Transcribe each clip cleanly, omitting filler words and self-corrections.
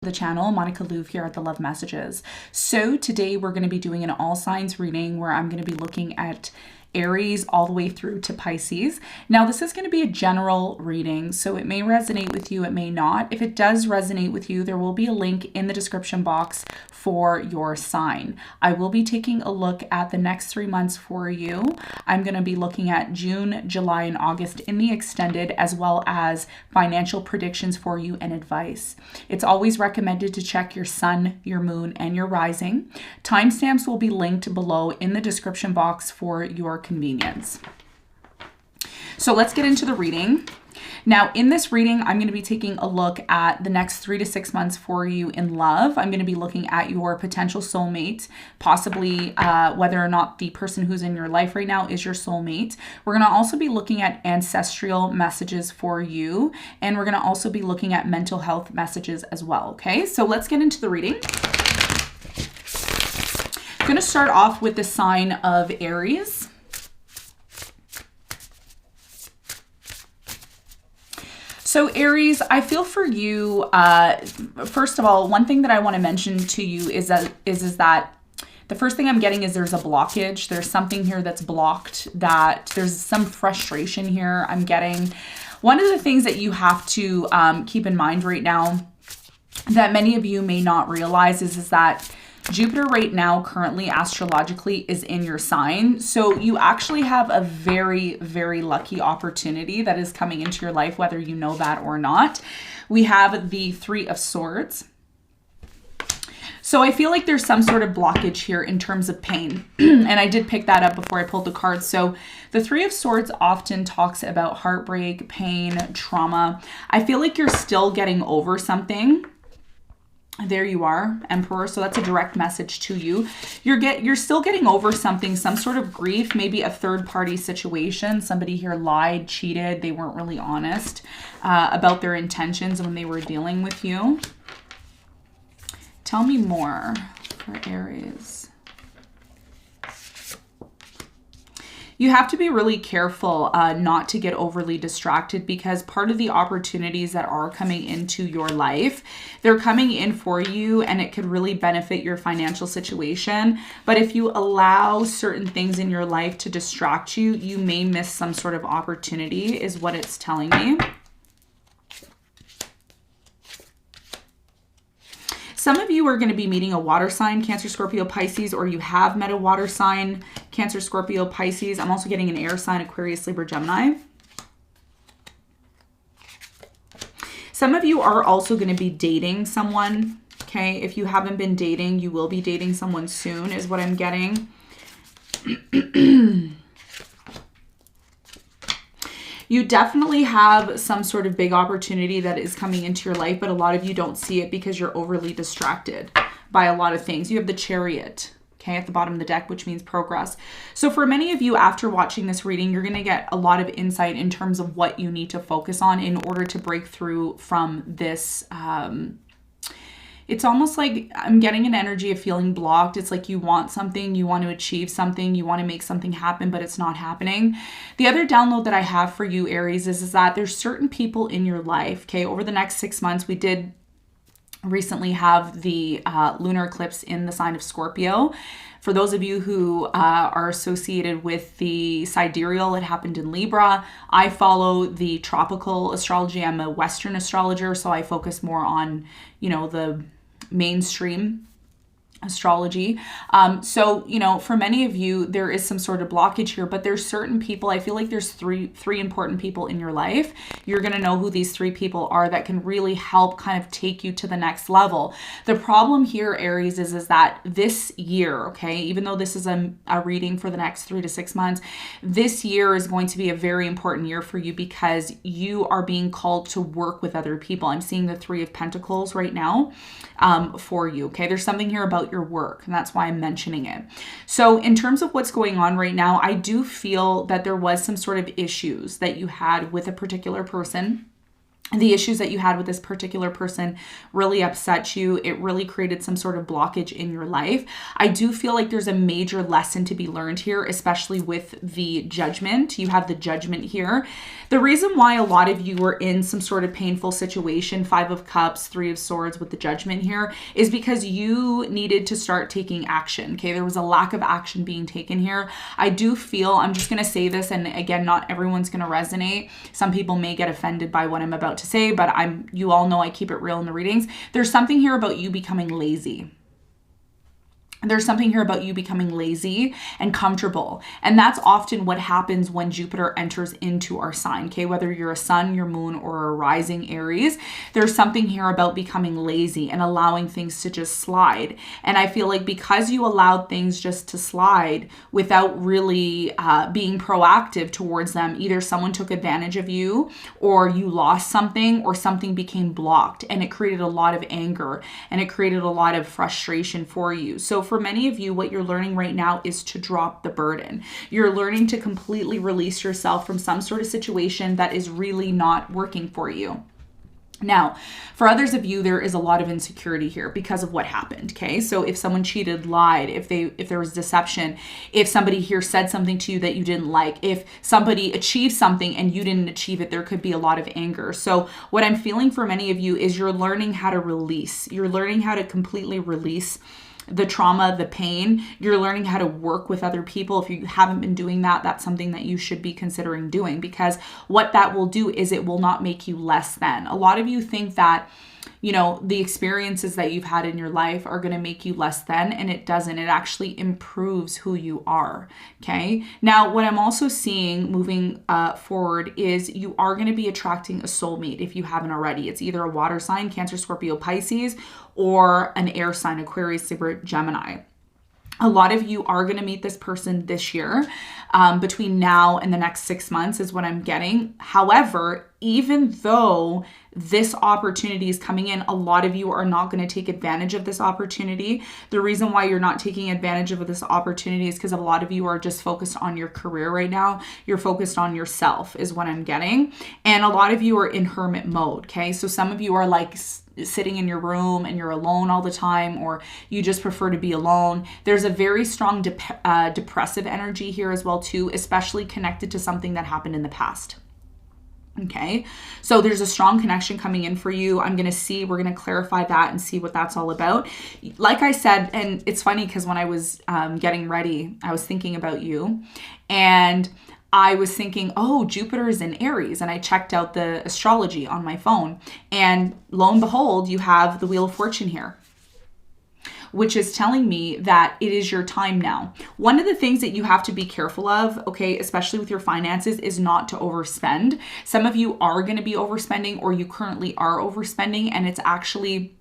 the channel. Monica Louv here at the Love Messages. So today we're going to be doing an all signs reading where I'm going to be looking at Aries all the way through to Pisces. Now this is going to be a general reading, so it may resonate with you, it may not. If it does resonate with you, there will be a link in the description box for your sign. I will be taking a look at the next 3 months for you. I'm going to be looking at June, July, and August in the extended, as well as financial predictions for you and advice. It's always recommended to check your sun, your moon, and your rising. Timestamps will be linked below in the description box for your convenience. So let's get into the reading. Now in this reading, I'm going to be taking a look at the next 3 to 6 months for you in love. I'm going to be looking at your potential soulmate, possibly whether or not the person who's in your life right now is your soulmate. We're going to also be looking at ancestral messages for you, and we're going to also be looking at mental health messages as well. Okay, so let's get into the reading. I'm going to start off with the sign of Aries. So Aries, I feel for you, first of all, one thing that I want to mention to you is that the first thing I'm getting is there's a blockage. There's something here that's blocked, that there's some frustration here I'm getting. One of the things that you have to keep in mind right now that many of you may not realize is that Jupiter right now currently astrologically is in your sign. So you actually have a very, very lucky opportunity that is coming into your life, whether you know that or not. We have the Three of Swords. So I feel like there's some sort of blockage here in terms of pain. And I did pick that up before I pulled the cards. So the Three of Swords often talks about heartbreak, pain, trauma. I feel like you're still getting over something. There you are, Emperor. So that's a direct message to you. You're still getting over something, some sort of grief, maybe a third party situation. Somebody here lied, cheated. They weren't really honest about their intentions when they were dealing with you. Tell me more for Aries. You have to be really careful not to get overly distracted, because part of the opportunities that are coming into your life, they're coming in for you and it could really benefit your financial situation. But if you allow certain things in your life to distract you, you may miss some sort of opportunity is what it's telling me. Some of you are going to be meeting a water sign, Cancer, Scorpio, Pisces, or you have met a water sign, Cancer, Scorpio, Pisces. I'm also getting an air sign, Aquarius, Libra, Gemini. Some of you are also going to be dating someone, okay? If you haven't been dating, you will be dating someone soon is what I'm getting. You definitely have some sort of big opportunity that is coming into your life, but a lot of you don't see it because you're overly distracted by a lot of things. You have the Chariot, okay, at the bottom of the deck, which means progress. So for many of you, after watching this reading, you're going to get a lot of insight in terms of what you need to focus on in order to break through from this. It's almost like I'm getting an energy of feeling blocked. It's like you want something, you want to achieve something, you want to make something happen, but it's not happening. The other download that I have for you, Aries, is that there's certain people in your life, okay? Over the next 6 months, we did recently have the lunar eclipse in the sign of Scorpio. For those of you who are associated with the sidereal, it happened in Libra. I follow the tropical astrology. I'm a Western astrologer, so I focus more on, you know, the mainstream astrology. So, you know, for many of you, there is some sort of blockage here, but there's certain people, I feel like there's three important people in your life. You're going to know who these three people are that can really help kind of take you to the next level. The problem here, Aries, is that this year, okay, even though this is a reading for the next 3 to 6 months, this year is going to be a very important year for you because you are being called to work with other people. I'm seeing the Three of Pentacles right now for you, okay? There's something here about your work, and that's why I'm mentioning it. So in terms of what's going on right now, I do feel that there was some sort of issues that you had with a particular person. the issues that you had with this particular person really upset you. It really created some sort of blockage in your life. I do feel like there's a major lesson to be learned here, especially with the Judgment. You have the Judgment here. The reason why a lot of you were in some sort of painful situation, 5 of Cups, 3 of Swords with the Judgment here, is because you needed to start taking action. Okay, there was a lack of action being taken here. I do feel, I'm just going to say this, and again, not everyone's going to resonate. Some people may get offended by what I'm about to say, but you all know I keep it real in the readings. There's something here about you becoming lazy. There's something here about you becoming lazy and comfortable. And that's often what happens when Jupiter enters into our sign, okay? Whether you're a sun, your moon, or a rising Aries, there's something here about becoming lazy and allowing things to just slide. And I feel like because you allowed things just to slide without really being proactive towards them, either someone took advantage of you, or you lost something, or something became blocked, and it created a lot of anger and it created a lot of frustration for you. So for many of you, what you're learning right now is to drop the burden. You're learning to completely release yourself from some sort of situation that is really not working for you. Now, for others of you, there is a lot of insecurity here because of what happened, okay? So if someone cheated, lied, if there was deception, if somebody here said something to you that you didn't like, if somebody achieved something and you didn't achieve it, there could be a lot of anger. So what I'm feeling for many of you is you're learning how to release. You're learning how to completely release the trauma, the pain. You're learning how to work with other people. If you haven't been doing that, that's something that you should be considering doing, because what that will do is it will not make you less than. A lot of you think that, you know, the experiences that you've had in your life are going to make you less than, and it doesn't. It actually improves who you are. Okay. Now, what I'm also seeing moving forward is you are going to be attracting a soulmate if you haven't already. It's either a water sign, Cancer, Scorpio, Pisces, or an air sign, Aquarius, Libra, Gemini. A lot of you are going to meet this person this year. Between now and the next 6 months is what I'm getting. However, even though this opportunity is coming in, a lot of you are not going to take advantage of this opportunity. The reason why you're not taking advantage of this opportunity is because a lot of you are just focused on your career right now. You're focused on yourself is what I'm getting. And a lot of you are in hermit mode, okay? So some of you are like sitting in your room and you're alone all the time, or you just prefer to be alone. There's a very strong depressive energy here as well too, especially connected to something that happened in the past. Okay, so there's a strong connection coming in for you. We're going to clarify that and see what that's all about. Like I said, and it's funny because when I was getting ready, I was thinking about you, and I was thinking, oh, Jupiter is in Aries, and I checked out the astrology on my phone, and lo and behold, you have the Wheel of Fortune here, which is telling me that it is your time now. One of the things that you have to be careful of, okay, especially with your finances, is not to overspend. Some of you are going to be overspending, or you currently are overspending, and it's actually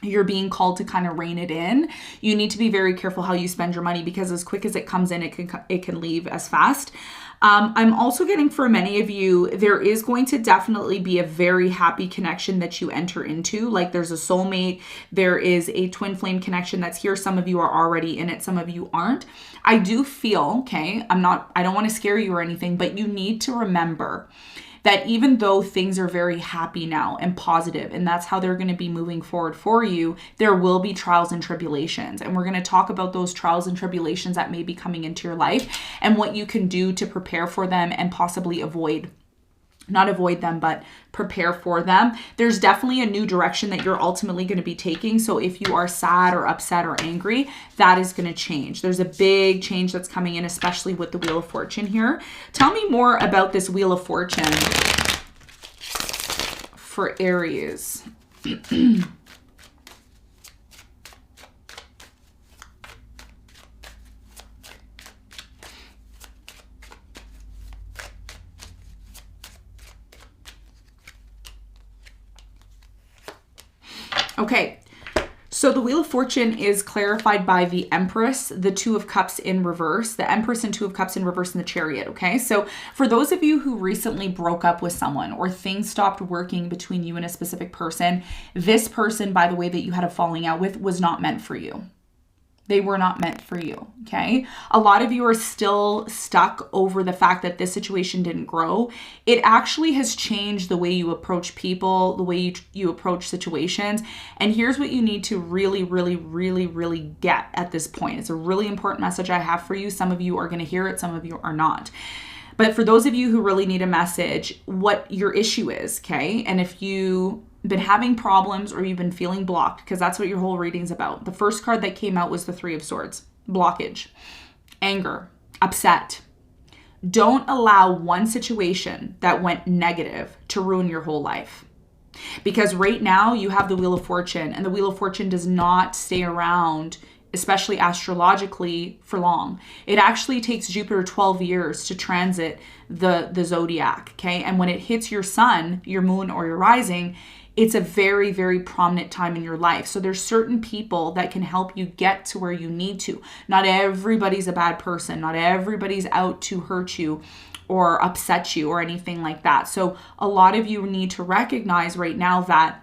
you're being called to kind of rein it in. You need to be very careful how you spend your money, because as quick as it comes in, it can leave as fast. I'm also getting, for many of you, there is going to definitely be a very happy connection that you enter into. Like there's a soulmate, there is a twin flame connection that's here. Some of you are already in it, some of you aren't. I do feel, okay, I don't want to scare you or anything, but you need to remember that even though things are very happy now and positive, and that's how they're going to be moving forward for you, there will be trials and tribulations. And we're going to talk about those trials and tribulations that may be coming into your life and what you can do to prepare for them and possibly not avoid them, but prepare for them. There's definitely a new direction that you're ultimately going to be taking. So if you are sad or upset or angry, that is going to change. There's a big change that's coming in, especially with the Wheel of Fortune here. Tell me more about this Wheel of Fortune for Aries. Okay, so the Wheel of Fortune is clarified by the Empress, the Two of Cups in reverse, the Empress and Two of Cups in reverse, and the Chariot, okay? So for those of you who recently broke up with someone, or things stopped working between you and a specific person, this person, by the way, that you had a falling out with was not meant for you. They were not meant for you, okay? A lot of you are still stuck over the fact that this situation didn't grow. It actually has changed the way you approach people, the way you approach situations. And here's what you need to really, really, really, really get at this point. It's a really important message I have for you. Some of you are going to hear it, some of you are not. But for those of you who really need a message, what your issue is, okay? And if you've been having problems or you've been feeling blocked, because that's what your whole reading's about. The first card that came out was the Three of Swords. Blockage, anger, upset. Don't allow one situation that went negative to ruin your whole life. Because right now you have the Wheel of Fortune, and the Wheel of Fortune does not stay around, especially astrologically, for long. It actually takes Jupiter 12 years to transit the zodiac, okay? And when it hits your sun, your moon, or your rising, it's a very, very prominent time in your life. So there's certain people that can help you get to where you need to. Not everybody's a bad person. Not everybody's out to hurt you or upset you or anything like that. So a lot of you need to recognize right now that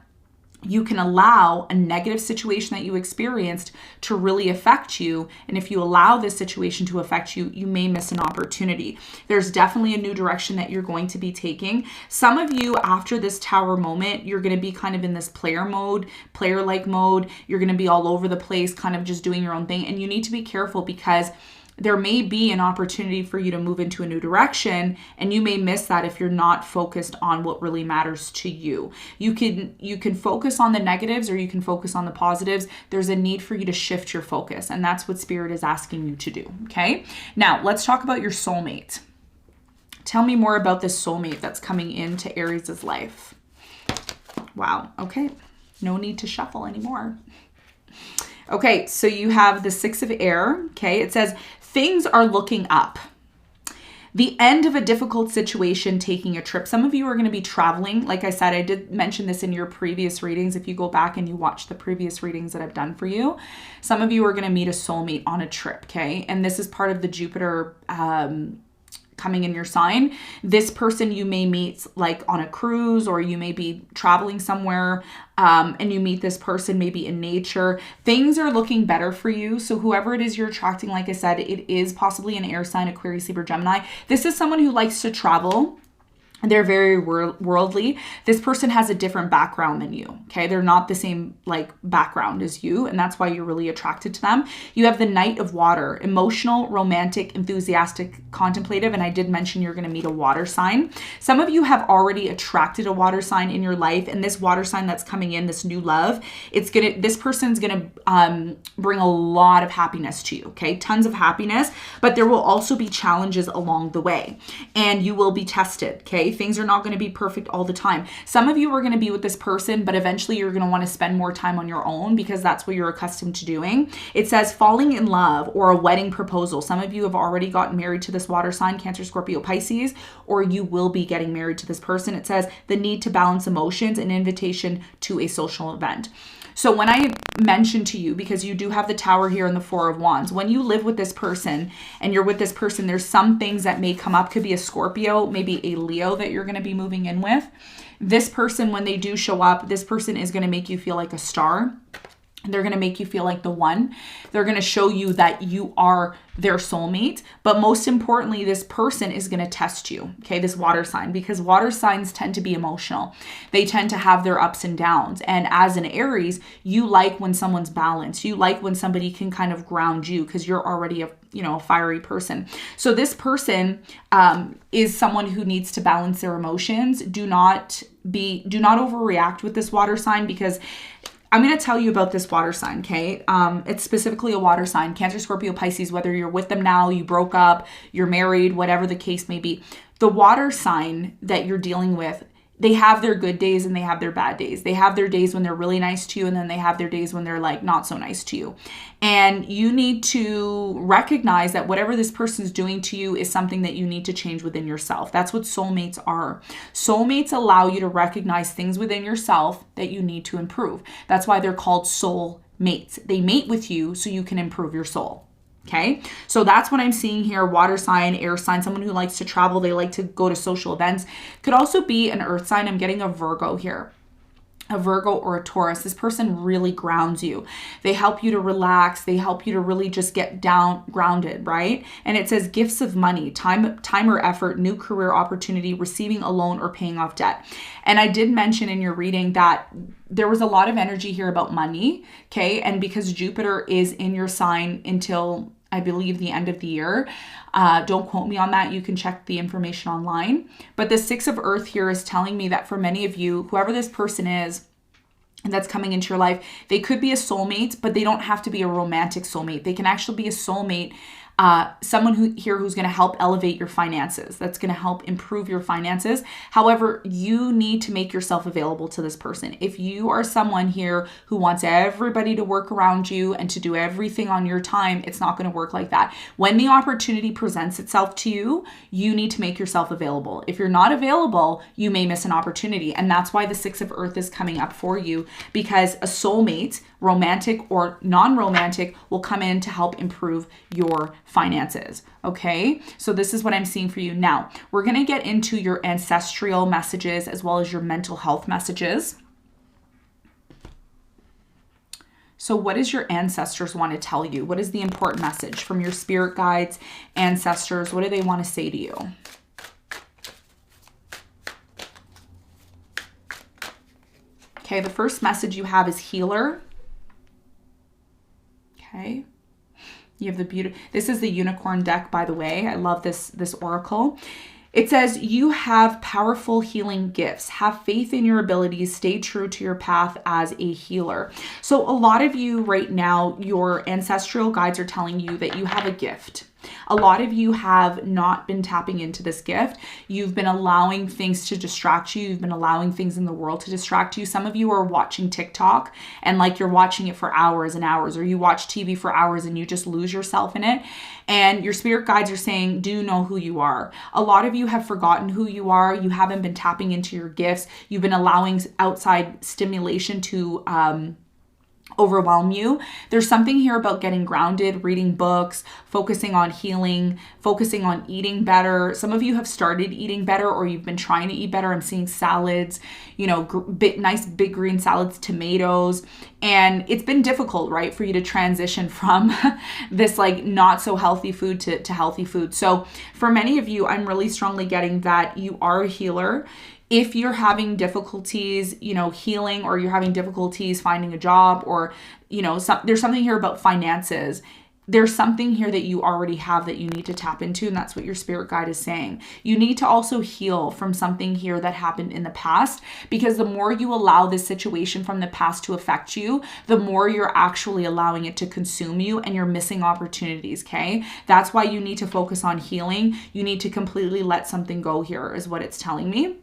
you can allow a negative situation that you experienced to really affect you. And if you allow this situation to affect you, you may miss an opportunity. There's definitely a new direction that you're going to be taking. Some of you, after this Tower moment, you're going to be kind of in this player mode, player-like mode. You're going to be all over the place, kind of just doing your own thing. And you need to be careful because there may be an opportunity for you to move into a new direction, and you may miss that if you're not focused on what really matters to you. You can focus on the negatives or you can focus on the positives. There's a need for you to shift your focus, and that's what Spirit is asking you to do, okay? Now, let's talk about your soulmate. Tell me more about this soulmate that's coming into Aries' life. Wow, okay. No need to shuffle anymore. Okay, so you have the Six of Air, okay? It says, things are looking up. The end of a difficult situation, taking a trip. Some of you are going to be traveling. Like I said, I did mention this in your previous readings. If you go back and you watch the previous readings that I've done for you, some of you are going to meet a soulmate on a trip, okay? And this is part of the Jupiter coming in your sign. This person you may meet like on a cruise, or you may be traveling somewhere and you meet this person maybe in nature. Things are looking better for you. So whoever it is you're attracting, like I said, it is possibly an air sign, Aquarius, Libra, Gemini. This is someone who likes to travel. They're very worldly. This person has a different background than you, okay? They're not the same like background as you, and that's why you're really attracted to them. You have the Knight of Water, emotional, romantic, enthusiastic, contemplative, and I did mention you're going to meet a water sign. Some of you have already attracted a water sign in your life, and this water sign that's coming in, this new love, this person's going to bring a lot of happiness to you, okay? Tons of happiness, but there will also be challenges along the way, and you will be tested, okay? Things are not going to be perfect all the time. Some of you are going to be with this person, but eventually you're going to want to spend more time on your own because that's what you're accustomed to doing. It says falling in love or a wedding proposal. Some of you have already gotten married to this water sign, Cancer, Scorpio, Pisces, or you will be getting married to this person. It says the need to balance emotions, an invitation to a social event. So when I mentioned to you, because you do have the Tower here and the Four of Wands, when you live with this person and you're with this person, there's some things that may come up. Could be a Scorpio, maybe a Leo that you're going to be moving in with. This person, when they do show up, this person is going to make you feel like a star. They're going to make you feel like the one. They're going to show you that you are their soulmate. But most importantly, this person is going to test you, okay, this water sign, because water signs tend to be emotional. They tend to have their ups and downs. And as an Aries, you like when someone's balanced. You like when somebody can kind of ground you because you're already a fiery person. So this person is someone who needs to balance their emotions. Do not overreact with this water sign, because I'm going to tell you about this water sign, okay? It's specifically a water sign, Cancer, Scorpio, Pisces, whether you're with them now, you broke up, you're married, whatever the case may be. The water sign that you're dealing with, they have their good days and they have their bad days. They have their days when they're really nice to you, and then they have their days when they're like not so nice to you. And you need to recognize that whatever this person's doing to you is something that you need to change within yourself. That's what soulmates are. Soulmates allow you to recognize things within yourself that you need to improve. That's why they're called soul mates. They mate with you so you can improve your soul. Okay, so that's what I'm seeing here. Water sign, air sign, someone who likes to travel. They like to go to social events. Could also be an earth sign. I'm getting a Virgo here. a Virgo or a Taurus, this person really grounds you. They help you to relax. They help you to really just get down grounded, right? And it says gifts of money, time or effort, new career opportunity, receiving a loan or paying off debt. And I did mention in your reading that there was a lot of energy here about money, okay? And because Jupiter is in your sign until I believe the end of the year. Don't quote me on that. You can check the information online. But the 6 of Earth here is telling me that for many of you, whoever this person is, and that's coming into your life, they could be a soulmate, but they don't have to be a romantic soulmate. They can actually be a soulmate, someone who's going to help elevate your finances. That's going to help improve your finances. However, you need to make yourself available to this person. If you are someone here who wants everybody to work around you and to do everything on your time, it's not going to work like that. When the opportunity presents itself to you, you need to make yourself available. If you're not available, you may miss an opportunity. And that's why the 6 of Earth is coming up for you, because a soulmate, romantic or non-romantic, will come in to help improve your finances. Okay, so this is what I'm seeing for you. Now, we're going to get into your ancestral messages as well as your mental health messages. So what does your ancestors want to tell you? What is the important message from your spirit guides, ancestors? What do they want to say to you? Okay, the first message you have is healer. Okay. You have the beauty. This is the unicorn deck, by the way. I love this oracle. It says, you have powerful healing gifts. Have faith in your abilities. Stay true to your path as a healer. So a lot of you right now, your ancestral guides are telling you that you have a gift. A lot of you have not been tapping into this gift. You've been allowing things to distract you. You've been allowing things in the world to distract you. Some of you are watching TikTok and like you're watching it for hours and hours, or you watch TV for hours and you just lose yourself in it. And your spirit guides are saying, do know who you are. A lot of you have forgotten who you are. You haven't been tapping into your gifts. You've been allowing outside stimulation to overwhelm you. There's something here about getting grounded, reading books, focusing on healing, focusing on eating better. Some of you have started eating better, or you've been trying to eat better. I'm seeing salads, you know, nice big green salads, tomatoes. And it's been difficult, right, for you to transition from this like not so healthy food to healthy food. So for many of you, I'm really strongly getting that you are a healer. If you're having difficulties, you know, healing, or you're having difficulties finding a job, or, you know, there's something here about finances. There's something here that you already have that you need to tap into, and that's what your spirit guide is saying. You need to also heal from something here that happened in the past, because the more you allow this situation from the past to affect you, the more you're actually allowing it to consume you, and you're missing opportunities, okay? That's why you need to focus on healing. You need to completely let something go here, is what it's telling me.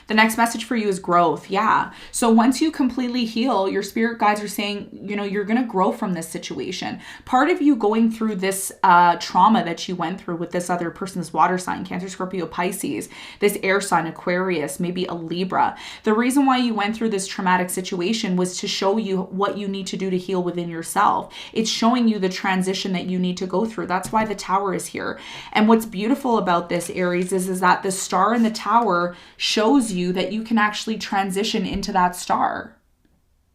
The next message for you is growth. Yeah. So once you completely heal, your spirit guides are saying, you know, you're going to grow from this situation. Part of you going through this trauma that you went through with this other person's water sign, Cancer, Scorpio, Pisces, this air sign, Aquarius, maybe a Libra. The reason why you went through this traumatic situation was to show you what you need to do to heal within yourself. It's showing you the transition that you need to go through. That's why the tower is here. And what's beautiful about this, Aries, is that the star in the tower shows you that you can actually transition into that star.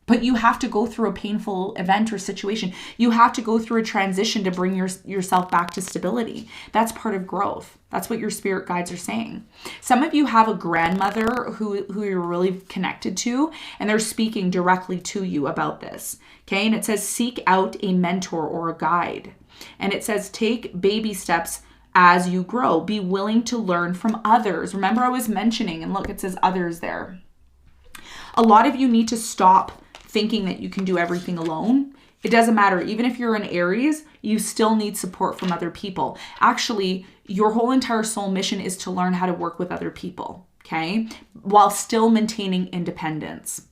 But you have to go through a painful event or situation. You have to go through a transition to bring yourself back to stability. That's part of growth. That's what your spirit guides are saying. Some of you have a grandmother who you're really connected to, and they're speaking directly to you about this. Okay, and it says seek out a mentor or a guide. And it says take baby steps as you grow. Be willing to learn from others. Remember, I was mentioning, and look, it says others there. A lot of you need to stop thinking that you can do everything alone. It doesn't matter. Even if you're an Aries, you still need support from other people. Actually, your whole entire soul mission is to learn how to work with other people, okay? While still maintaining independence.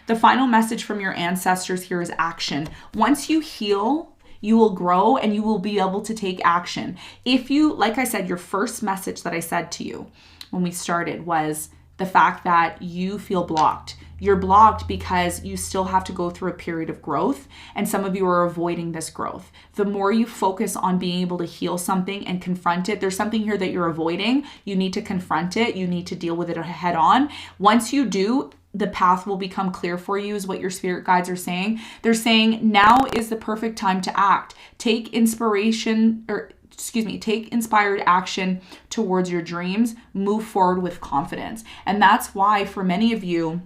The final message from your ancestors here is action. Once you heal, you will grow and you will be able to take action. If you, like I said, your first message that I said to you when we started was the fact that you feel blocked. You're blocked because you still have to go through a period of growth, and some of you are avoiding this growth. The more you focus on being able to heal something and confront it, there's something here that you're avoiding. You need to confront it. You need to deal with it head on. Once you do, the path will become clear for you is what your spirit guides are saying. They're saying now is the perfect time to act. Take inspiration, or take inspired action towards your dreams. Move forward with confidence. And that's why for many of you,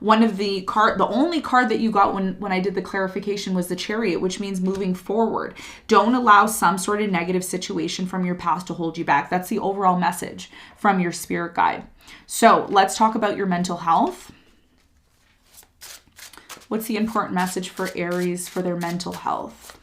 one of the only card that you got when I did the clarification was the Chariot, which means moving forward. Don't allow some sort of negative situation from your past to hold you back. That's the overall message from your spirit guide. So let's talk about your mental health. What's the important message for Aries for their mental health?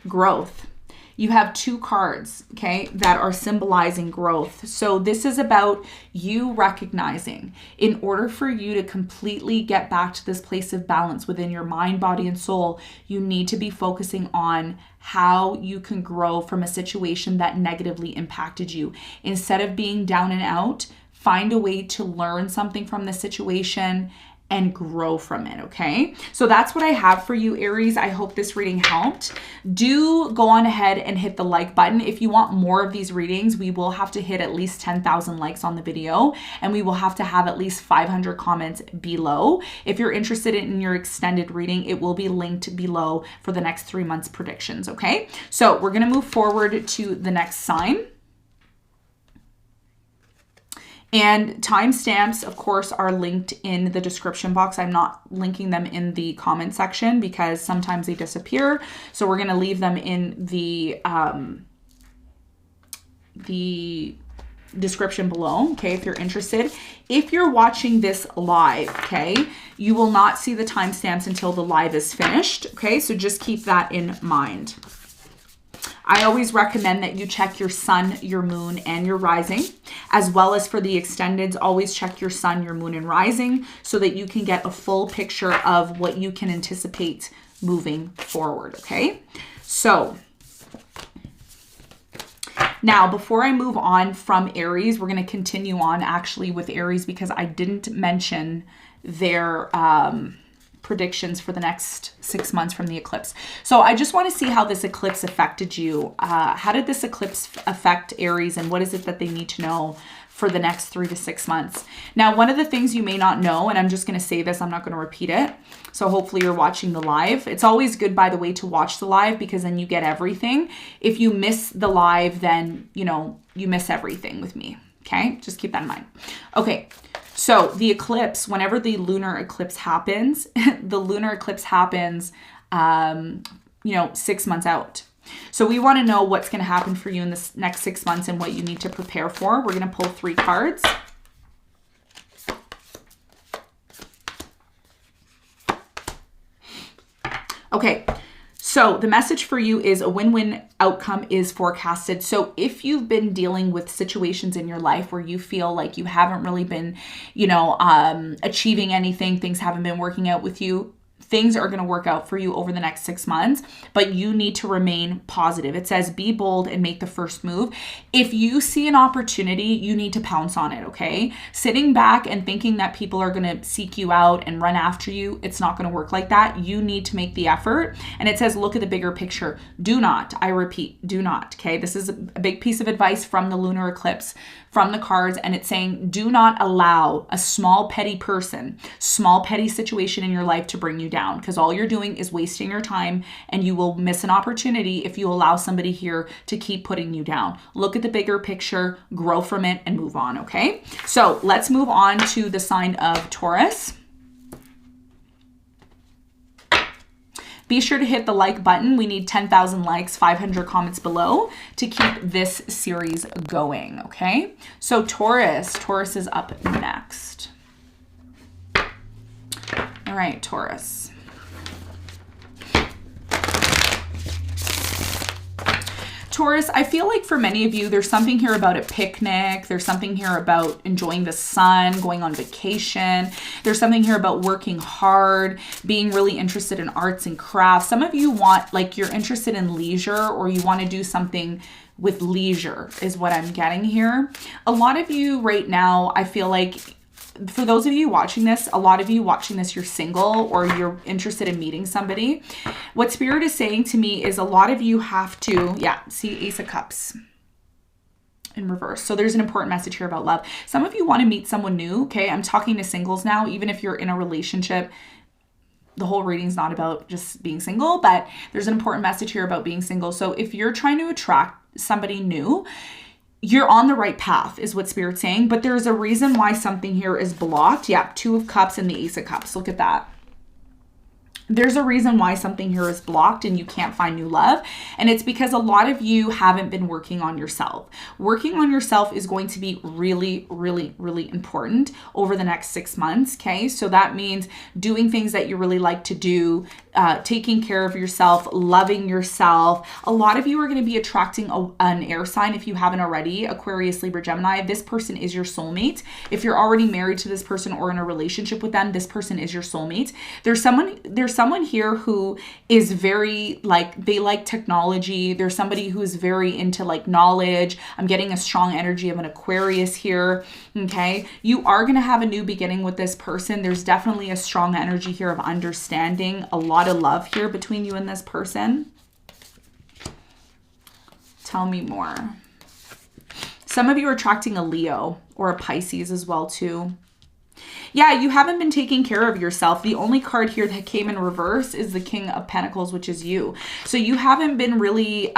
Growth. You have 2 cards, okay, that are symbolizing growth. So this is about you recognizing, in order for you to completely get back to this place of balance within your mind, body, and soul, you need to be focusing on how you can grow from a situation that negatively impacted you. Instead of being down and out, find a way to learn something from the situation and grow from it, okay? So that's what I have for you, Aries. I hope this reading helped. Do go on ahead and hit the like button. If you want more of these readings, we will have to hit at least 10,000 likes on the video, and we will have to have at least 500 comments below. If you're interested in your extended reading, it will be linked below for the next 3 months predictions, okay? So we're gonna move forward to the next sign. And timestamps, of course, are linked in the description box. I'm not linking them in the comment section because sometimes they disappear. So we're going to leave them in the description below, okay, if you're interested. If you're watching this live, okay, you will not see the timestamps until the live is finished, okay? So just keep that in mind. I always recommend that you check your sun, your moon, and your rising, as well as for the extendeds, always check your sun, your moon, and rising so that you can get a full picture of what you can anticipate moving forward, okay? So now, before I move on from Aries, we're going to continue on actually with Aries because I didn't mention their predictions for the next 6 months from the eclipse. So I just want to see how this eclipse affected you. How did this eclipse affect Aries, and what is it that they need to know for the next 3 to 6 months? Now, one of the things you may not know, and I'm just going to say this, I'm not going to repeat it. So hopefully you're watching the live. It's always good, by the way, to watch the live because then you get everything. If you miss the live, then, you know, you miss everything with me. Okay, just keep that in mind. Okay. So the eclipse, whenever the lunar eclipse happens, the lunar eclipse happens, 6 months out. So we want to know what's going to happen for you in this next 6 months and what you need to prepare for. We're going to pull 3 cards. Okay. So the message for you is a win-win outcome is forecasted. So if you've been dealing with situations in your life where you feel like you haven't really been, achieving anything, things haven't been working out with you, things are going to work out for you over the next 6 months, but you need to remain positive. It says be bold and make the first move. If you see an opportunity, you need to pounce on it, okay? Sitting back and thinking that people are going to seek you out and run after you, it's not going to work like that. You need to make the effort. And it says look at the bigger picture. Do not, I repeat, do not, okay? This is a big piece of advice from the lunar eclipse, from the cards, and it's saying do not allow a small petty person, small petty situation in your life to bring you down, because all you're doing is wasting your time and you will miss an opportunity if you allow somebody here to keep putting you down. Look at the bigger picture, grow from it, and move on, okay? So let's move on to the sign of Taurus. Be sure to hit the like button. We need 10,000 likes, 500 comments below to keep this series going, okay? So Taurus is up next. All right, Taurus. Taurus, I feel like for many of you, there's something here about a picnic. There's something here about enjoying the sun, going on vacation. There's something here about working hard, being really interested in arts and crafts. Some of you you're interested in leisure, or you want to do something with leisure is what I'm getting here. A lot of you right now, I feel like for those of you watching this, a lot of you watching this, you're single or you're interested in meeting somebody. What Spirit is saying to me is a lot of you have to, see Ace of Cups in reverse. So there's an important message here about love. Some of you want to meet someone new, okay? I'm talking to singles now, even if you're in a relationship. The whole reading's not about just being single, but there's an important message here about being single. So if you're trying to attract somebody new, you're on the right path is what Spirit's saying, but there's a reason why something here is blocked. Yeah, Two of Cups and the Ace of Cups. Look at that. There's a reason why something here is blocked and you can't find new love. And it's because a lot of you haven't been working on yourself. Working on yourself is going to be really, really, really important over the next 6 months. Okay. So that means doing things that you really like to do, taking care of yourself, loving yourself. A lot of you are going to be attracting an air sign if you haven't already. Aquarius, Libra, Gemini. This person is your soulmate. If you're already married to this person or in a relationship with them, this person is your soulmate. There's someone here who is very they like technology. There's somebody who's very into knowledge. I'm getting a strong energy of an Aquarius here. Okay. You are going to have a new beginning with this person. There's definitely a strong energy here of understanding, a lot of love here between you and this person. Tell me more. Some of you are attracting a Leo or a Pisces as well too. Yeah, you haven't been taking care of yourself. The only card here that came in reverse is the King of Pentacles, which is you. So you haven't been really,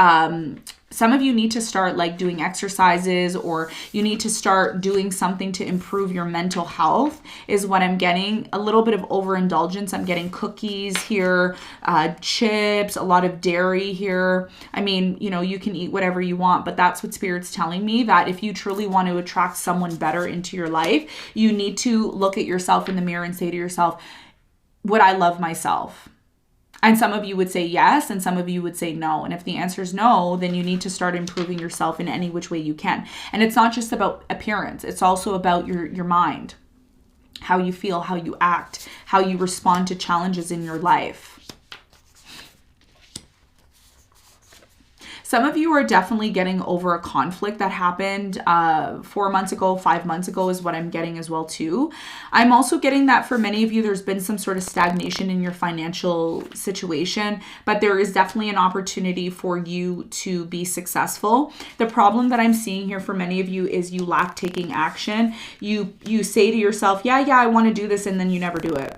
some of you need to start doing exercises, or you need to start doing something to improve your mental health is what I'm getting. A little bit of overindulgence. I'm getting cookies here, chips, a lot of dairy here. I mean, you can eat whatever you want, but that's what Spirit's telling me, that if you truly want to attract someone better into your life, you need to look at yourself in the mirror and say to yourself, would I love myself? And some of you would say yes, and some of you would say no. And if the answer is no, then you need to start improving yourself in any which way you can. And it's not just about appearance. It's also about your mind, how you feel, how you act, how you respond to challenges in your life. Some of you are definitely getting over a conflict that happened 4 months ago, 5 months ago is what I'm getting as well too. I'm also getting that for many of you, there's been some sort of stagnation in your financial situation, but there is definitely an opportunity for you to be successful. The problem that I'm seeing here for many of you is you lack taking action. You say to yourself, yeah, I want to do this, and then you never do it.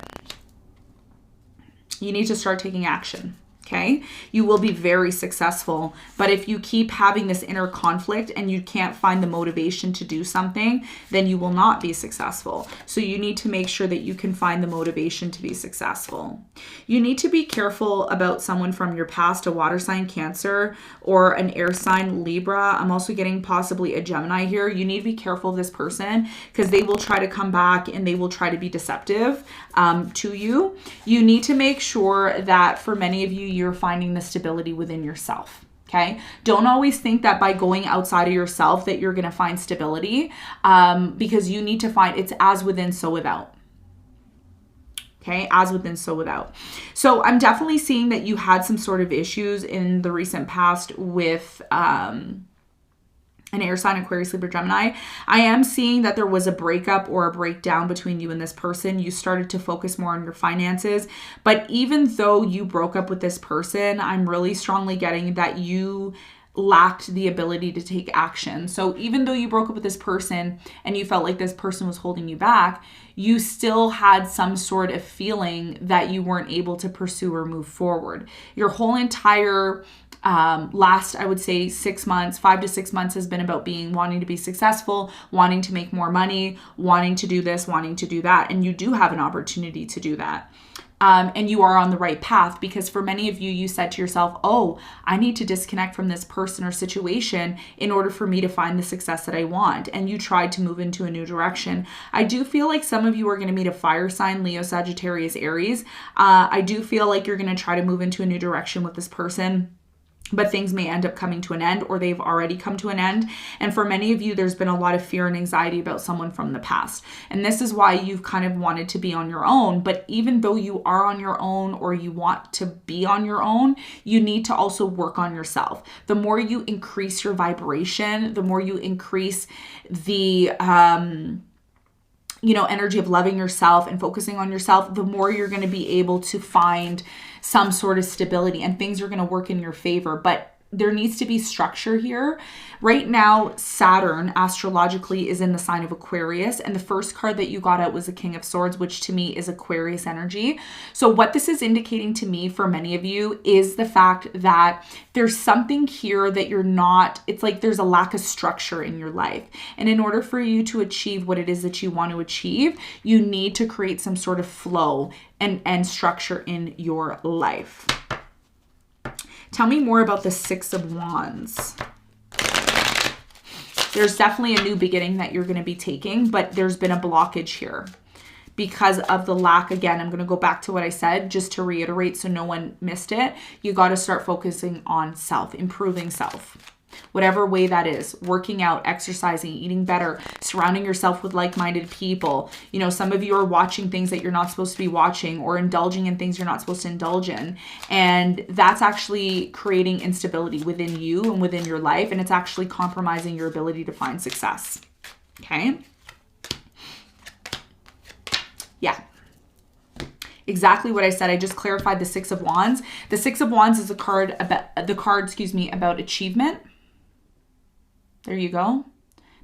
You need to start taking action. Okay, you will be very successful. But if you keep having this inner conflict and you can't find the motivation to do something, then you will not be successful. So you need to make sure that you can find the motivation to be successful. You need to be careful about someone from your past, a water sign, Cancer, or an air sign, Libra. I'm also getting possibly a Gemini here. You need to be careful of this person because they will try to come back and they will try to be deceptive to you. You need to make sure that for many of you, you're finding the stability within yourself. Okay. Don't always think that by going outside of yourself that you're going to find stability, because you need to find it's as within, so without. Okay. As within, so without. So I'm definitely seeing that you had some sort of issues in the recent past with, an air sign, Aquarius, Libra, Gemini. I am seeing that there was a breakup or a breakdown between you and this person. You started to focus more on your finances. But even though you broke up with this person, I'm really strongly getting that you lacked the ability to take action. So even though you broke up with this person and you felt like this person was holding you back, you still had some sort of feeling that you weren't able to pursue or move forward. Your whole entire last, I would say 6 months, 5 to 6 months has been about wanting to be successful, wanting to make more money, wanting to do this, wanting to do that. And you do have an opportunity to do that. And you are on the right path, because for many of you, you said to yourself, oh, I need to disconnect from this person or situation in order for me to find the success that I want. And you tried to move into a new direction. I do feel like some of you are going to meet a fire sign, Leo, Sagittarius, Aries. I do feel like you're going to try to move into a new direction with this person, but things may end up coming to an end, or they've already come to an end. And for many of you, there's been a lot of fear and anxiety about someone from the past. And this is why you've kind of wanted to be on your own. But even though you are on your own, or you want to be on your own, you need to also work on yourself. The more you increase your vibration, the more you increase the, energy of loving yourself and focusing on yourself, the more you're going to be able to find some sort of stability and things are going to work in your favor. But there needs to be structure here. Right now, Saturn astrologically is in the sign of Aquarius, and the first card that you got out was the King of Swords, which to me is Aquarius energy. So what this is indicating to me for many of you is the fact that there's something here that you're not, it's like there's a lack of structure in your life. And in order for you to achieve what it is that you want to achieve, you need to create some sort of flow and structure in your life. Tell me more about the Six of Wands. There's definitely a new beginning that you're going to be taking, but there's been a blockage here because of the lack. Again, I'm going to go back to what I said just to reiterate so no one missed it. You got to start focusing on self, improving self. Whatever way that is, working out, exercising, eating better, surrounding yourself with like-minded people. Some of you are watching things that you're not supposed to be watching or indulging in things you're not supposed to indulge in. And that's actually creating instability within you and within your life. And it's actually compromising your ability to find success. Okay? Yeah. Exactly what I said. I just clarified the Six of Wands. The Six of Wands is about achievement. There you go.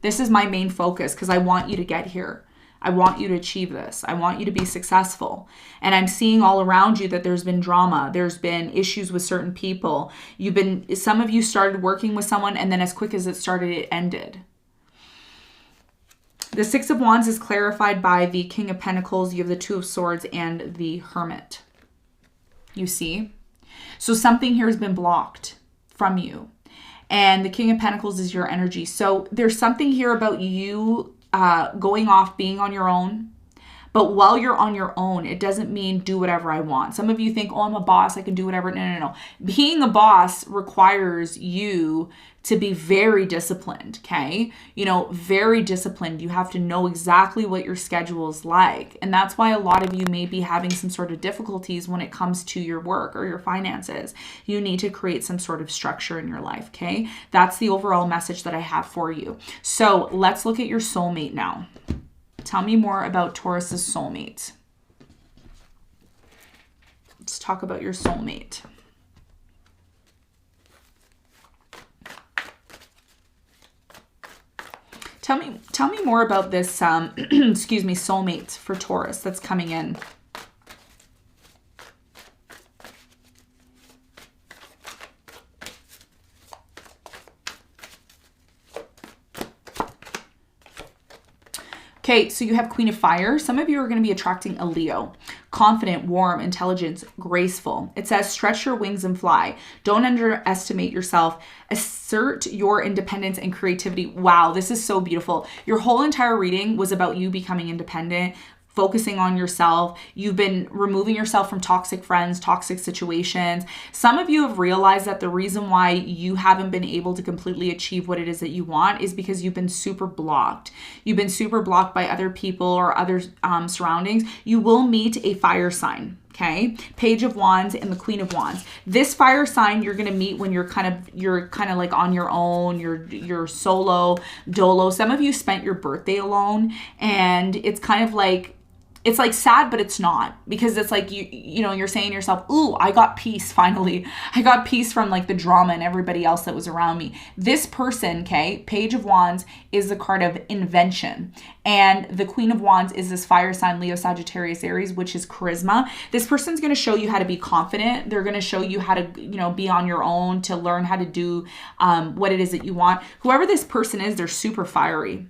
This is my main focus because I want you to get here. I want you to achieve this. I want you to be successful. And I'm seeing all around you that there's been drama. There's been issues with certain people. Some of you started working with someone and then as quick as it started, it ended. The Six of Wands is clarified by the King of Pentacles. You have the Two of Swords and the Hermit. You see? So something here has been blocked from you. And the King of Pentacles is your energy. So there's something here about you going off, being on your own. But while you're on your own, it doesn't mean do whatever I want. Some of you think, oh, I'm a boss, I can do whatever. No. Being a boss requires you to be very disciplined, okay? Very disciplined. You have to know exactly what your schedule is like. And that's why a lot of you may be having some sort of difficulties when it comes to your work or your finances. You need to create some sort of structure in your life, okay? That's the overall message that I have for you. So let's look at your soulmate now. Tell me more about Taurus's soulmate. Let's talk about your soulmate. Tell me more about this, soulmate for Taurus that's coming in. Okay, so you have Queen of Fire. Some of you are going to be attracting a Leo. Confident, warm, intelligent, graceful. It says, stretch your wings and fly. Don't underestimate yourself. Assert your independence and creativity. Wow, this is so beautiful. Your whole entire reading was about you becoming independent, focusing on yourself. You've been removing yourself from toxic friends, toxic situations. Some of you have realized that the reason why you haven't been able to completely achieve what it is that you want is because you've been super blocked. You've been super blocked by other people or other surroundings. You will meet a fire sign. Okay, Page of Wands and the Queen of Wands. This fire sign you're gonna meet when you're kind of like on your own, you're solo, dolo. Some of you spent your birthday alone, and it's kind of like, it's like sad, but it's not, because it's like you're saying to yourself, ooh, I got peace finally. I got peace from like the drama and everybody else that was around me. This person, okay, Page of Wands is the card of invention. And the Queen of Wands is this fire sign, Leo, Sagittarius, Aries, which is charisma. This person's going to show you how to be confident. They're going to show you how to, be on your own, to learn how to do what it is that you want. Whoever this person is, they're super fiery.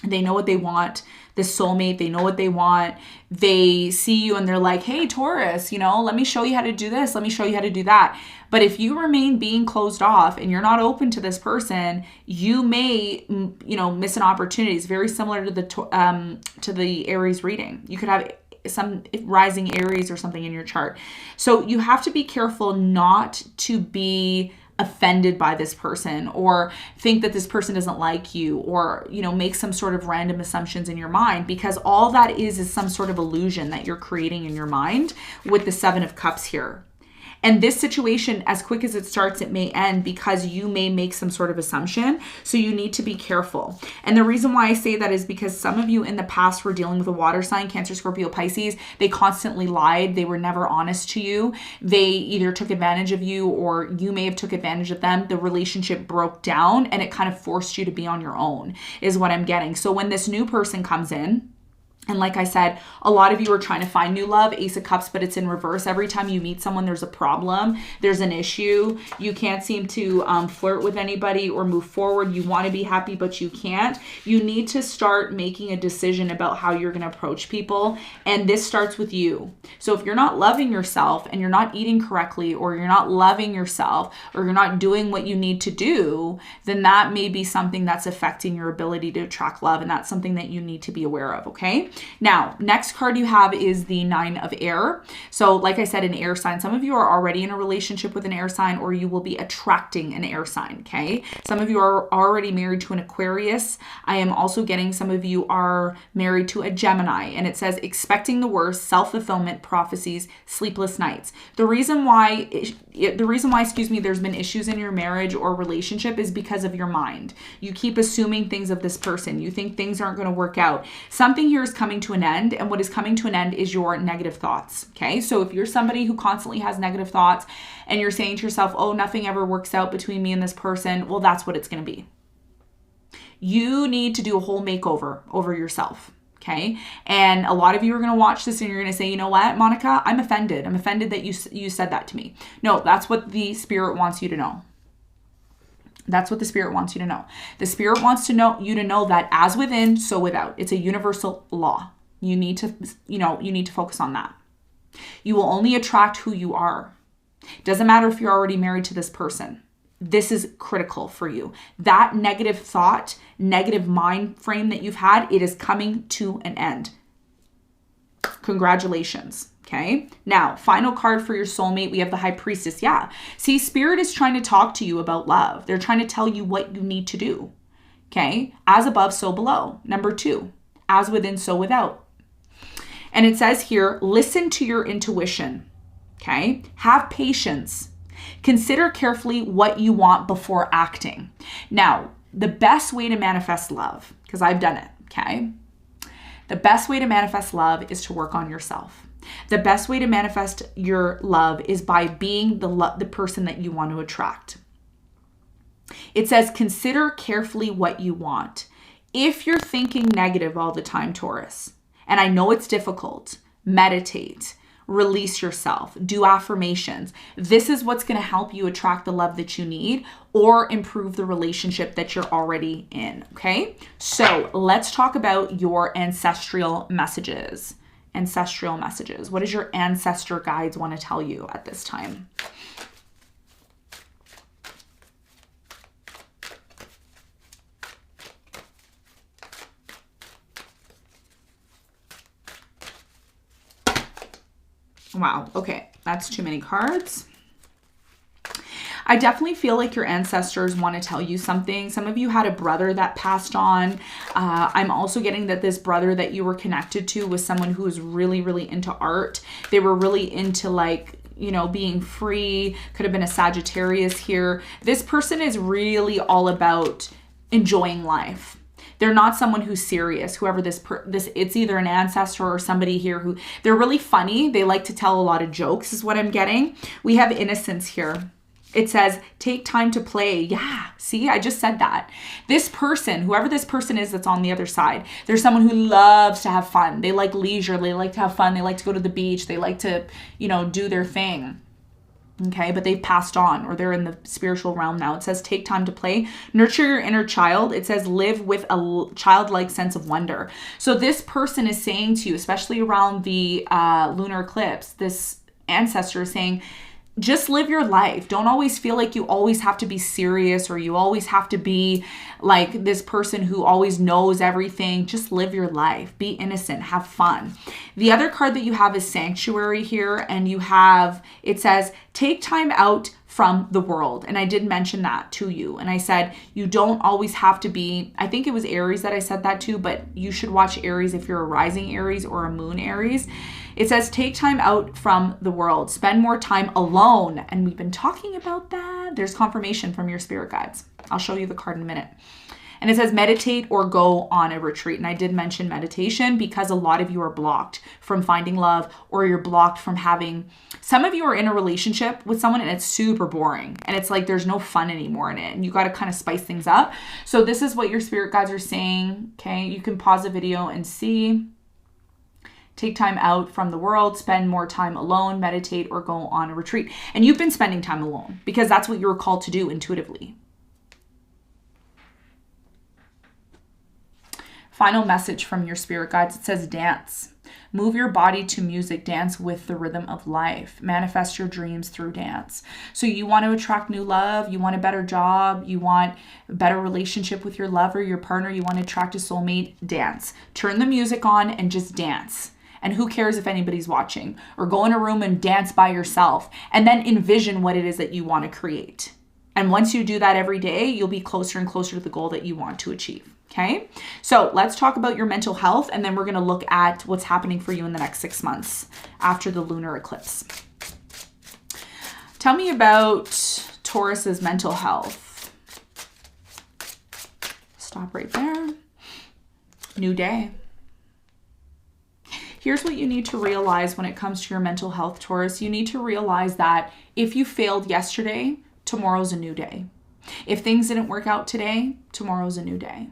They know what they want. The soulmate, they know what they want. They see you and they're like, hey, Taurus, let me show you how to do this. Let me show you how to do that. But if you remain being closed off and you're not open to this person, you may, miss an opportunity. It's very similar to the Aries reading. You could have some rising Aries or something in your chart. So you have to be careful not to be offended by this person or think that this person doesn't like you or, make some sort of random assumptions in your mind, because all that is some sort of illusion that you're creating in your mind with the Seven of Cups here. And this situation, as quick as it starts, it may end because you may make some sort of assumption. So you need to be careful. And the reason why I say that is because some of you in the past were dealing with a water sign, Cancer, Scorpio, Pisces. They constantly lied. They were never honest to you. They either took advantage of you or you may have took advantage of them. The relationship broke down and it kind of forced you to be on your own is what I'm getting. So when this new person comes in, and like I said, a lot of you are trying to find new love, Ace of Cups, but it's in reverse. Every time you meet someone, there's a problem, there's an issue. You can't seem to flirt with anybody or move forward. You want to be happy, but you can't. You need to start making a decision about how you're going to approach people. And this starts with you. So if you're not loving yourself and you're not eating correctly, or you're not loving yourself, or you're not doing what you need to do, then that may be something that's affecting your ability to attract love. And that's something that you need to be aware of, okay? Now, next card you have is the Nine of Air. So like I said, an air sign. Some of you are already in a relationship with an air sign, or you will be attracting an air sign, okay? Some of you are already married to an Aquarius. I am also getting some of you are married to a Gemini, and it says expecting the worst, self-fulfillment, prophecies, sleepless nights. The reason why, there's been issues in your marriage or relationship is because of your mind. You keep assuming things of this person. You think things aren't going to work out. Something here is coming to an end, and what is coming to an end is your negative thoughts, okay? So if you're somebody who constantly has negative thoughts and you're saying to yourself, oh, nothing ever works out between me and this person, well, that's what it's going to be. You need to do a whole makeover over yourself, okay? And a lot of you are going to watch this and you're going to say, you know what, Monica, I'm offended. I'm offended that you said that to me. No, that's what the spirit wants you to know. That's what the spirit wants you to know. The spirit wants to know you to know that as within, so without. It's a universal law. You need to focus on that. You will only attract who you are. Doesn't matter if you're already married to this person. This is critical for you. That negative thought, negative mind frame that you've had, it is coming to an end. Congratulations. Okay. Now, final card for your soulmate. We have the High Priestess. Yeah. See, Spirit is trying to talk to you about love. They're trying to tell you what you need to do. Okay. As above, so below. Number 2, as within, so without. And it says here, listen to your intuition. Okay. Have patience. Consider carefully what you want before acting. Now, the best way to manifest love, because I've done it. Okay. The best way to manifest love is to work on yourself. The best way to manifest your love is by being the person that you want to attract. It says, consider carefully what you want. If you're thinking negative all the time, Taurus, and I know it's difficult, meditate, release yourself, do affirmations. This is what's going to help you attract the love that you need or improve the relationship that you're already in, okay? So let's talk about your ancestral messages. Ancestral messages. What does your ancestor guides want to tell you at this time? Wow. Okay. That's too many cards. I definitely feel like your ancestors want to tell you something. Some of you had a brother that passed on. I'm also getting that this brother that you were connected to was someone who was really, really into art. They were really into being free. Could have been a Sagittarius here. This person is really all about enjoying life. They're not someone who's serious. Whoever this it's either an ancestor or somebody here who they're really funny. They like to tell a lot of jokes is what I'm getting. We have innocence here. It says, take time to play. Yeah, see, I just said that. This person, whoever this person is that's on the other side, there's someone who loves to have fun. They like leisure. They like to have fun. They like to go to the beach. They like to, do their thing. Okay, but they've passed on or they're in the spiritual realm now. It says, take time to play. Nurture your inner child. It says, live with a childlike sense of wonder. So this person is saying to you, especially around the lunar eclipse, this ancestor is saying, just live your life. Don't always feel like you always have to be serious or you always have to be like this person who always knows everything. Just live your life. Be innocent. Have fun. The other card that you have is Sanctuary here, and it says, take time out from the world. And I did mention that to you. And I said, you don't always have to be, I think it was Aries that I said that to, but you should watch Aries if you're a rising Aries or a moon Aries. It says, take time out from the world, spend more time alone. And we've been talking about that. There's confirmation from your spirit guides. I'll show you the card in a minute. And it says meditate or go on a retreat. And I did mention meditation because a lot of you are blocked from finding love, or you're blocked from having, some of you are in a relationship with someone and it's super boring. And it's like there's no fun anymore in it. And you got to kind of spice things up. So this is what your spirit guides are saying. Okay, you can pause the video and see. Take time out from the world, spend more time alone, meditate or go on a retreat. And you've been spending time alone because that's what you were called to do intuitively. Final message from your spirit guides. It says dance. Move your body to music. Dance with the rhythm of life. Manifest your dreams through dance. So you want to attract new love. You want a better job. You want a better relationship with your lover, your partner. You want to attract a soulmate. Dance. Turn the music on and just dance. And who cares if anybody's watching? Or go in a room and dance by yourself. And then envision what it is that you want to create. And once you do that every day, you'll be closer and closer to the goal that you want to achieve. Okay, so let's talk about your mental health, and then we're going to look at what's happening for you in the next 6 months after the lunar eclipse. Tell me about Taurus's mental health. Stop right there. New day. Here's what you need to realize when it comes to your mental health, Taurus. You need to realize that if you failed yesterday, tomorrow's a new day. If things didn't work out today, tomorrow's a new day.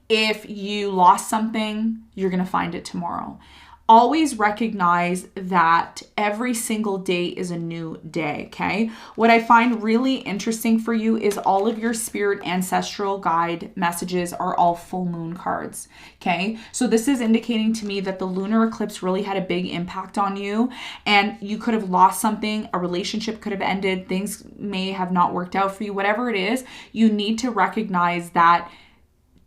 If you lost something, you're going to find it tomorrow. Always recognize that every single day is a new day, okay? What I find really interesting for you is all of your spirit ancestral guide messages are all full moon cards, okay? So this is indicating to me that the lunar eclipse really had a big impact on you, and you could have lost something, a relationship could have ended, things may have not worked out for you, whatever it is, you need to recognize that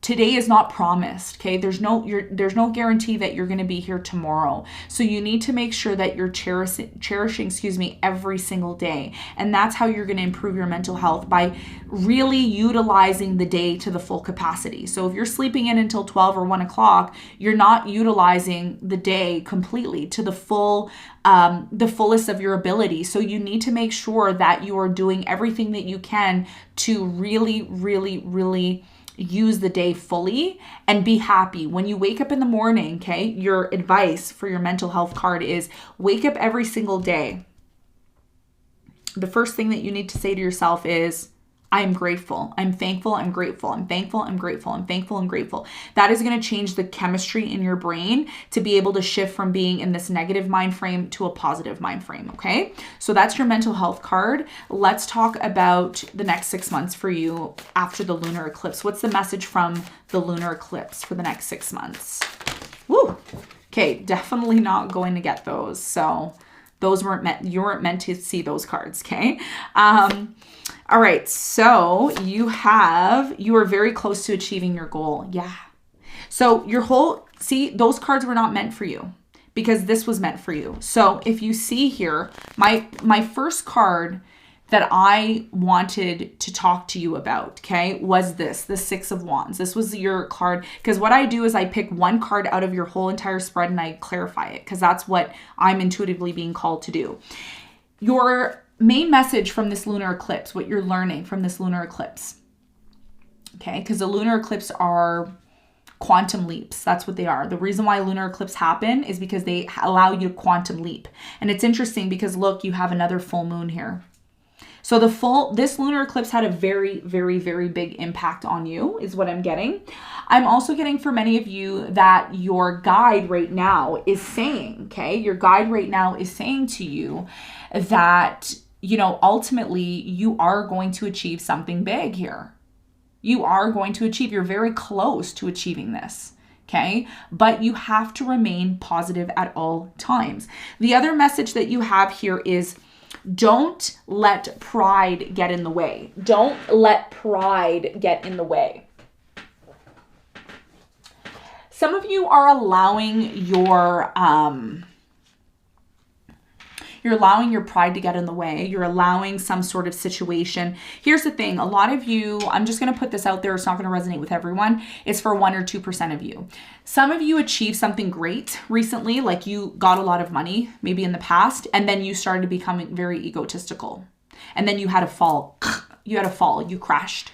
today is not promised, okay? There's no guarantee that you're going to be here tomorrow. So you need to make sure that you're cherishing, every single day. And that's how you're going to improve your mental health, by really utilizing the day to the full capacity. So if you're sleeping in until 12 or 1 o'clock, you're not utilizing the day completely to the fullest of your ability. So you need to make sure that you are doing everything that you can to really, really, really use the day fully and be happy. When you wake up in the morning, okay, your advice for your mental health card is wake up every single day. The first thing that you need to say to yourself is, I'm grateful, I'm thankful, I'm grateful, I'm thankful, I'm grateful, I'm thankful, I'm grateful. That is going to change the chemistry in your brain to be able to shift from being in this negative mind frame to a positive mind frame, okay? So that's your mental health card. Let's talk about the next 6 months for you after the lunar eclipse. What's the message from the lunar eclipse for the next 6 months? Woo! Okay, definitely not going to get those. So those weren't meant, you weren't meant to see those cards, okay? All right, so you are very close to achieving your goal. Yeah. So those cards were not meant for you because this was meant for you. So if you see here, my first card that I wanted to talk to you about, okay, was the 6 of Wands. This was your card, because what I do is I pick one card out of your whole entire spread and I clarify it, because that's what I'm intuitively being called to do. Your main message from this lunar eclipse, what you're learning from this lunar eclipse, okay, because the lunar eclipse are quantum leaps. That's what they are. The reason why lunar eclipse happen is because they allow you to quantum leap. And it's interesting because look, you have another full moon here. So this lunar eclipse had a very, very, very big impact on you, is what I'm getting. I'm also getting for many of you that your guide right now is saying, okay, your guide right now is saying to you that, ultimately you are going to achieve something big here. You are going to achieve, you're very close to achieving this. Okay, but you have to remain positive at all times. The other message that you have here is, don't let pride get in the way. Don't let pride get in the way. Some of you are allowing your You're allowing your pride to get in the way. You're allowing some sort of situation. Here's the thing. A lot of you, I'm just going to put this out there. It's not going to resonate with everyone. It's for 1 or 2% of you. Some of you achieved something great recently, like you got a lot of money, maybe in the past, and then you started becoming very egotistical. And then you had a fall. You had a fall. You crashed.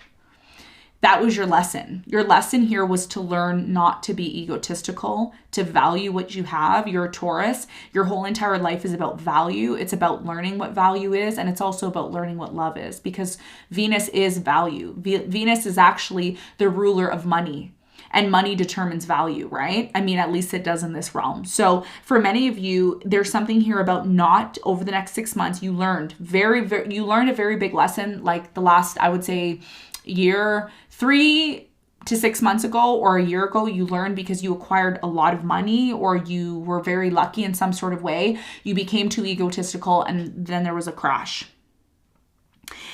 That was your lesson. Your lesson here was to learn not to be egotistical, to value what you have. You're a Taurus. Your whole entire life is about value. It's about learning what value is, and it's also about learning what love is, because Venus is value. Venus is actually the ruler of money, and money determines value, right? I mean, at least it does in this realm. So for many of you, there's something here about not over the next 6 months. You learned you learned a very big lesson, like the last, I would say, year, 3 to 6 months ago or a year ago. You learned because you acquired a lot of money, or you were very lucky in some sort of way. You became too egotistical, and then there was a crash.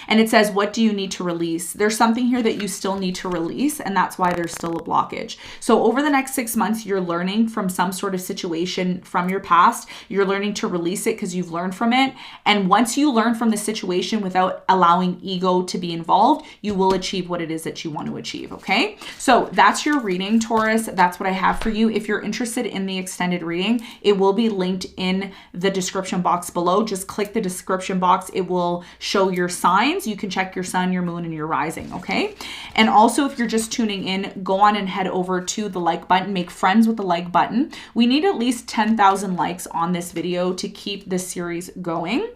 And it says, what do you need to release? There's something here that you still need to release, and that's why there's still a blockage. So over the next 6 months, you're learning from some sort of situation from your past. You're learning to release it because you've learned from it. And once you learn from the situation without allowing ego to be involved, you will achieve what it is that you want to achieve, okay? So that's your reading, Taurus. That's what I have for you. If you're interested in the extended reading, it will be linked in the description box below. Just click the description box. It will show your signs. You can check your sun, your moon, and your rising, okay? And also, if you're just tuning in, go on and head over to the like button. Make friends with the like button. We need at least 10,000 likes on this video to keep this series going.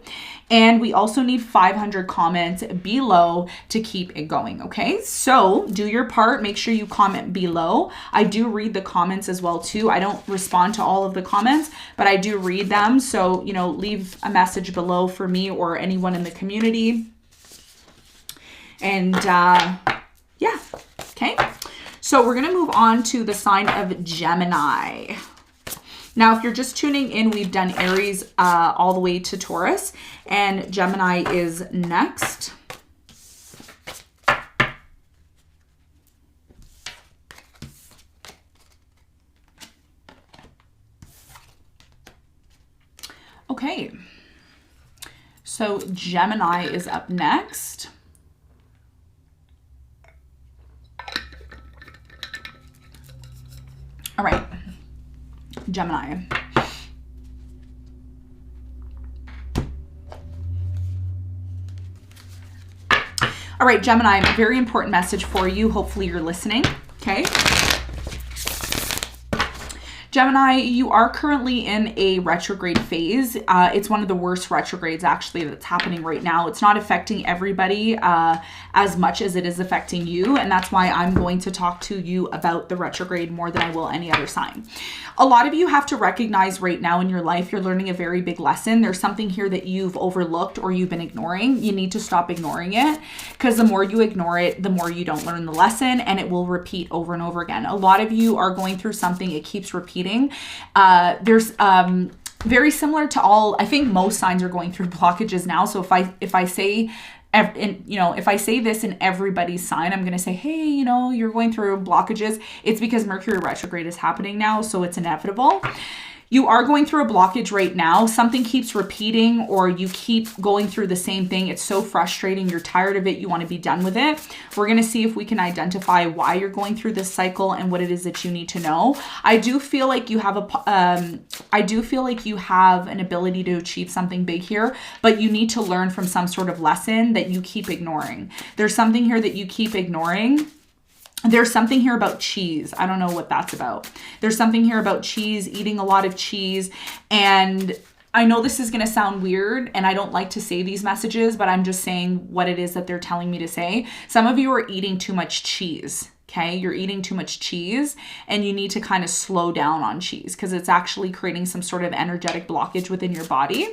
And we also need 500 comments below to keep it going, okay? So do your part. Make sure you comment below. I do read the comments as well too. I don't respond to all of the comments, but I do read them. So, you know, leave a message below for me or anyone in the community. And yeah, okay. So we're going to move on to the sign of Gemini. Now, if you're just tuning in, we've done Aries all the way to Taurus, and Gemini is next. Okay, so Gemini is up next. All right, Gemini. All right, Gemini, very important message for you. Hopefully you're listening, okay? Gemini, you are currently in a retrograde phase. It's one of the worst retrogrades actually that's happening right now. It's not affecting everybody as much as it is affecting you. And that's why I'm going to talk to you about the retrograde more than I will any other sign. A lot of you have to recognize right now in your life, you're learning a very big lesson. There's something here that you've overlooked or you've been ignoring. You need to stop ignoring it, because the more you ignore it, the more you don't learn the lesson, and it will repeat over and over again. A lot of you are going through something, it keeps repeating. There's very similar to all, I think most signs are going through blockages now. So if I say, if I say this in everybody's sign, I'm going to say, hey, you know, you're going through blockages. It's because Mercury retrograde is happening now. So it's inevitable. You are going through a blockage right now. Something keeps repeating, or you keep going through the same thing. It's so frustrating. You're tired of it. You want to be done with it. We're going to see if we can identify why you're going through this cycle and what it is that you need to know. I do feel like you have an ability to achieve something big here, but you need to learn from some sort of lesson that you keep ignoring. There's something here that you keep ignoring. There's something here about cheese. I don't know what that's about. There's something here about cheese, eating a lot of cheese. And I know this is going to sound weird, and I don't like to say these messages, but I'm just saying what it is that they're telling me to say. Some of you are eating too much cheese. Okay, you're eating too much cheese, and you need to kind of slow down on cheese, because it's actually creating some sort of energetic blockage within your body.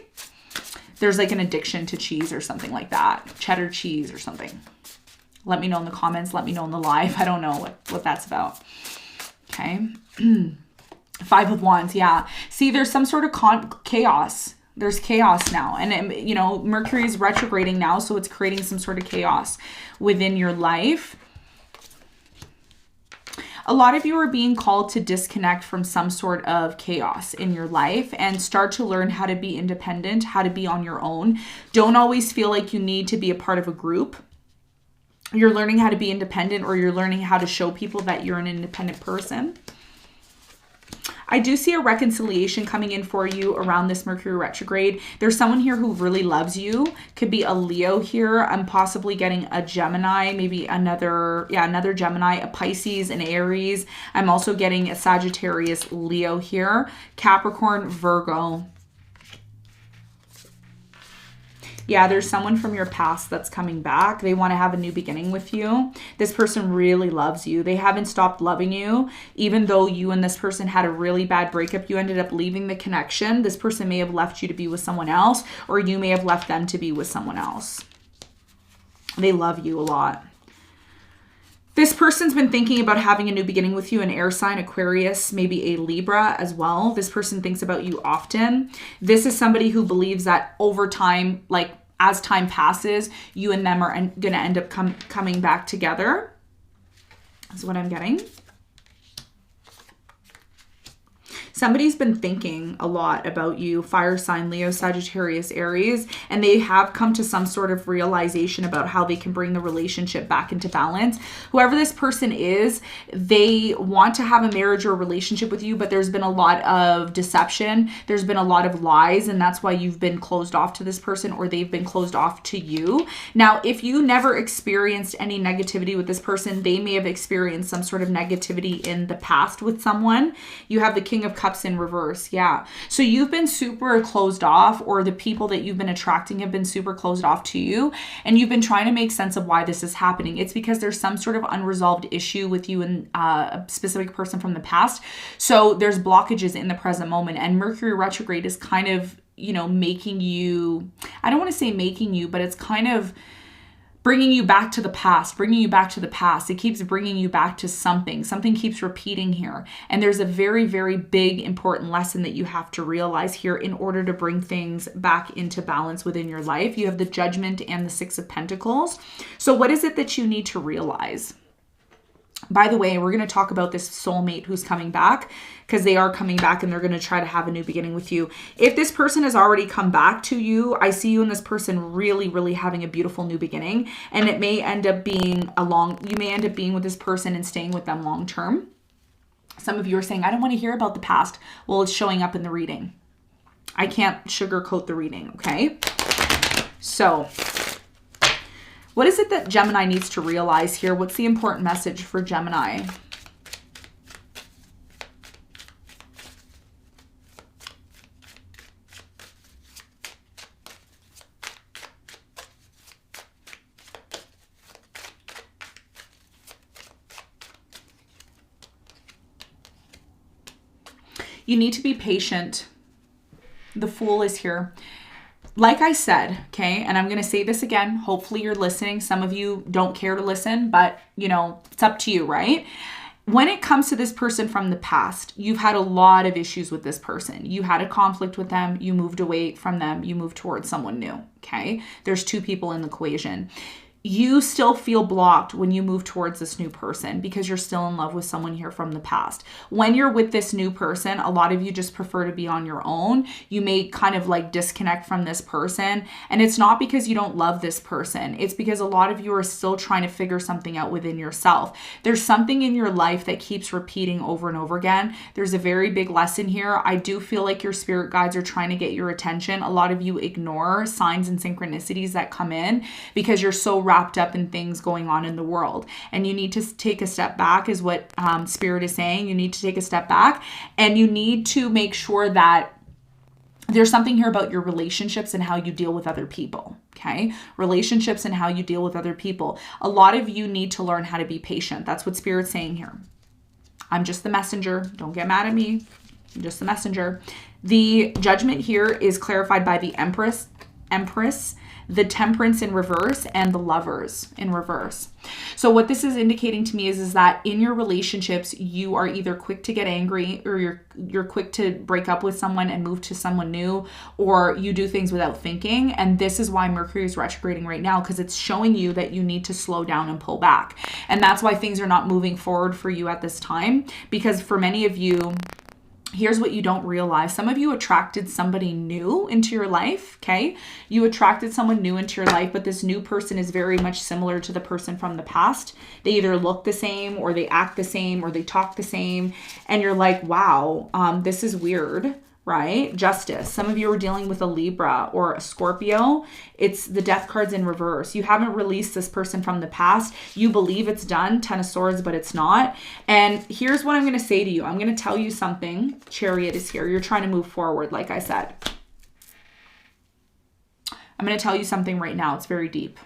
There's like an addiction to cheese or something like that. Cheddar cheese or something. Let me know in the comments. Let me know in the live. I don't know what that's about. Okay. 5 of Wands. Yeah. See, there's some sort of chaos. There's chaos now. And, you know, Mercury is retrograding now, so it's creating some sort of chaos within your life. A lot of you are being called to disconnect from some sort of chaos in your life and start to learn how to be independent, how to be on your own. Don't always feel like you need to be a part of a group. You're learning how to be independent, or you're learning how to show people that you're an independent person. I do see a reconciliation coming in for you around this Mercury retrograde. There's someone here who really loves you. Could be a Leo here. I'm possibly getting a Gemini, maybe another Gemini, a Pisces, an Aries. I'm also getting a Sagittarius, Leo here, Capricorn, Virgo. Yeah, there's someone from your past that's coming back. They want to have a new beginning with you. This person really loves you. They haven't stopped loving you. Even though you and this person had a really bad breakup, you ended up leaving the connection. This person may have left you to be with someone else, or you may have left them to be with someone else. They love you a lot. This person's been thinking about having a new beginning with you, an air sign, Aquarius, maybe a Libra as well. This person thinks about you often. This is somebody who believes that over time, like as time passes, you and them are going to end up coming back together. That's what I'm getting. Somebody's been thinking a lot about you, fire sign, Leo, Sagittarius, Aries, and they have come to some sort of realization about how they can bring the relationship back into balance. Whoever this person is, they want to have a marriage or a relationship with you, but there's been a lot of deception. There's been a lot of lies, and that's why you've been closed off to this person, or they've been closed off to you. Now, if you never experienced any negativity with this person, they may have experienced some sort of negativity in the past with someone. You have the King of Cups in reverse. Yeah. So you've been super closed off, or the people that you've been attracting have been super closed off to you. And you've been trying to make sense of why this is happening. It's because there's some sort of unresolved issue with you and a specific person from the past. So there's blockages in the present moment. And Mercury retrograde is kind of, making you, I don't want to say making you, but it's kind of bringing you back to the past, It keeps bringing you back to something. Something keeps repeating here. And there's a very, very big, important lesson that you have to realize here in order to bring things back into balance within your life. You have the Judgment and the Six of Pentacles. So what is it that you need to realize? By the way, we're going to talk about this soulmate who's coming back, because they are coming back and they're going to try to have a new beginning with you. If this person has already come back to you, I see you and this person really, really having a beautiful new beginning. And it may end up being you may end up being with this person and staying with them long term. Some of you are saying, I don't want to hear about the past. Well, it's showing up in the reading. I can't sugarcoat the reading, okay? So what is it that Gemini needs to realize here? What's the important message for Gemini? You need to be patient. The Fool is here. Like I said, okay, and I'm going to say this again. Hopefully you're listening. Some of you don't care to listen, but it's up to you, right? When it comes to this person from the past, you've had a lot of issues with this person. You had a conflict with them. You moved away from them. You moved towards someone new, okay? There's two people in the equation. You still feel blocked when you move towards this new person because you're still in love with someone here from the past. When you're with this new person, a lot of you just prefer to be on your own. You may kind of like disconnect from this person. And it's not because you don't love this person. It's because a lot of you are still trying to figure something out within yourself. There's something in your life that keeps repeating over and over again. There's a very big lesson here. I do feel like your spirit guides are trying to get your attention. A lot of you ignore signs and synchronicities that come in because you're so wrapped up in things going on in the world. And you need to take a step back is what Spirit is saying. You need to take a step back and you need to make sure that there's something here about your relationships and how you deal with other people, okay? Relationships and how you deal with other people. A lot of you need to learn how to be patient. That's what Spirit's saying here. I'm just the messenger. Don't get mad at me. I'm just the messenger. The Judgment here is clarified by the Empress. the Temperance in reverse, and the Lovers in reverse. So what this is indicating to me is that in your relationships, you are either quick to get angry, or you're quick to break up with someone and move to someone new, or you do things without thinking. And this is why Mercury is retrograding right now, because it's showing you that you need to slow down and pull back. And that's why things are not moving forward for you at this time, because for many of you, here's what you don't realize. Some of you attracted somebody new into your life, okay? You attracted someone new into your life, but this new person is very much similar to the person from the past. They either look the same, or they act the same, or they talk the same. And you're like, wow, this is weird, right? Justice. Some of you are dealing with a Libra or a Scorpio. It's the Death card's in reverse. You haven't released this person from the past. You believe it's done, Ten of Swords, but it's not. And here's what I'm going to say to you. I'm going to tell you something. Chariot is here. You're trying to move forward, like I said. I'm going to tell you something right now. It's very deep.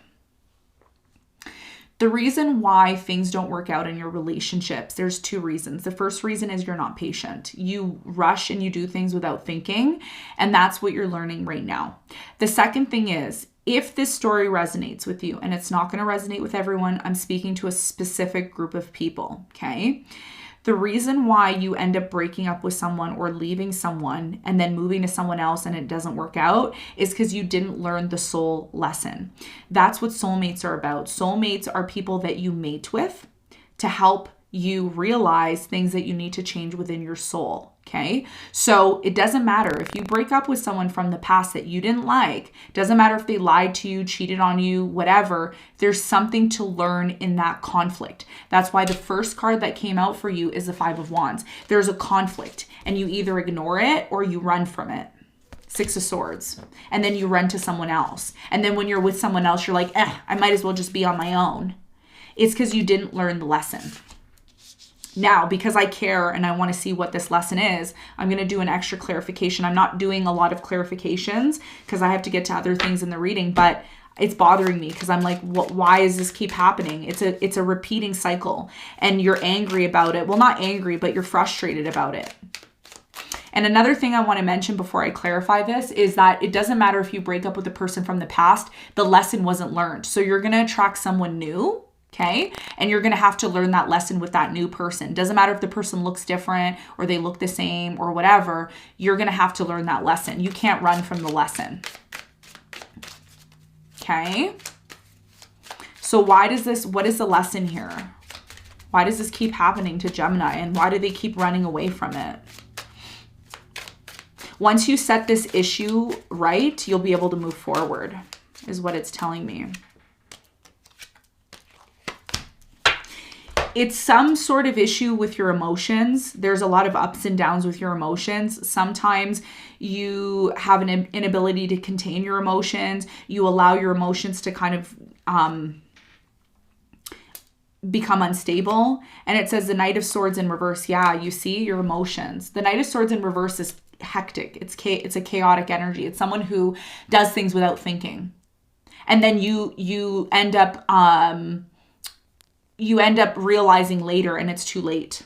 The reason why things don't work out in your relationships, there's two reasons. The first reason is you're not patient. You rush and you do things without thinking, and that's what you're learning right now. The second thing is, if this story resonates with you, and it's not going to resonate with everyone, I'm speaking to a specific group of people, okay? The reason why you end up breaking up with someone or leaving someone and then moving to someone else and it doesn't work out is because you didn't learn the soul lesson. That's what soulmates are about. Soulmates are people that you mate with to help you realize things that you need to change within your soul. Okay. So it doesn't matter if you break up with someone from the past that you didn't like. It doesn't matter if they lied to you, cheated on you, whatever. There's something to learn in that conflict. That's why the first card that came out for you is the Five of Wands. There's a conflict and you either ignore it or you run from it. Six of Swords. And then you run to someone else. And then when you're with someone else, you're like, I might as well just be on my own. It's because you didn't learn the lesson. Now, because I care and I want to see what this lesson is, I'm going to do an extra clarification. I'm not doing a lot of clarifications because I have to get to other things in the reading, but it's bothering me because I'm like, why does this keep happening? It's a repeating cycle and you're angry about it. Well, not angry, but you're frustrated about it. And another thing I want to mention before I clarify this is that it doesn't matter if you break up with a person from the past, the lesson wasn't learned. So you're going to attract someone new. Okay. And you're going to have to learn that lesson with that new person. Doesn't matter if the person looks different or they look the same or whatever, you're going to have to learn that lesson. You can't run from the lesson. Okay. So what is the lesson here? Why does this keep happening to Gemini and why do they keep running away from it? Once you set this issue right, you'll be able to move forward, is what it's telling me. It's some sort of issue with your emotions. There's a lot of ups and downs with your emotions. Sometimes you have an inability to contain your emotions. You allow your emotions to kind of become unstable. And it says the Knight of Swords in reverse. Yeah, you see your emotions. The Knight of Swords in reverse is hectic. It's a chaotic energy. It's someone who does things without thinking. And then you end up realizing later and it's too late.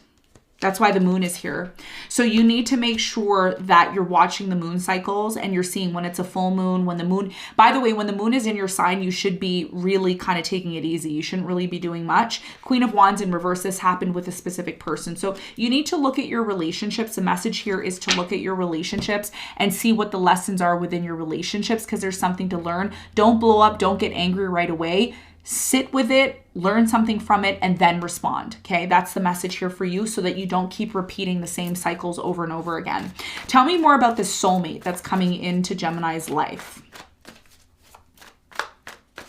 That's why the moon is here. So you need to make sure that you're watching the moon cycles and you're seeing when it's a full moon, when the moon, by the way, when the moon is in your sign, you should be really kind of taking it easy. You shouldn't really be doing much. Queen of Wands in reverse, this happened with a specific person. So you need to look at your relationships. The message here is to look at your relationships and see what the lessons are within your relationships because there's something to learn. Don't blow up. Don't get angry right away. Sit with it, learn something from it, and then respond. Okay, that's the message here for you so that you don't keep repeating the same cycles over and over again. Tell me more about this soulmate that's coming into Gemini's life.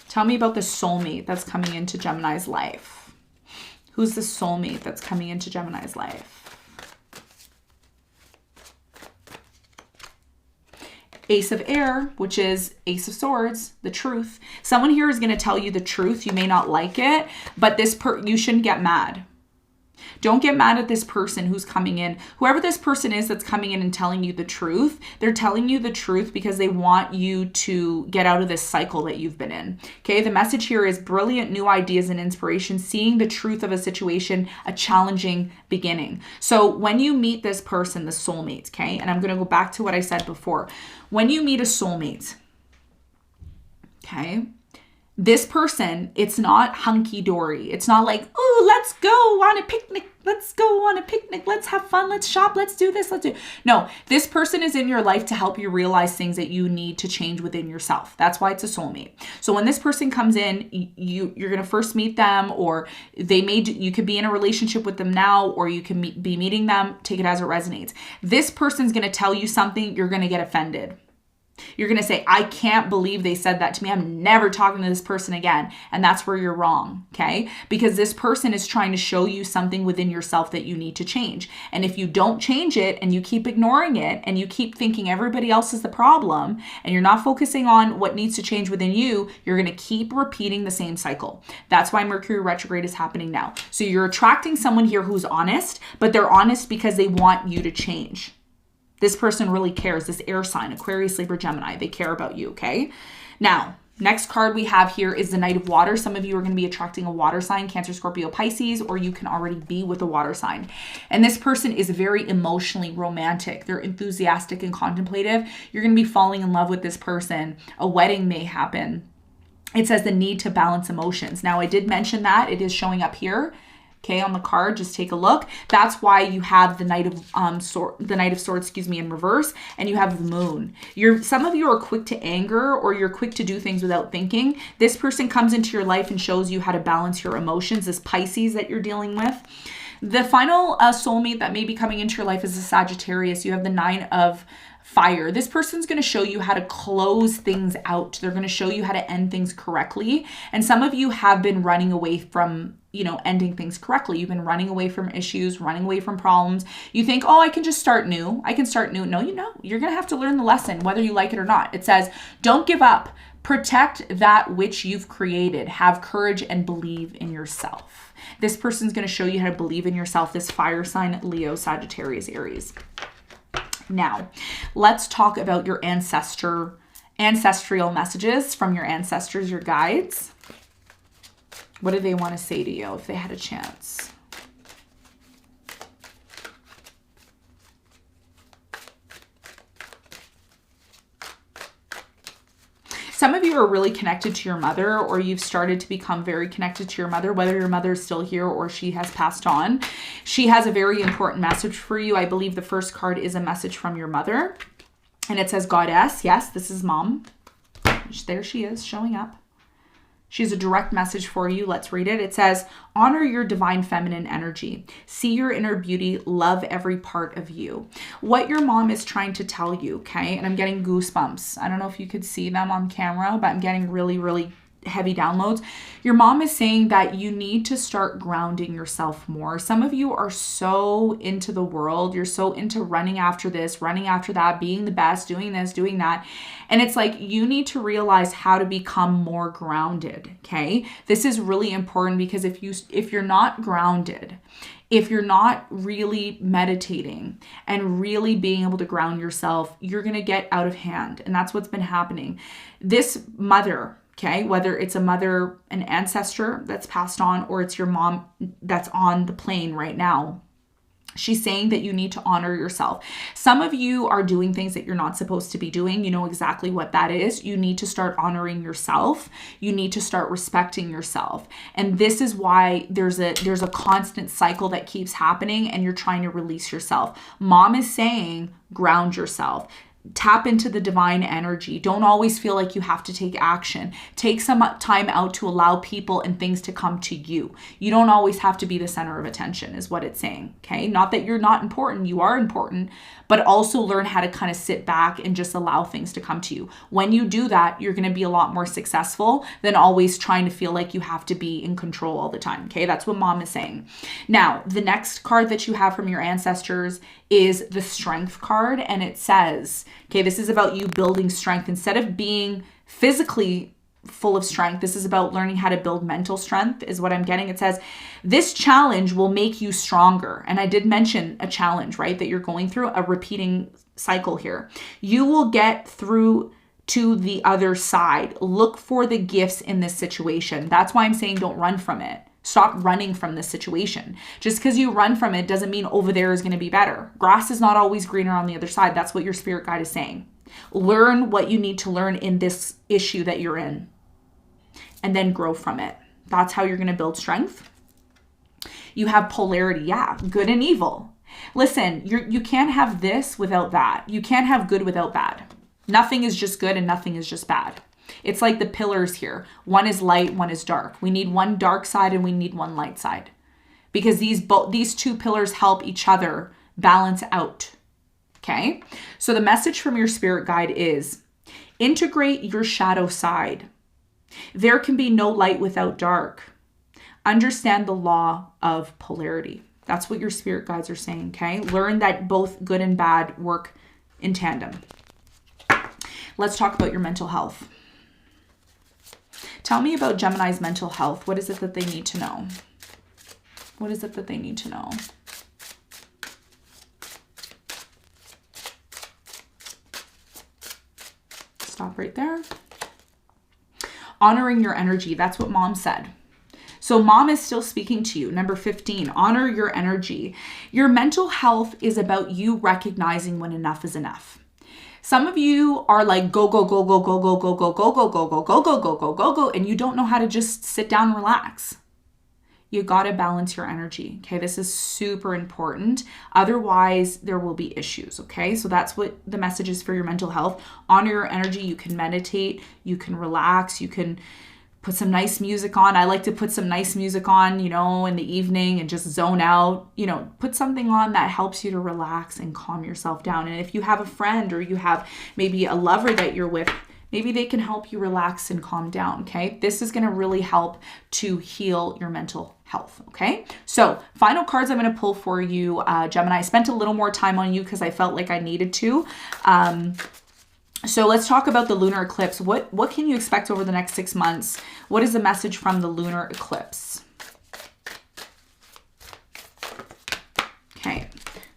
Tell me about the soulmate that's coming into Gemini's life. Who's the soulmate that's coming into Gemini's life? Ace of Air, which is Ace of Swords, the truth. Someone here is going to tell you the truth. You may not like it, but you shouldn't get mad. Don't get mad at this person who's coming in. Whoever this person is that's coming in and telling you the truth, they're telling you the truth because they want you to get out of this cycle that you've been in. Okay, the message here is brilliant new ideas and inspiration, seeing the truth of a situation, a challenging beginning. So when you meet this person, the soulmate, okay, and I'm going to go back to what I said before. When you meet a soulmate, Okay. This person, it's not hunky-dory. It's not like, oh, let's go on a picnic. Let's go on a picnic. Let's have fun. Let's shop. Let's do this. Let's do. No, this person is in your life to help you realize things that you need to change within yourself. That's why it's a soulmate. So when this person comes in, you're going to first meet them, or you could be in a relationship with them now, or you can be meeting them. Take it as it resonates. This person's going to tell you something. You're going to get offended. You're going to say, I can't believe they said that to me. I'm never talking to this person again. And that's where you're wrong, okay? Because this person is trying to show you something within yourself that you need to change. And if you don't change it and you keep ignoring it and you keep thinking everybody else is the problem and you're not focusing on what needs to change within you, you're going to keep repeating the same cycle. That's why Mercury retrograde is happening now. So you're attracting someone here who's honest, but they're honest because they want you to change. This person really cares. This air sign, Aquarius, Libra, Gemini, they care about you, okay? Now, next card we have here is the Knight of Water. Some of you are going to be attracting a water sign, Cancer, Scorpio, Pisces, or you can already be with a water sign. And this person is very emotionally romantic. They're enthusiastic and contemplative. You're going to be falling in love with this person. A wedding may happen. It says the need to balance emotions. Now, I did mention that. It is showing up here. Okay, on the card, just take a look. That's why you have the Knight of Swords, in reverse, and you have the Moon. Some of you are quick to anger, or you're quick to do things without thinking. This person comes into your life and shows you how to balance your emotions. This Pisces that you're dealing with. The final soulmate that may be coming into your life is a Sagittarius. You have the Nine of Fire. This person's going to show you how to close things out. They're going to show you how to end things correctly. And some of you have been running away from, ending things correctly. You've been running away from issues, running away from problems. You think, oh, I can just start new. I can start new. No, you're going to have to learn the lesson, whether you like it or not. It says, don't give up. Protect that which you've created. Have courage and believe in yourself. This person's going to show you how to believe in yourself. This fire sign, Leo, Sagittarius, Aries. Now, let's talk about your ancestral messages from your ancestors, your guides. What do they want to say to you if they had a chance? Some of you are really connected to your mother, or you've started to become very connected to your mother, whether your mother is still here or she has passed on. She has a very important message for you. I believe the first card is a message from your mother, and it says Goddess. Yes, this is Mom. There she is showing up. She has a direct message for you. Let's read it. It says, honor your divine feminine energy. See your inner beauty. Love every part of you. What your mom is trying to tell you, okay? And I'm getting goosebumps. I don't know if you could see them on camera, but I'm getting really, really heavy downloads. Your mom is saying that you need to start grounding yourself more. Some of you are so into the world. You're so into running after this, running after that, being the best, doing this, doing that. And it's like you need to realize how to become more grounded, okay? This is really important because if you're not grounded, if you're not really meditating and really being able to ground yourself, you're going to get out of hand. And that's what's been happening. This mother, okay, whether it's a mother, an ancestor that's passed on, or it's your mom that's on the plane right now, she's saying that you need to honor yourself. Some of you are doing things that you're not supposed to be doing. You know exactly what that is. You need to start honoring yourself. You need to start respecting yourself. And this is why there's a constant cycle that keeps happening, and you're trying to release yourself. Mom is saying, ground yourself. Tap into the divine energy. Don't always feel like you have to take action. Take some time out to allow people and things to come to you. You don't always have to be the center of attention, is what it's saying. Okay. Not that you're not important. You are important, but also learn how to kind of sit back and just allow things to come to you. When you do that, you're going to be a lot more successful than always trying to feel like you have to be in control all the time. Okay. That's what Mom is saying. Now, the next card that you have from your ancestors is the Strength card. And it says, okay, this is about you building strength. Instead of being physically full of strength, this is about learning how to build mental strength, is what I'm getting. It says, this challenge will make you stronger. And I did mention a challenge, right? That you're going through a repeating cycle here. You will get through to the other side. Look for the gifts in this situation. That's why I'm saying don't run from it. Stop running from this situation. Just because you run from it doesn't mean over there is going to be better. Grass is not always greener on the other side. That's what your spirit guide is saying. Learn what you need to learn in this issue that you're in, and then grow from it. That's how you're going to build strength. You have polarity. Yeah, good and evil. Listen, you can't have this without that. You can't have good without bad. Nothing is just good and nothing is just bad. It's like the pillars here. One is light, one is dark. We need one dark side and we need one light side, because these two pillars help each other balance out. Okay? So the message from your spirit guide is integrate your shadow side. There can be no light without dark. Understand the law of polarity. That's what your spirit guides are saying, okay? Learn that both good and bad work in tandem. Let's talk about your mental health. Tell me about Gemini's mental health. What is it that they need to know? What is it that they need to know? Stop right there. Honoring your energy. That's what mom said. So mom is still speaking to you. Number 15, honor your energy. Your mental health is about you recognizing when enough is enough. Some of you are like go, go, go, go, go, go, go, go, go, go, go, go, go, go, go, go, go, go, and you don't know how to just sit down and relax. You got to balance your energy. Okay, this is super important. Otherwise, there will be issues. Okay, so that's what the message is for your mental health. Honor your energy. You can meditate. You can relax. You can put some nice music on. I like to put some nice music on, you know, in the evening and just zone out. You know, put something on that helps you to relax and calm yourself down. And if you have a friend or you have maybe a lover that you're with, maybe they can help you relax and calm down, okay? This is going to really help to heal your mental health, okay? So final cards I'm going to pull for you, Gemini. I spent a little more time on you because I felt like I needed to. So let's talk about the lunar eclipse. What can you expect over the next 6 months? What is the message from the lunar eclipse? Okay.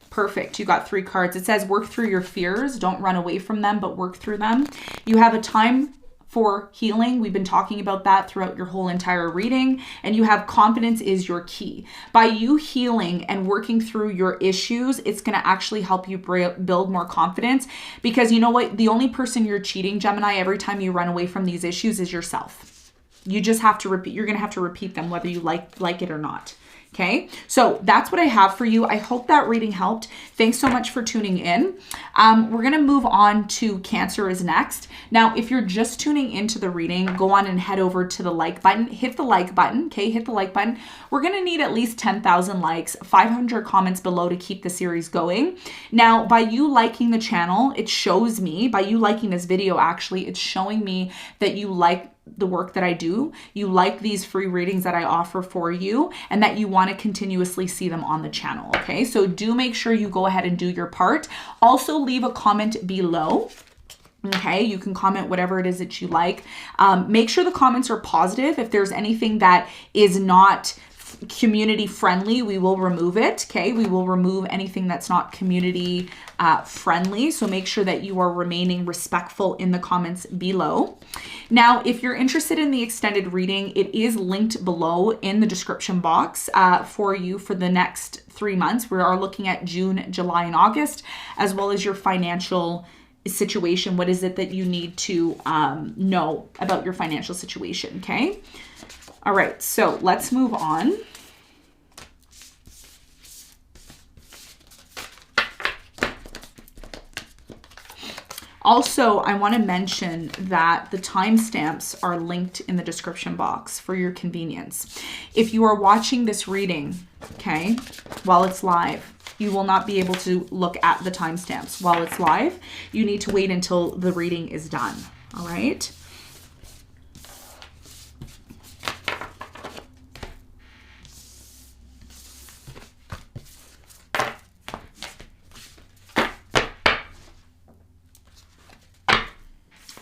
Perfect. You got 3 cards. It says work through your fears. Don't run away from them, but work through them. You have a time for healing. We've been talking about that throughout your whole entire reading. And you have confidence is your key. By you healing and working through your issues, it's going to actually help you build more confidence, because you know what? The only person you're cheating, Gemini, every time you run away from these issues is yourself. You just have to repeat. You're going to have to repeat them whether you like it or not. Okay, so that's what I have for you. I hope that reading helped. Thanks so much for tuning in. We're going to move on to Cancer is next. Now, if you're just tuning into the reading, go on and head over to the like button. Hit the like button, okay? Hit the like button. We're going to need at least 10,000 likes, 500 comments below to keep the series going. Now, by you liking the channel, it shows me, by you liking this video, actually, it's showing me that you like the work that I do, you like these free readings that I offer for you, and that you want to continuously see them on the channel, okay? So do make sure you go ahead and do your part. Also leave a comment below. Okay, you can comment whatever it is that you like. Make sure the comments are positive. If there's anything that is not community friendly, we will remove it. Okay, we will remove anything that's not community friendly. So make sure that you are remaining respectful in the comments below. Now, if you're interested in the extended reading, it is linked below in the description box for you for the next 3 months. We are looking at June, July, and August, as well as your financial situation. What is it that you need to know about your financial situation? Okay. All right, so let's move on. Also, I want to mention that the timestamps are linked in the description box for your convenience. If you are watching this reading, okay, while it's live, you will not be able to look at the timestamps while it's live. You need to wait until the reading is done, all right?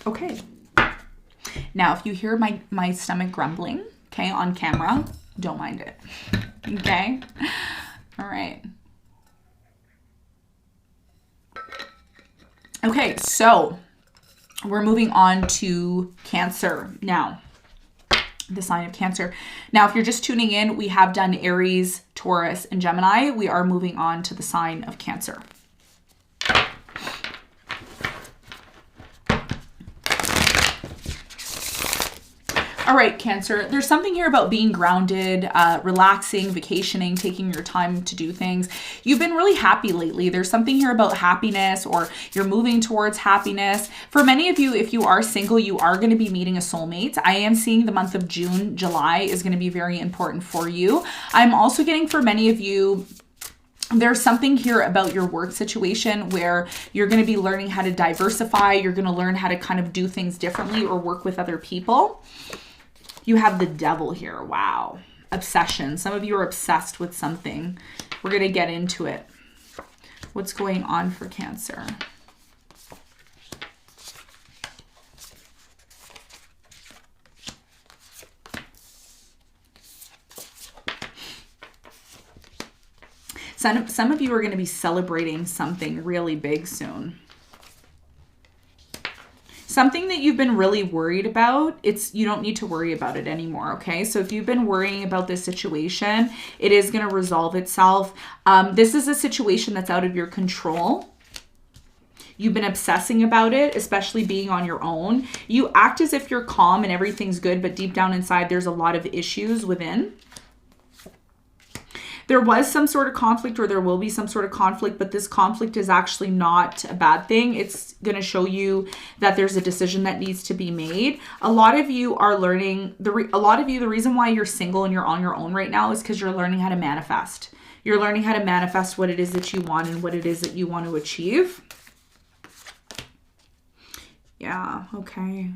Okay, now if you hear my stomach grumbling, okay, on camera, don't mind it, okay? All right. Okay, so we're moving on to Cancer now, the sign of Cancer. Now, if you're just tuning in, we have done Aries, Taurus, and Gemini. We are moving on to the sign of Cancer. All right, Cancer, there's something here about being grounded, relaxing, vacationing, taking your time to do things. You've been really happy lately. There's something here about happiness, or you're moving towards happiness. For many of you, if you are single, you are going to be meeting a soulmate. I am seeing the month of June, July is going to be very important for you. I'm also getting, for many of you, there's something here about your work situation where you're going to be learning how to diversify. You're going to learn how to kind of do things differently or work with other people. You have the Devil here. Wow. Obsession. Some of you are obsessed with something. We're going to get into it. What's going on for Cancer? Some of you are going to be celebrating something really big soon. Something that you've been really worried about, you don't need to worry about it anymore, okay? So if you've been worrying about this situation, it is going to resolve itself. This is a situation that's out of your control. You've been obsessing about it, especially being on your own. You act as if you're calm and everything's good, but deep down inside, there's a lot of issues within. There was some sort of conflict, or there will be some sort of conflict, but this conflict is actually not a bad thing. It's going to show you that there's a decision that needs to be made. A lot of you are learning, the reason why you're single and you're on your own right now is because you're learning how to manifest. You're learning how to manifest what it is that you want and what it is that you want to achieve. Yeah, okay.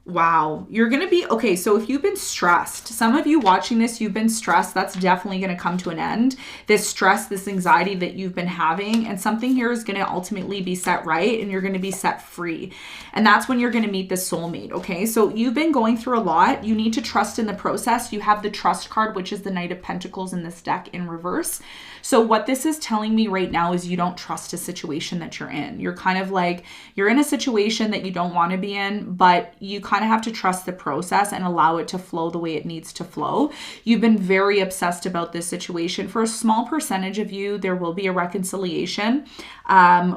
Wow. You're going to be, okay, so if you've been stressed, some of you watching this, you've been stressed, that's definitely going to come to an end. This stress, this anxiety that you've been having, and something here is going to ultimately be set right, and you're going to be set free. And that's when you're going to meet this soulmate, okay? So you've been going through a lot. You need to trust in the process. You have the Trust card, which is the Knight of Pentacles in this deck in reverse. So what this is telling me right now is you don't trust a situation that you're in. You're kind of like, you're in a situation that you don't want to be in, but you kind of have to trust the process and allow it to flow the way it needs to flow. You've been very obsessed about this situation. For a small percentage of you, there will be a reconciliation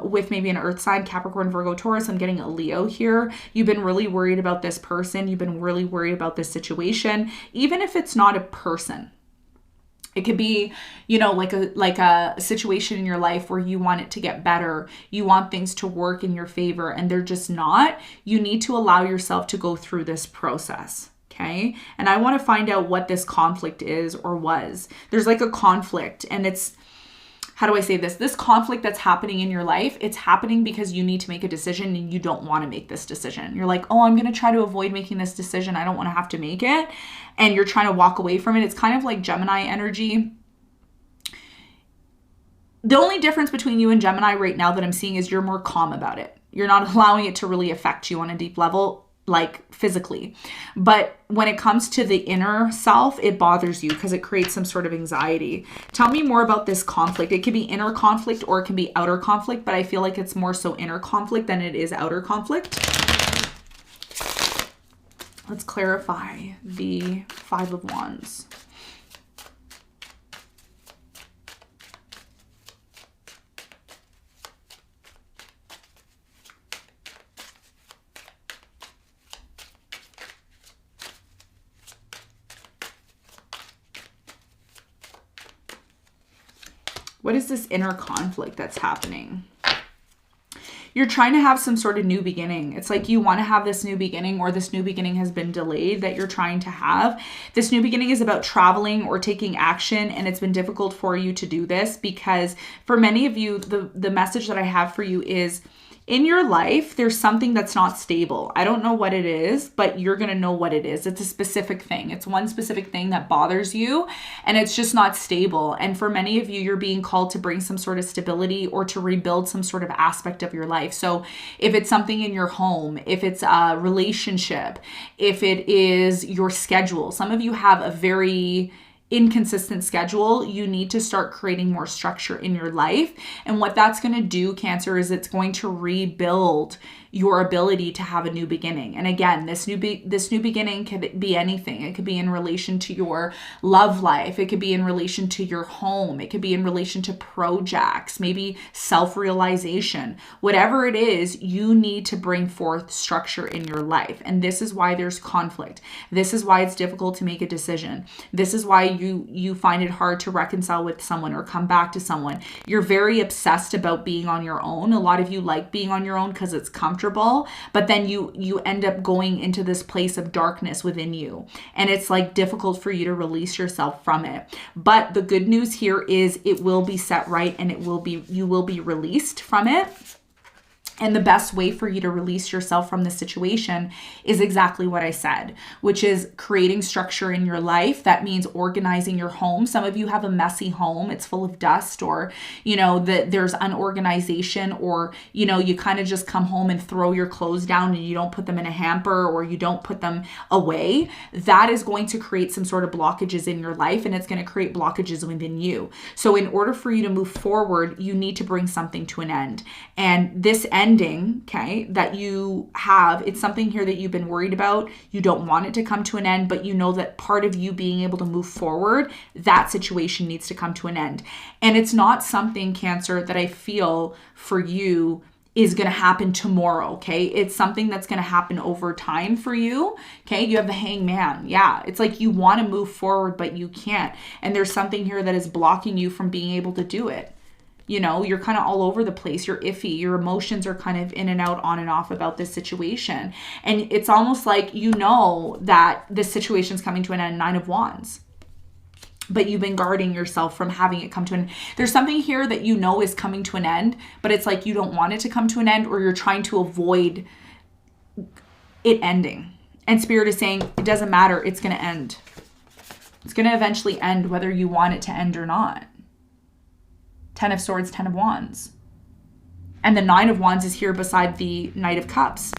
with maybe an earth sign, Capricorn, Virgo, Taurus. I'm getting a Leo here. You've been really worried about this person. You've been really worried about this situation, even if it's not a person. It could be, you know, like a situation in your life where you want it to get better. You want things to work in your favor and they're just not. You need to allow yourself to go through this process. Okay. And I want to find out what this conflict is or was. There's like a conflict, and it's, how do I say this? This conflict that's happening in your life, it's happening because you need to make a decision and you don't want to make this decision. You're like, oh, I'm going to try to avoid making this decision. I don't want to have to make it. And you're trying to walk away from it. It's kind of like Gemini energy. The only difference between you and Gemini right now that I'm seeing is you're more calm about it. You're not allowing it to really affect you on a deep level, like physically. But when it comes to the inner self, it bothers you because it creates some sort of anxiety. Tell me more about this conflict. It can be inner conflict or it can be outer conflict, but I feel like it's more so inner conflict than it is outer conflict. Let's clarify the Five of Wands. What is this inner conflict that's happening? You're trying to have some sort of new beginning. It's like you want to have this new beginning, or this new beginning has been delayed that you're trying to have. This new beginning is about traveling or taking action, and it's been difficult for you to do this because for many of you, the message that I have for you is, in your life, there's something that's not stable. I don't know what it is, but you're going to know what it is. It's a specific thing. It's one specific thing that bothers you, and it's just not stable. And for many of you, you're being called to bring some sort of stability or to rebuild some sort of aspect of your life. So if it's something in your home, if it's a relationship, if it is your schedule, some of you have a very inconsistent schedule, you need to start creating more structure in your life. And what that's going to do, Cancer, is it's going to rebuild your ability to have a new beginning. And again, this new beginning could be anything. It could be in relation to your love life. It could be in relation to your home. It could be in relation to projects, maybe self-realization. Whatever it is, you need to bring forth structure in your life. And this is why there's conflict. This is why it's difficult to make a decision. This is why you find it hard to reconcile with someone or come back to someone. You're very obsessed about being on your own. A lot of you like being on your own because it's comfortable, but then you end up going into this place of darkness within you. And it's like difficult for you to release yourself from it. But the good news here is it will be set right, and you will be released from it. And the best way for you to release yourself from the situation is exactly what I said, which is creating structure in your life. That means organizing your home. Some of you have a messy home. It's full of dust, or, there's unorganization, or, you kind of just come home and throw your clothes down and you don't put them in a hamper, or you don't put them away. That is going to create some sort of blockages in your life, and it's going to create blockages within you. So in order for you to move forward, you need to bring something to an end. And this ending, okay, that you have, it's something here that you've been worried about. You don't want it to come to an end, but you know that part of you being able to move forward, that situation needs to come to an end. And it's not something, Cancer, that I feel for you is going to happen tomorrow, okay? It's something that's going to happen over time for you, okay? You have the Hangman. Yeah, it's like you want to move forward, but you can't. And there's something here that is blocking you from being able to do it. You're kind of all over the place. You're iffy. Your emotions are kind of in and out, on and off about this situation. And it's almost like that this situation's coming to an end, 9 of Wands. But you've been guarding yourself from having it come to an end. There's something here that is coming to an end, but it's like you don't want it to come to an end, or you're trying to avoid it ending. And Spirit is saying, it doesn't matter. It's going to end. It's going to eventually end, whether you want it to end or not. 10 of Swords, 10 of Wands. And the 9 of Wands is here beside the Knight of Cups.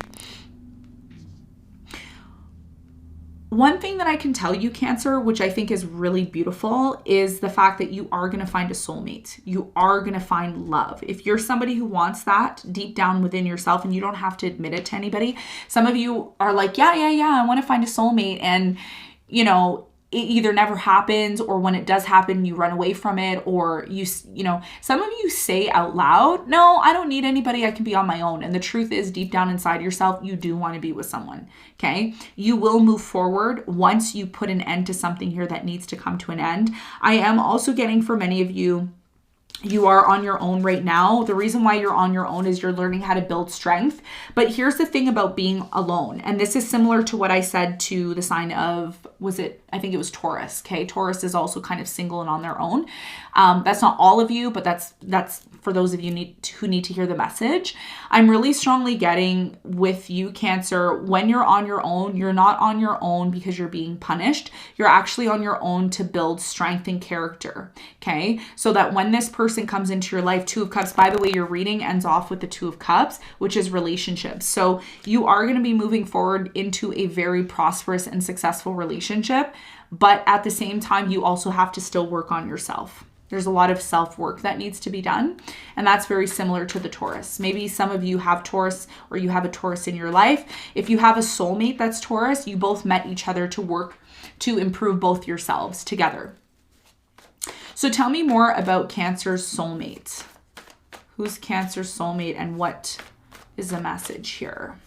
One thing that I can tell you, Cancer, which I think is really beautiful, is the fact that you are going to find a soulmate. You are going to find love. If you're somebody who wants that deep down within yourself, and you don't have to admit it to anybody, some of you are like, yeah, I want to find a soulmate. And, it either never happens, or when it does happen, you run away from it, or some of you say out loud, no, I don't need anybody. I can be on my own. And the truth is, deep down inside yourself, you do want to be with someone. Okay. You will move forward once you put an end to something here that needs to come to an end. I am also getting, for many of you, you are on your own right now. The reason why you're on your own is you're learning how to build strength. But here's the thing about being alone. And this is similar to what I said to the sign of, I think it was Taurus. Okay. Taurus is also kind of single and on their own. That's not all of you, but that's for those of you who need to hear the message. I'm really strongly getting with you, Cancer, when you're on your own, you're not on your own because you're being punished. You're actually on your own to build strength and character. Okay. So that when this person comes into your life, 2 of Cups, by the way, your reading ends off with the 2 of Cups, which is relationships. So you are going to be moving forward into a very prosperous and successful relationship. But at the same time, you also have to still work on yourself. There's a lot of self-work that needs to be done. And that's very similar to the Taurus. Maybe some of you have Taurus, or you have a Taurus in your life. If you have a soulmate that's Taurus, you both met each other to work to improve both yourselves together. So tell me more about Cancer's soulmate. Who's Cancer's soulmate, and what is the message here?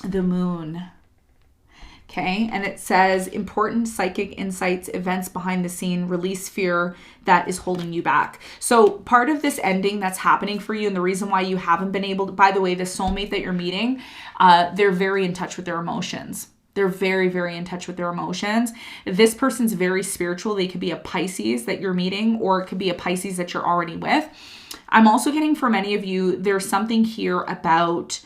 The Moon. Okay, and it says important psychic insights, events behind the scene, release fear that is holding you back. So part of this ending that's happening for you, and the reason why you haven't been able to, by the way, the soulmate that you're meeting, they're very in touch with their emotions. They're very, very in touch with their emotions. This person's very spiritual. They could be a Pisces that you're meeting, or it could be a Pisces that you're already with. I'm also getting, for many of you, there's something here about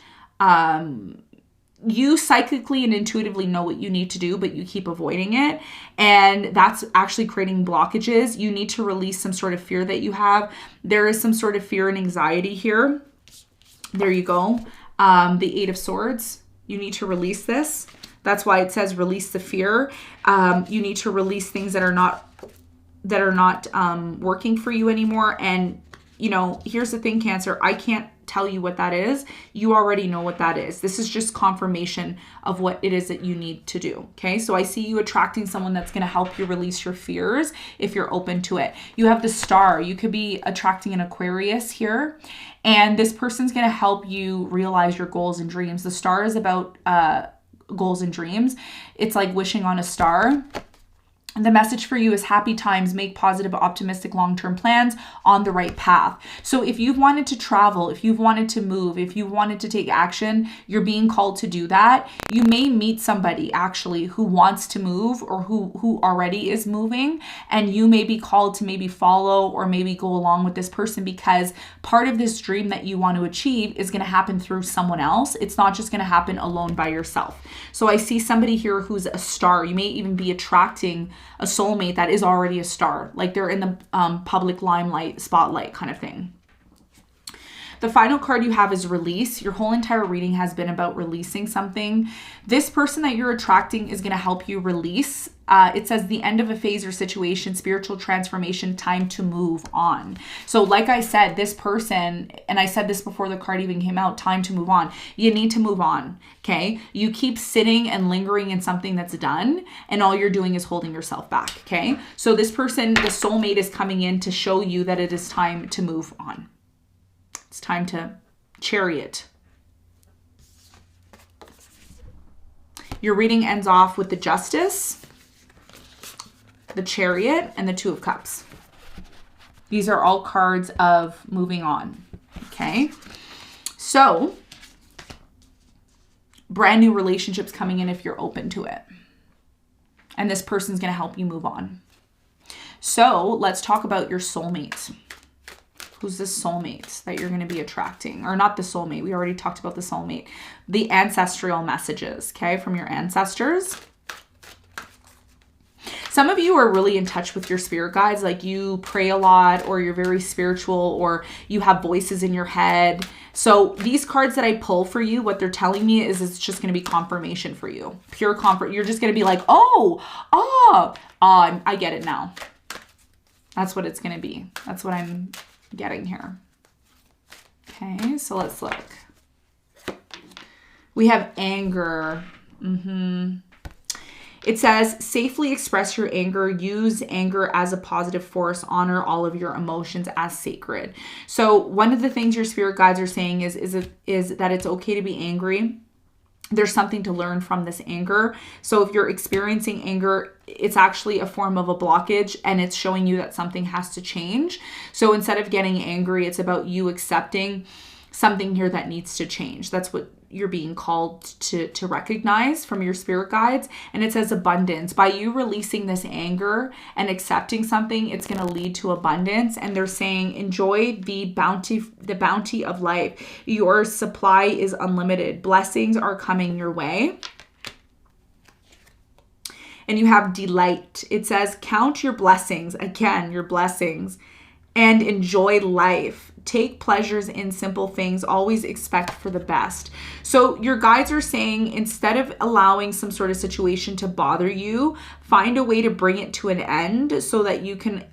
you psychically and intuitively know what you need to do, but you keep avoiding it. And that's actually creating blockages. You need to release some sort of fear that you have. There is some sort of fear and anxiety here. There you go. The Eight of Swords. You need to release this. That's why it says release the fear. You need to release things that are not working for you anymore. And, you know, here's the thing, Cancer. I can't tell you what that is. You already know what that is. This is just confirmation of what it is that you need to do. Okay. So I see you attracting someone that's going to help you release your fears if you're open to it. You have the Star. You could be attracting an Aquarius here, and this person's going to help you realize your goals and dreams. The Star is about goals and dreams. It's like wishing on a star. The message for you is happy times, make positive, optimistic, long-term plans on the right path. So if you've wanted to travel, if you've wanted to move, if you wanted to take action, you're being called to do that. You may meet somebody actually who wants to move or who already is moving, and you may be called to maybe follow or maybe go along with this person, because part of this dream that you want to achieve is going to happen through someone else. It's not just going to happen alone by yourself. So I see somebody here who's a star. You may even be attracting a soulmate that is already a star, like they're in the public limelight, spotlight kind of thing. The final card you have is release. Your whole entire reading has been about releasing something. This person that you're attracting is going to help you release. It says the end of a phase or situation, spiritual transformation, time to move on. So like I said, this person, and I said this before the card even came out, time to move on. You need to move on, okay? You keep sitting and lingering in something that's done, and all you're doing is holding yourself back, okay? So this person, the soulmate, is coming in to show you that it is time to move on. It's time to Chariot. Your reading ends off with the Justice, the Chariot, and the Two of Cups. These are all cards of moving on. Okay. So, brand new relationships coming in if you're open to it. And this person's going to help you move on. So, let's talk about your soulmate. Who's the soulmate that you're going to be attracting? Or not the soulmate. We already talked about the soulmate. The ancestral messages, okay, from your ancestors. Some of you are really in touch with your spirit guides, like you pray a lot, or you're very spiritual, or you have voices in your head. So these cards that I pull for you, what they're telling me is it's just going to be confirmation for you. Pure comfort. You're just going to be like, I get it now. That's what it's going to be. That's what I'm getting here. Okay, so let's look. We have anger. It says, safely express your anger. Use anger as a positive force. Honor all of your emotions as sacred. So one of the things your spirit guides are saying is that it's okay to be angry. There's something to learn from this anger. So if you're experiencing anger, it's actually a form of a blockage, and it's showing you that something has to change. So instead of getting angry, it's about you accepting something here that needs to change. That's what you're being called to recognize from your spirit guides. And it says abundance. By you releasing this anger and accepting something, it's going to lead to abundance. And they're saying, enjoy the bounty of life. Your supply is unlimited. Blessings are coming your way. And you have delight. It says, count your blessings. Again, your blessings. And enjoy life. Take pleasures in simple things. Always expect for the best. So your guides are saying, instead of allowing some sort of situation to bother you, find a way to bring it to an end so that you can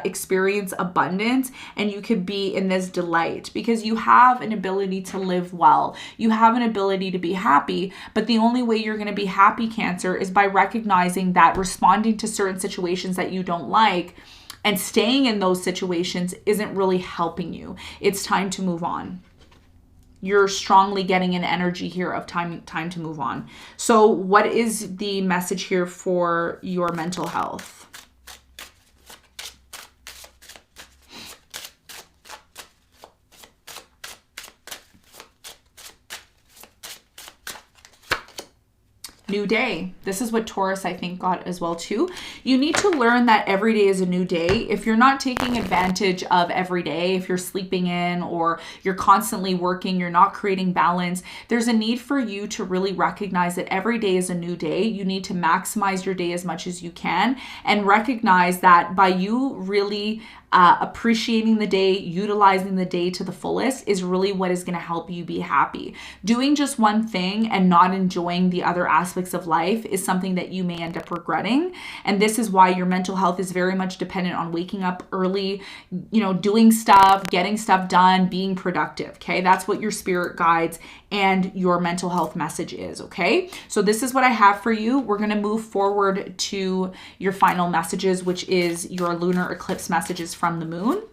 experience abundance and you could be in this delight, because you have an ability to live well. You have an ability to be happy, but the only way you're going to be happy, Cancer, is by recognizing that responding to certain situations that you don't like and staying in those situations isn't really helping you. It's time to move on. You're strongly getting an energy here of time to move on. So what is the message here for your mental health? New day. This is what Taurus, I think, got as well too. You need to learn that every day is a new day. If you're not taking advantage of every day, if you're sleeping in or you're constantly working, you're not creating balance, there's a need for you to really recognize that every day is a new day. You need to maximize your day as much as you can and recognize that by you really appreciating the day, utilizing the day to the fullest is really what is going to help you be happy. Doing just one thing and not enjoying the other aspects of life is something that you may end up regretting. And this is why your mental health is very much dependent on waking up early, doing stuff, getting stuff done, being productive. Okay. That's what your spirit guides and your mental health message is. Okay. So this is what I have for you. We're going to move forward to your final messages, which is your lunar eclipse messages from the moon.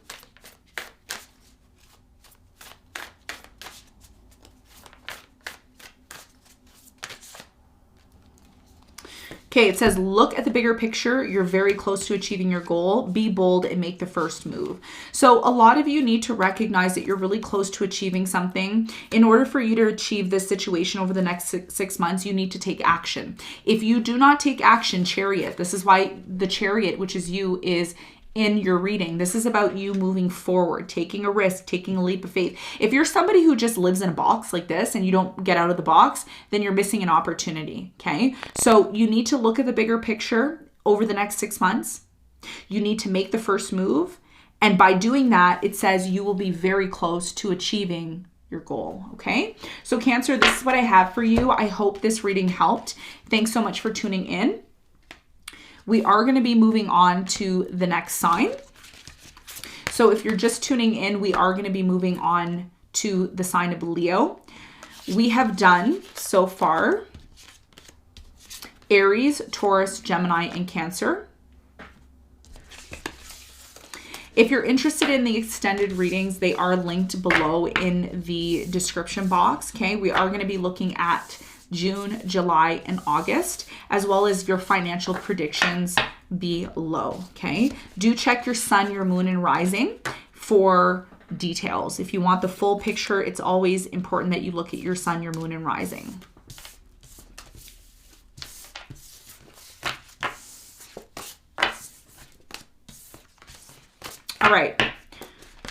Okay, it says, look at the bigger picture. You're very close to achieving your goal. Be bold and make the first move. So a lot of you need to recognize that you're really close to achieving something. In order for you to achieve this situation over the next 6 months, you need to take action. If you do not take action, Chariot, this is why the Chariot, which is you, is in your reading. This is about you moving forward, taking a risk, taking a leap of faith. If you're somebody who just lives in a box like this and you don't get out of the box, then you're missing an opportunity. Okay. So you need to look at the bigger picture over the next 6 months. You need to make the first move. And by doing that, it says you will be very close to achieving your goal. Okay. So Cancer, this is what I have for you. I hope this reading helped. Thanks so much for tuning in. We are going to be moving on to the next sign. So if you're just tuning in, we are going to be moving on to the sign of Leo. We have done so far Aries, Taurus, Gemini, and Cancer. If you're interested in the extended readings, they are linked below in the description box. Okay, we are going to be looking at June, July, and August, as well as your financial predictions below. Okay, do check your sun, your moon, and rising for details. If you want the full picture, it's always important that you look at your sun, your moon, and rising. All right.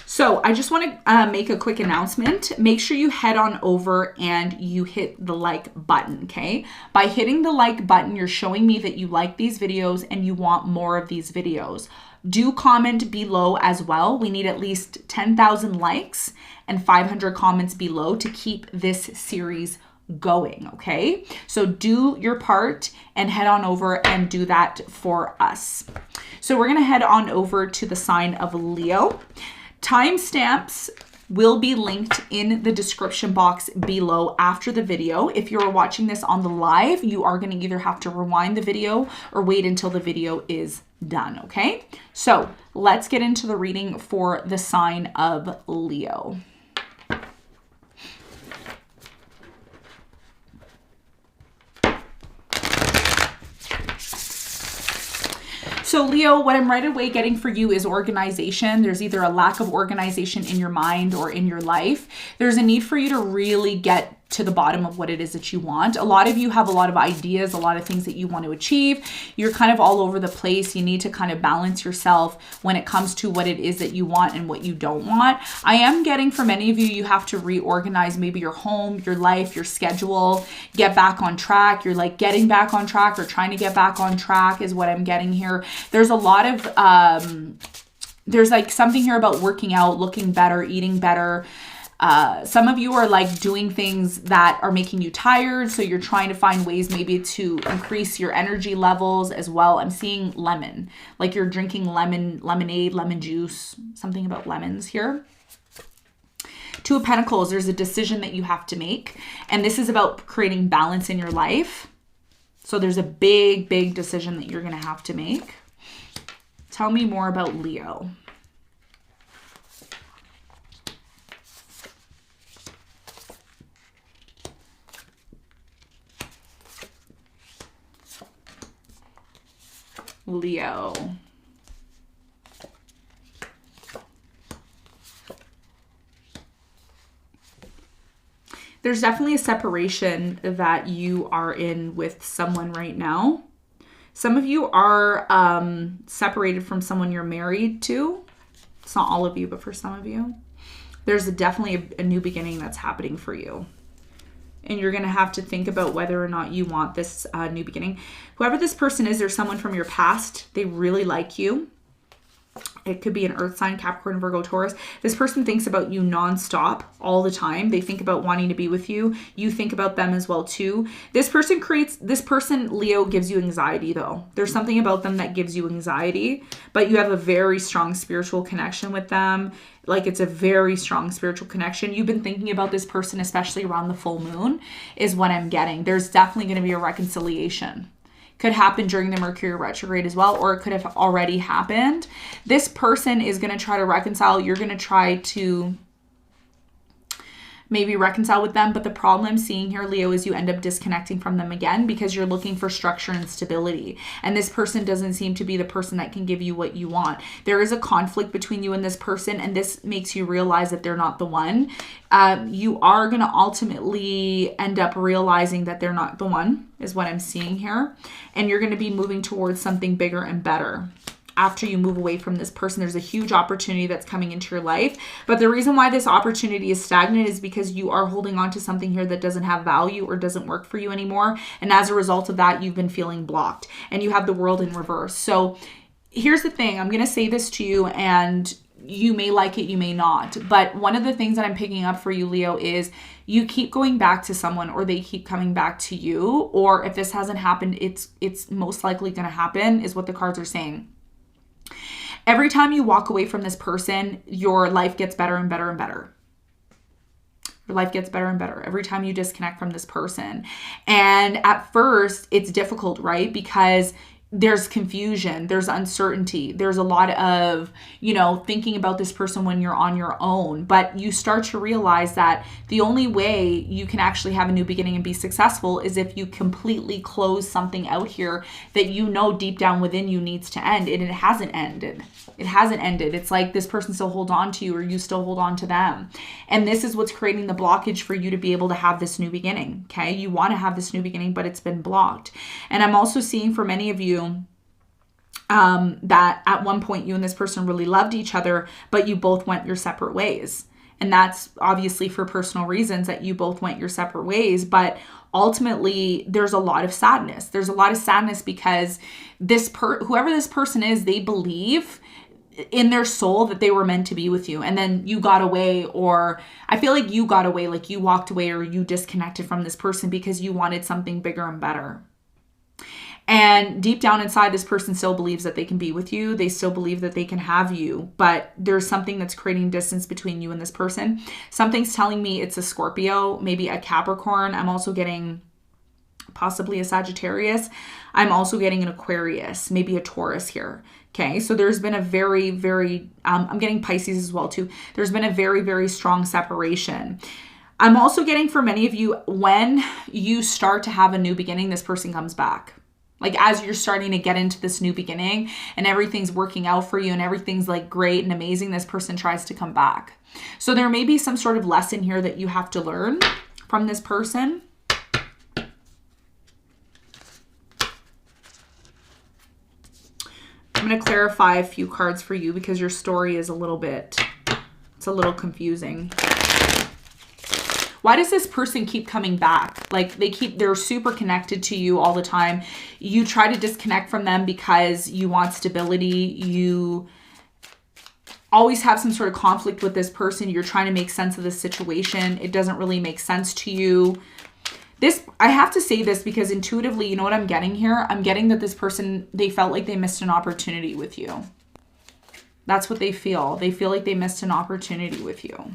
So I just want to make a quick announcement. Make sure you head on over and you hit the like button, okay? By hitting the like button, you're showing me that you like these videos and you want more of these videos. Do comment below as well. We need at least 10,000 likes and 500 comments below to keep this series going, okay? So do your part and head on over and do that for us. So we're going to head on over to the sign of Leo. Timestamps will be linked in the description box below after the video. If you're watching this on the live, you are going to either have to rewind the video or wait until the video is done, okay? So let's get into the reading for the sign of Leo. So Leo, what I'm right away getting for you is organization. There's either a lack of organization in your mind or in your life. There's a need for you to really get to the bottom of what it is that you want. A lot of you have a lot of ideas, a lot of things that you want to achieve. You're kind of all over the place. You need to kind of balance yourself when it comes to what it is that you want and what you don't want. I am getting for many of you, you have to reorganize maybe your home, your life, your schedule, get back on track. You're like getting back on track or trying to get back on track is what I'm getting here. There's a lot of, there's like something here about working out, looking better, eating better. Some of you are like doing things that are making you tired. So you're trying to find ways maybe to increase your energy levels as well. I'm seeing lemon, like you're drinking lemonade, lemon juice, something about lemons here. Two of Pentacles, there's a decision that you have to make. And this is about creating balance in your life. So there's a big, big decision that you're going to have to make. Tell me more about Leo. Leo. There's definitely a separation that you are in with someone right now. Some of you are separated from someone you're married to. It's not all of you, but for some of you. There's definitely a new beginning that's happening for you. And you're going to have to think about whether or not you want this new beginning. Whoever this person is, there's someone from your past. They really like you. It could be an earth sign, Capricorn, Virgo, Taurus. This person thinks about you nonstop all the time. They think about wanting to be with you. You think about them as well too. This person, Leo, gives you anxiety though. There's something about them that gives you anxiety, but you have a very strong spiritual connection with them. Like it's a very strong spiritual connection. You've been thinking about this person, especially around the full moon, is what I'm getting. There's definitely going to be a reconciliation. Could happen during the Mercury retrograde as well, or it could have already happened. This person is going to try to reconcile. You're going to try to maybe reconcile with them. But the problem I'm seeing here, Leo, is you end up disconnecting from them again because you're looking for structure and stability. And this person doesn't seem to be the person that can give you what you want. There is a conflict between you and this person, and this makes you realize that they're not the one. You are going to ultimately end up realizing that they're not the one, is what I'm seeing here. And you're going to be moving towards something bigger and better. After you move away from this person, there's a huge opportunity that's coming into your life. But the reason why this opportunity is stagnant is because you are holding on to something here that doesn't have value or doesn't work for you anymore. And as a result of that, you've been feeling blocked and you have the world in reverse. So here's the thing. I'm going to say this to you, and you may like it, you may not. But one of the things that I'm picking up for you, Leo, is you keep going back to someone, or they keep coming back to you. Or if this hasn't happened, it's most likely going to happen, is what the cards are saying. Every time you walk away from this person, your life gets better and better and better. Your life gets better and better every time you disconnect from this person. And at first, it's difficult, right? Because there's confusion, there's uncertainty, there's a lot of, thinking about this person when you're on your own. But you start to realize that the only way you can actually have a new beginning and be successful is if you completely close something out here that deep down within you needs to end. And it hasn't ended. It hasn't ended. It's like this person still holds on to you, or you still hold on to them. And this is what's creating the blockage for you to be able to have this new beginning. Okay. You want to have this new beginning, but it's been blocked. And I'm also seeing for many of you that at one point you and this person really loved each other, but you both went your separate ways. And that's obviously for personal reasons that you both went your separate ways. But ultimately, there's a lot of sadness. There's a lot of sadness because whoever this person is, they believe in their soul that they were meant to be with you. And then you got away, or I feel like you got away, like you walked away or you disconnected from this person because you wanted something bigger and better. And deep down inside, this person still believes that they can be with you. They still believe that they can have you, but there's something that's creating distance between you and this person. Something's telling me it's a Scorpio, maybe a Capricorn. I'm also getting possibly a Sagittarius. I'm also getting an Aquarius, maybe a Taurus here. Okay, so there's been a very, very, I'm getting Pisces as well too. There's been a very, very strong separation. I'm also getting for many of you, when you start to have a new beginning, this person comes back. Like as you're starting to get into this new beginning and everything's working out for you and everything's like great and amazing, this person tries to come back. So there may be some sort of lesson here that you have to learn from this person. I'm going to clarify a few cards for you because your story is a little confusing. Why does this person keep coming back? Like they're super connected to you all the time. You try to disconnect from them because you want stability. You always have some sort of conflict with this person. You're trying to make sense of the situation. It doesn't really make sense to you. I have to say this because intuitively, you know what I'm getting here? I'm getting that this person, they felt like they missed an opportunity with you. That's what they feel. They feel like they missed an opportunity with you.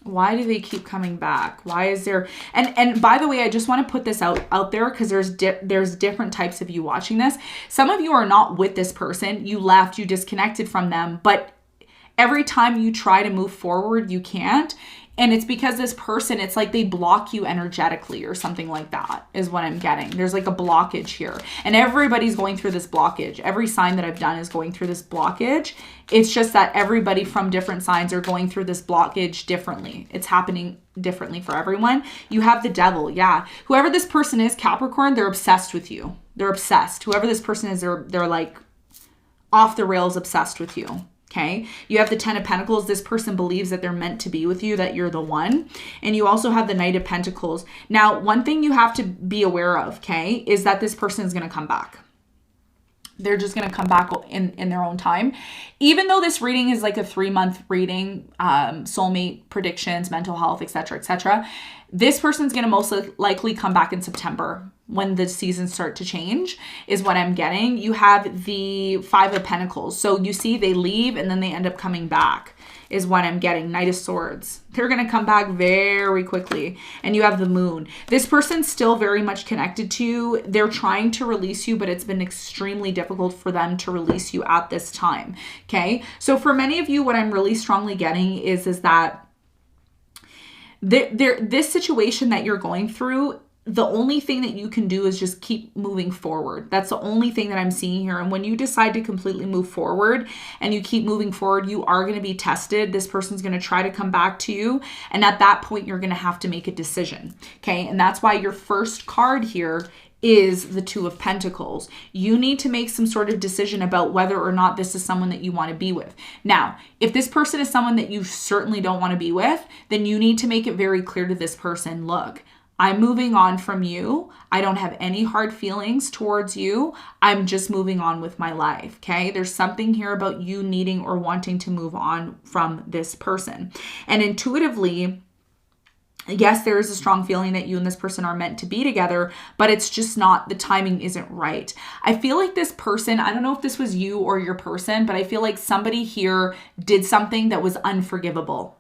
Why do they keep coming back? Why is there, and by the way, I just want to put this out there because there's different types of you watching this. Some of you are not with this person. You left, you disconnected from them, but every time you try to move forward, you can't. And it's because this person, it's like they block you energetically or something like that is what I'm getting. There's like a blockage here. And everybody's going through this blockage. Every sign that I've done is going through this blockage. It's just that everybody from different signs are going through this blockage differently. It's happening differently for everyone. You have the devil. Yeah. Whoever this person is, Capricorn, they're obsessed with you. They're obsessed. Whoever this person is, they're like off the rails obsessed with you. Okay. You have the 10 of Pentacles. This person believes that they're meant to be with you, that you're the one. And you also have the Knight of Pentacles. Now, one thing you have to be aware of, okay, is that this person is going to come back. They're just going to come back in their own time. Even though this reading is like a 3-month reading, soulmate predictions, mental health, etc., etc., this person's going to most likely come back in September when the seasons start to change, is what I'm getting. You have the 5 of Pentacles. So you see they leave and then they end up coming back, is what I'm getting. Knight of Swords. They're going to come back very quickly. And you have the Moon. This person's still very much connected to you. They're trying to release you, but it's been extremely difficult for them to release you at this time. Okay. So for many of you, what I'm really strongly getting is that this situation that you're going through, the only thing that you can do is just keep moving forward. That's the only thing that I'm seeing here. And when you decide to completely move forward and you keep moving forward, you are going to be tested. This person's going to try to come back to you. And at that point, you're going to have to make a decision. Okay. And that's why your first card here is the 2 of Pentacles. You need to make some sort of decision about whether or not this is someone that you want to be with. Now, if this person is someone that you certainly don't want to be with, then you need to make it very clear to this person, look, I'm moving on from you. I don't have any hard feelings towards you. I'm just moving on with my life, okay? There's something here about you needing or wanting to move on from this person. And intuitively, yes, there is a strong feeling that you and this person are meant to be together, but it's just not, the timing isn't right. I feel like this person, I don't know if this was you or your person, but I feel like somebody here did something that was unforgivable.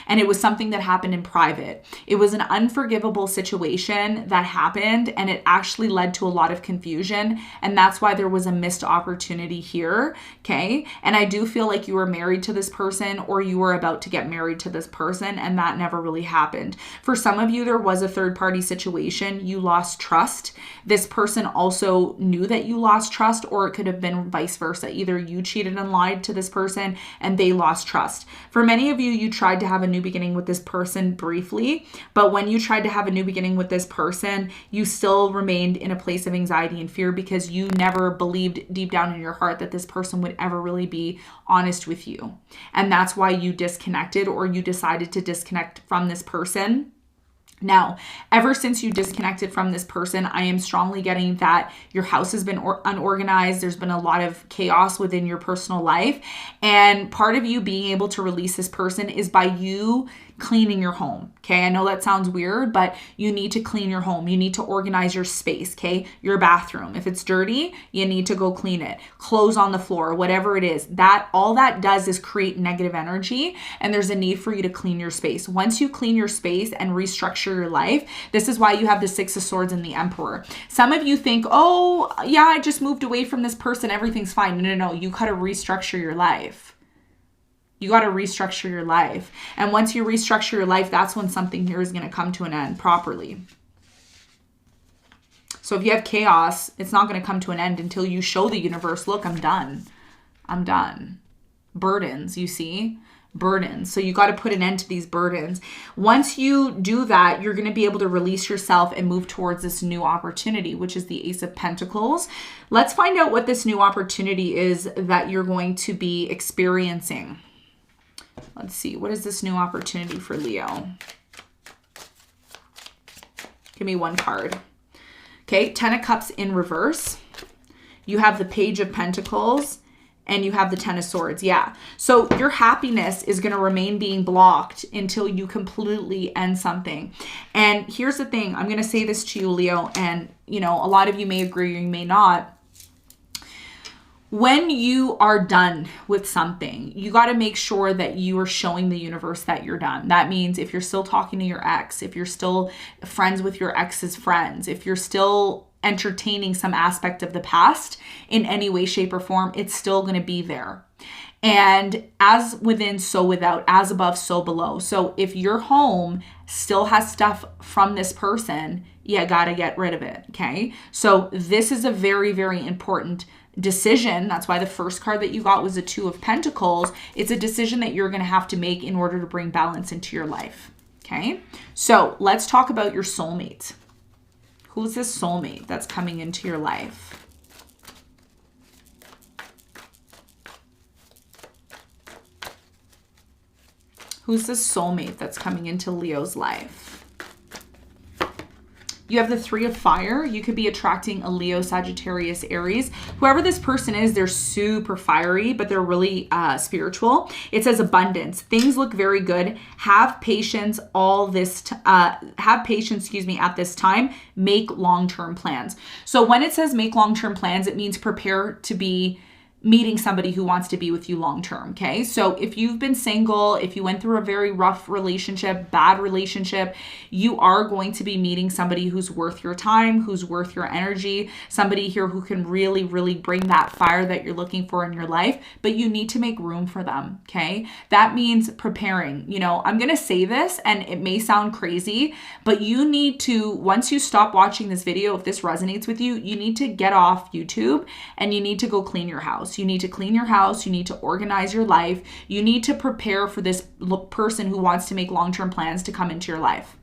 And it was something that happened in private. It was an unforgivable situation that happened, and it actually led to a lot of confusion. And that's why there was a missed opportunity here. Okay. And I do feel like you were married to this person, or you were about to get married to this person, and that never really happened. For some of you, there was a third-party situation. You lost trust. This person also knew that you lost trust, or it could have been vice versa. Either you cheated and lied to this person and they lost trust. For many of you, you tried to have a new beginning with this person briefly, but when you tried to have a new beginning with this person, you still remained in a place of anxiety and fear because you never believed deep down in your heart that this person would ever really be honest with you. And that's why you disconnected, or you decided to disconnect from this person. Now, ever since you disconnected from this person, I am strongly getting that your house has been unorganized. There's been a lot of chaos within your personal life. And part of you being able to release this person is by you cleaning your home. Okay. I know that sounds weird, but you need to clean your home. You need to organize your space. Okay. Your bathroom. If it's dirty, you need to go clean it. Clothes on the floor, whatever it is, that all that does is create negative energy. And there's a need for you to clean your space. Once you clean your space and restructure your life, this is why you have the 6 of Swords and the Emperor. Some of you think, oh yeah, I just moved away from this person. Everything's fine. No. You got to restructure your life. You got to restructure your life. And once you restructure your life, that's when something here is going to come to an end properly. So if you have chaos, it's not going to come to an end until you show the universe, look, I'm done. I'm done. Burdens, you see? Burdens. So you got to put an end to these burdens. Once you do that, you're going to be able to release yourself and move towards this new opportunity, which is the Ace of Pentacles. Let's find out what this new opportunity is that you're going to be experiencing. Let's see. What is this new opportunity for Leo? Give me one card. Okay. 10 of Cups in reverse. You have the Page of Pentacles and you have the 10 of Swords. Yeah. So your happiness is going to remain being blocked until you completely end something. And here's the thing. I'm going to say this to you, Leo, and you know, a lot of you may agree or you may not. When you are done with something, you got to make sure that you are showing the universe that you're done. That means if you're still talking to your ex, if you're still friends with your ex's friends, if you're still entertaining some aspect of the past in any way, shape, or form, it's still going to be there. And as within, so without, as above, so below. So if your home still has stuff from this person, you got to get rid of it. Okay. So this is a very, very important decision. That's why the first card that you got was the 2 of Pentacles. It's a decision that you're going to have to make in order to bring balance into your life. Okay. So let's talk about your soulmate. Who's this soulmate that's coming into your life? Who's this soulmate that's coming into Leo's life? You have the 3 of fire. You could be attracting a Leo, Sagittarius, Aries. Whoever this person is, they're super fiery, but they're really spiritual. It says abundance. Things look very good. Have patience at this time. Make long-term plans. So when it says make long-term plans, it means prepare to be meeting somebody who wants to be with you long term, okay? So if you've been single, if you went through a very rough relationship, bad relationship, you are going to be meeting somebody who's worth your time, who's worth your energy, somebody here who can really, really bring that fire that you're looking for in your life, but you need to make room for them, okay? That means preparing. You know, I'm going to say this and it may sound crazy, but you need to, once you stop watching this video, if this resonates with you, you need to get off YouTube and you need to go clean your house. You need to clean your house. You need to organize your life. You need to prepare for this person who wants to make long-term plans to come into your life.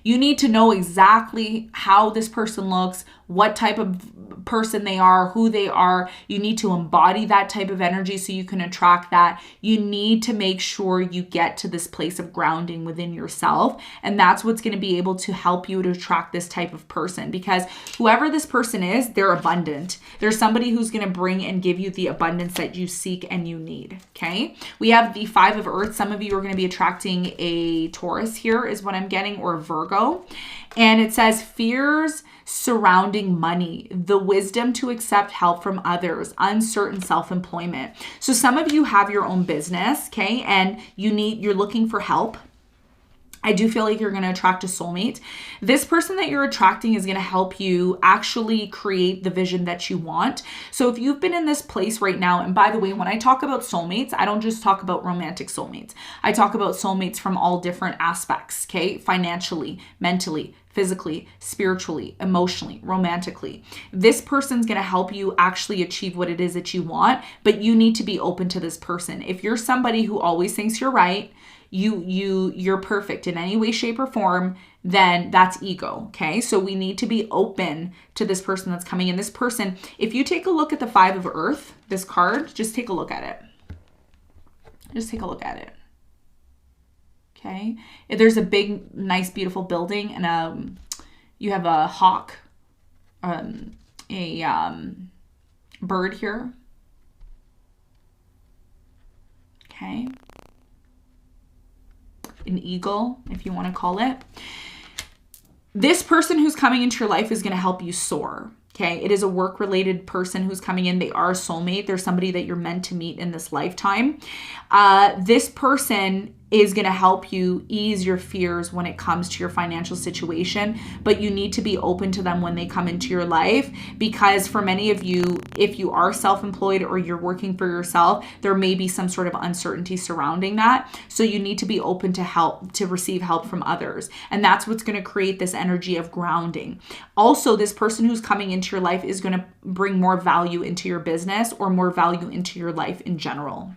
You need to know exactly how this person looks, what type of person they are, who they are. You need to embody that type of energy so you can attract that. You need to make sure you get to this place of grounding within yourself. And that's what's going to be able to help you to attract this type of person, because whoever this person is, they're abundant. They're somebody who's going to bring and give you the abundance that you seek and you need. Okay. We have the 5 of earth. Some of you are going to be attracting a Taurus here is what I'm getting, or a Virgo. And it says fears surrounding money, the wisdom to accept help from others, uncertain self-employment. So some of you have your own business, okay, and you're looking for help. I do feel like you're going to attract a soulmate. This person that you're attracting is going to help you actually create the vision that you want. So if you've been in this place right now, and by the way, when I talk about soulmates, I don't just talk about romantic soulmates. I talk about soulmates from all different aspects, okay? Financially, mentally, physically, spiritually, emotionally, romantically. This person's going to help you actually achieve what it is that you want, but you need to be open to this person. If you're somebody who always thinks you're right, you're perfect in any way, shape, or form, then that's ego, okay? So we need to be open to this person that's coming in. This person, if you take a look at the 5 of earth, this card, just take a look at it. Just take a look at it. Okay? There's a big, nice, beautiful building, and you have a hawk, bird here. Okay? An eagle, if you want to call it. This person who's coming into your life is going to help you soar. Okay, it is a work-related person who's coming in. They are a soulmate. They're somebody that you're meant to meet in this lifetime. This person is going to help you ease your fears when it comes to your financial situation, but you need to be open to them when they come into your life, because for many of you, if you are self-employed or you're working for yourself, there may be some sort of uncertainty surrounding that. So you need to be open to help, to receive help from others. And that's what's going to create this energy of grounding. Also, this person who's coming into your life is going to bring more value into your business or more value into your life in general.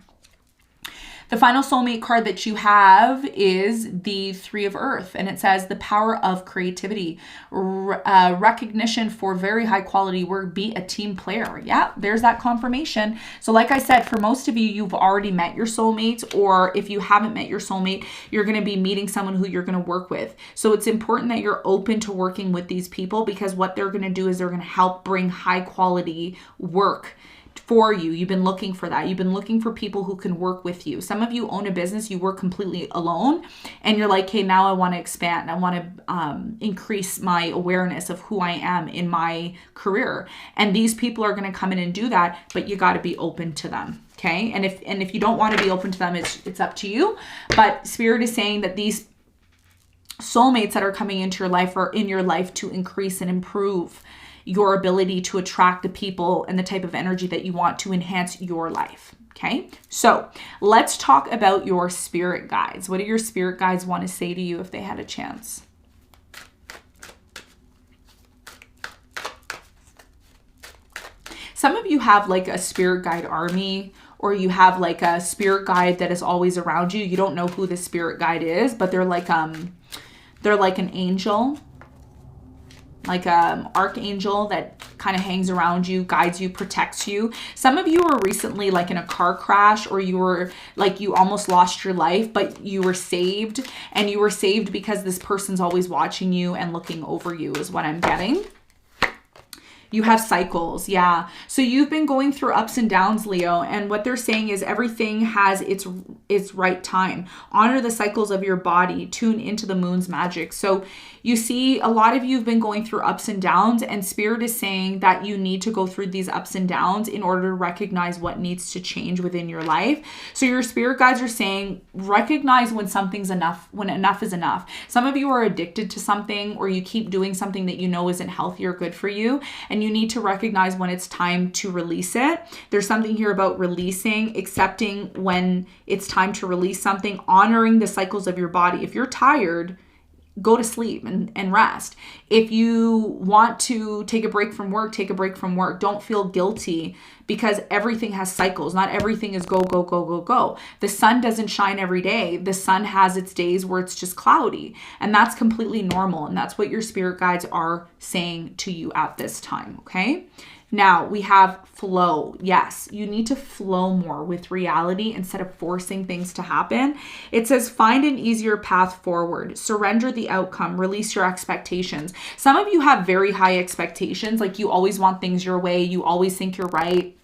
The final soulmate card that you have is the 3 of earth, and it says the power of creativity, recognition for very high quality work, be a team player. Yeah, there's that confirmation. So like I said, for most of you, you've already met your soulmate, or if you haven't met your soulmate, you're going to be meeting someone who you're going to work with. So it's important that you're open to working with these people, because what they're going to do is they're going to help bring high quality work for you. You've been looking for that. You've been looking for people who can work with you. Some of you own a business, you work completely alone, and you're like, hey, now I want to expand. I want to increase my awareness of who I am in my career. And these people are going to come in and do that, but you got to be open to them. Okay. And if you don't want to be open to them, it's up to you. But Spirit is saying that these soulmates that are coming into your life are in your life to increase and improve your ability to attract the people and the type of energy that you want to enhance your life. Okay, so let's talk about your spirit guides. What do your spirit guides want to say to you if they had a chance? Some of you have like a spirit guide army, or you have like a spirit guide that is always around you. You don't know who the spirit guide is, but they're like an angel. like an archangel that kind of hangs around you, guides you, protects you. Some of you were recently like in a car crash, or you were like, you almost lost your life, but you were saved, and you were saved because this person's always watching you and looking over you is what I'm getting. You have cycles, yeah. So you've been going through ups and downs, Leo, and what they're saying is everything has its right time. Honor the cycles of your body. Tune into the moon's magic. So you see, a lot of you have been going through ups and downs, and Spirit is saying that you need to go through these ups and downs in order to recognize what needs to change within your life. So your spirit guides are saying, recognize when something's enough, when enough is enough. Some of you are addicted to something, or you keep doing something that you know isn't healthy or good for you, and you need to recognize when it's time to release it. There's something here about releasing, accepting when it's time to release something, honoring the cycles of your body. If you're tired, go to sleep and rest. If you want to take a break from work, take a break from work. Don't feel guilty, because everything has cycles. Not everything is go, go, go, go, go. The sun doesn't shine every day. The sun has its days where it's just cloudy, and that's completely normal. And that's what your spirit guides are saying to you at this time, okay? Now we have flow. Yes, you need to flow more with reality instead of forcing things to happen. It says, find an easier path forward. Surrender the outcome. Release your expectations. Some of you have very high expectations. Like, you always want things your way. You always think you're right.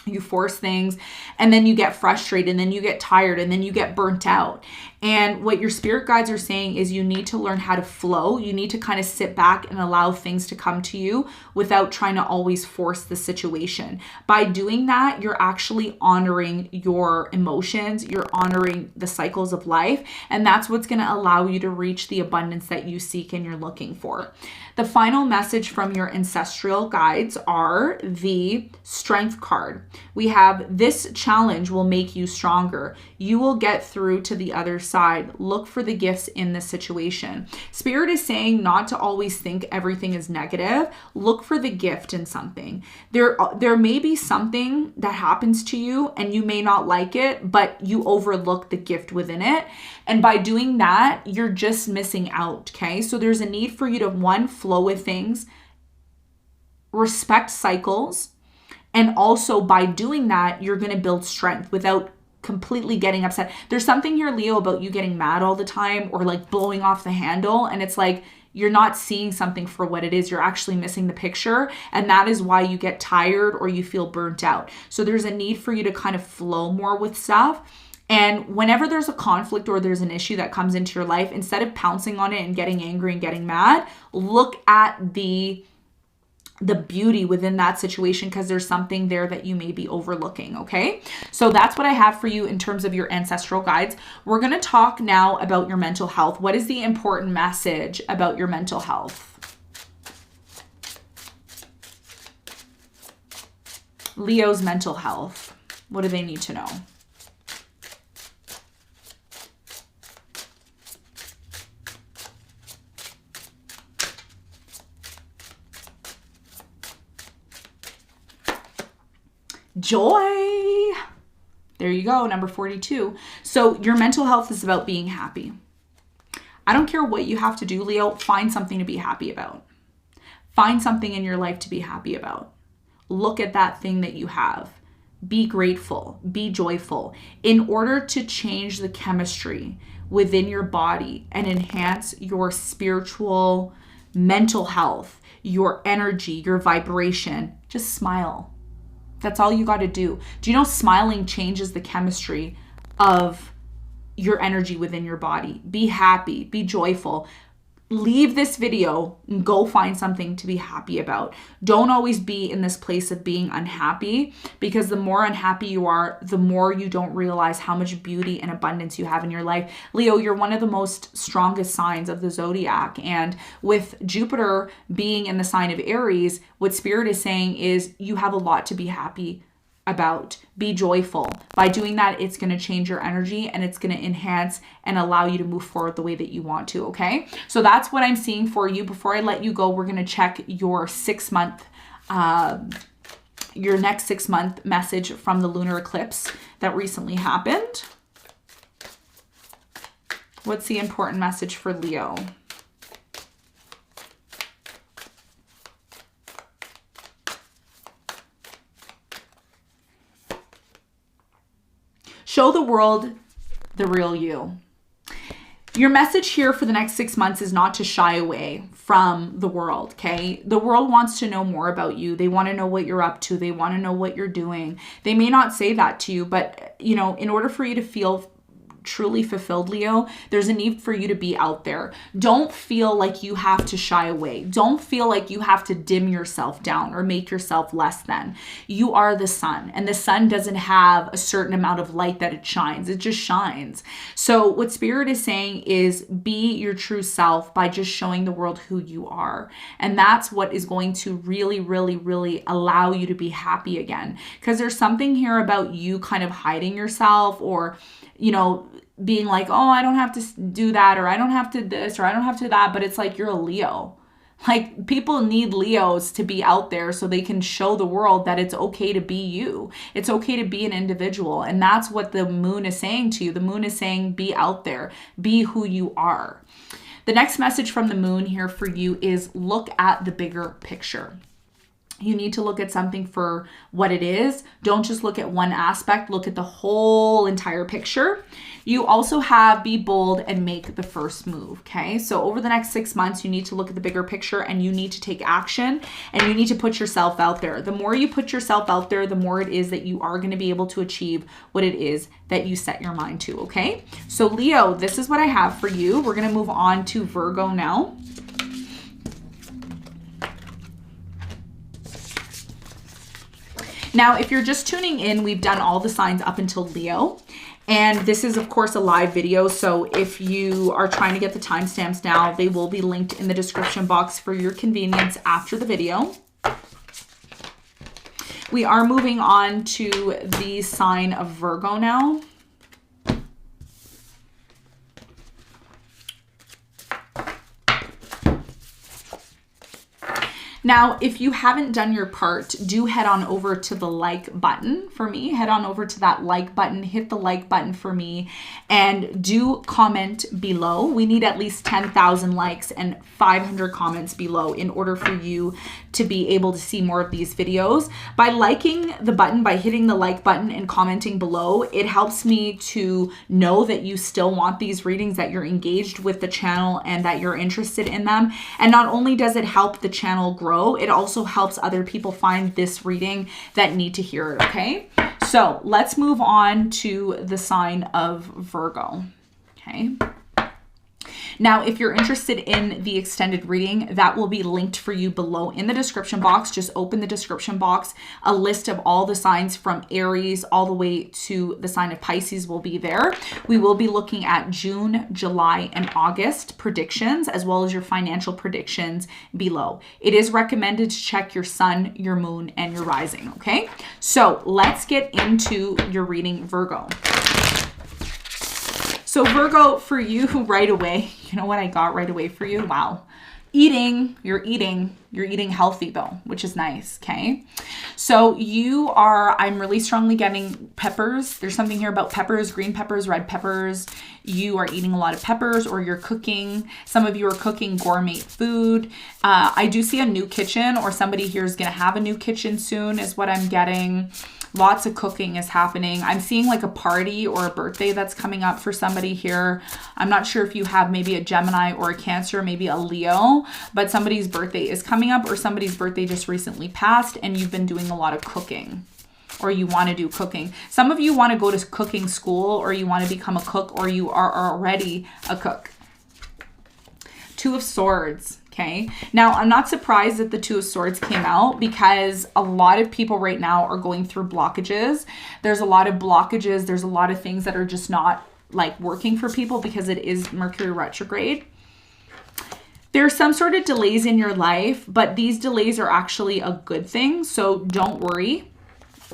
You force things, and then you get frustrated, and then you get tired, and then you get burnt out. And what your spirit guides are saying is you need to learn how to flow. You need to kind of sit back and allow things to come to you without trying to always force the situation. By doing that, you're actually honoring your emotions. You're honoring the cycles of life. And that's what's going to allow you to reach the abundance that you seek and you're looking for. The final message from your ancestral guides are the Strength card. We have, this challenge will make you stronger. You will get through to the other side. Look for the gifts in this situation. Spirit is saying not to always think everything is negative. Look for the gift in something. There may be something that happens to you and you may not like it, but you overlook the gift within it. And by doing that, you're just missing out, okay? So there's a need for you to, one, flow with things, respect cycles, and also by doing that, you're going to build strength without completely getting upset. There's something here, Leo, about you getting mad all the time or like blowing off the handle. And it's like, you're not seeing something for what it is. You're actually missing the picture. And that is why you get tired or you feel burnt out. So there's a need for you to kind of flow more with stuff. And whenever there's a conflict or there's an issue that comes into your life, instead of pouncing on it and getting angry and getting mad, look at the beauty within that situation, because there's something there that you may be overlooking, okay? So that's what I have for you in terms of your ancestral guides. We're going to talk now about your mental health. What is the important message about your mental health? Leo's mental health. What do they need to know? Joy. There you go, number 42. So your mental health is about being happy. I don't care what you have to do, Leo. Find something to be happy about. Find something in your life to be happy about. Look at that thing that you have. Be grateful. Be joyful. In order to change the chemistry within your body and enhance your spiritual, mental health, your energy, your vibration, just smile. That's all you got to do. Do you know smiling changes the chemistry of your energy within your body? Be happy, be joyful. Leave this video and go find something to be happy about. Don't always be in this place of being unhappy, because the more unhappy you are, the more you don't realize how much beauty and abundance you have in your life. Leo, you're one of the most strongest signs of the zodiac. And with Jupiter being in the sign of Aries, what Spirit is saying is you have a lot to be happy about. Be joyful. By doing that, it's going to change your energy and it's going to enhance and allow you to move forward the way that you want to, okay? So that's what I'm seeing for you. Before I let you go, we're going to check your 6 month, your next 6 month message from the lunar eclipse that recently happened. What's the important message for Leo? Show the world the real you. Your message here for the next 6 months is not to shy away from the world, okay? The world wants to know more about you. They want to know what you're up to. They want to know what you're doing. They may not say that to you, but, you know, in order for you to feel truly fulfilled, Leo, there's a need for you to be out there. Don't feel like you have to shy away. Don't feel like you have to dim yourself down or make yourself less than. You are the sun, and the sun doesn't have a certain amount of light that it shines. It just shines. So what Spirit is saying is be your true self by just showing the world who you are. And that's what is going to really, really, really allow you to be happy again. Because there's something here about you kind of hiding yourself, or, you know, being like, oh, I don't have to do that, or I don't have to this, or I don't have to that. But it's like, you're a Leo. Like, people need Leos to be out there so they can show the world that it's okay to be you. It's okay to be an individual. And that's what the moon is saying to you. The moon is saying, be out there, be who you are. The next message from the moon here for you is look at the bigger picture. You need to look at something for what it is. Don't just look at one aspect. Look at the whole entire picture. You also have be bold and make the first move, okay? So over the next 6 months, you need to look at the bigger picture, and you need to take action, and you need to put yourself out there. The more you put yourself out there, the more it is that you are going to be able to achieve what it is that you set your mind to, okay? So Leo, this is what I have for you. We're going to move on to Virgo now. Now, if you're just tuning in, we've done all the signs up until Leo. And this is, of course, a live video. So if you are trying to get the timestamps now, they will be linked in the description box for your convenience after the video. We are moving on to the sign of Virgo now. Now, if you haven't done your part, do head on over to the like button for me. Head on over to that like button, hit the like button for me, and do comment below. We need at least 10,000 likes and 500 comments below in order for you to be able to see more of these videos. By liking the button, by hitting the like button and commenting below, it helps me to know that you still want these readings, that you're engaged with the channel, and that you're interested in them. And not only does it help the channel grow, it also helps other people find this reading that need to hear it, okay? So let's move on to the sign of Virgo, okay? Now, if you're interested in the extended reading, that will be linked for you below in the description box. Just open the description box. A list of all the signs from Aries all the way to the sign of Pisces will be there. We will be looking at June, July, and August predictions, as well as your financial predictions below. It is recommended to check your sun, your moon, and your rising, okay? So let's get into your reading, Virgo. So Virgo, for you right away, you know what I got right away for you? Wow. You're eating healthy though, which is nice, okay? So I'm really strongly getting peppers. There's something here about peppers, green peppers, red peppers. You are eating a lot of peppers, or you're cooking. Some of you are cooking gourmet food. I do see a new kitchen, or somebody here is going to have a new kitchen soon is what I'm getting. Lots of cooking is happening. I'm seeing like a party or a birthday that's coming up for somebody here. I'm not sure if you have maybe a Gemini or a Cancer, maybe a Leo, but somebody's birthday is coming up, or somebody's birthday just recently passed, and you've been doing a lot of cooking, or you want to do cooking. Some of you want to go to cooking school, or you want to become a cook, or you are already a cook. Two of Swords. Okay. Now, I'm not surprised that the Two of Swords came out, because a lot of people right now are going through blockages. There's a lot of blockages. There's a lot of things that are just not like working for people because it is Mercury retrograde. There's some sort of delays in your life, but these delays are actually a good thing. So don't worry,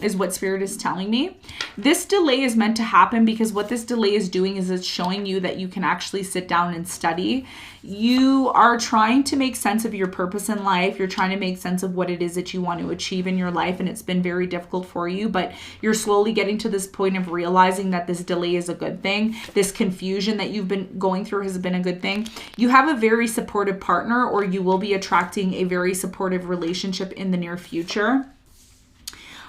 is what Spirit is telling me. This delay is meant to happen because what this delay is doing is it's showing you that you can actually sit down and study. You are trying to make sense of your purpose in life. You're trying to make sense of what it is that you want to achieve in your life, and it's been very difficult for you, but you're slowly getting to this point of realizing that this delay is a good thing. This confusion that you've been going through has been a good thing. You have a very supportive partner, or you will be attracting a very supportive relationship in the near future.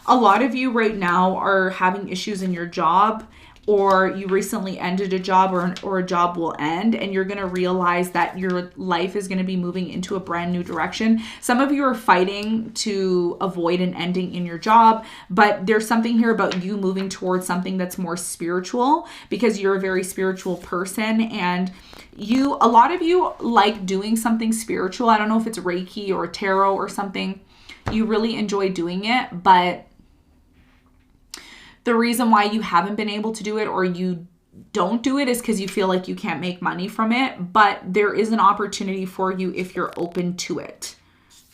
A lot of you right now are having issues in your job, or you recently ended a job, or a job will end, and you're going to realize that your life is going to be moving into a brand new direction. Some of you are fighting to avoid an ending in your job, but there's something here about you moving towards something that's more spiritual, because you're a very spiritual person, and a lot of you like doing something spiritual. I don't know if it's Reiki or tarot or something. You really enjoy doing it, but the reason why you haven't been able to do it, or you don't do it, is because you feel like you can't make money from it. But there is an opportunity for you if you're open to it.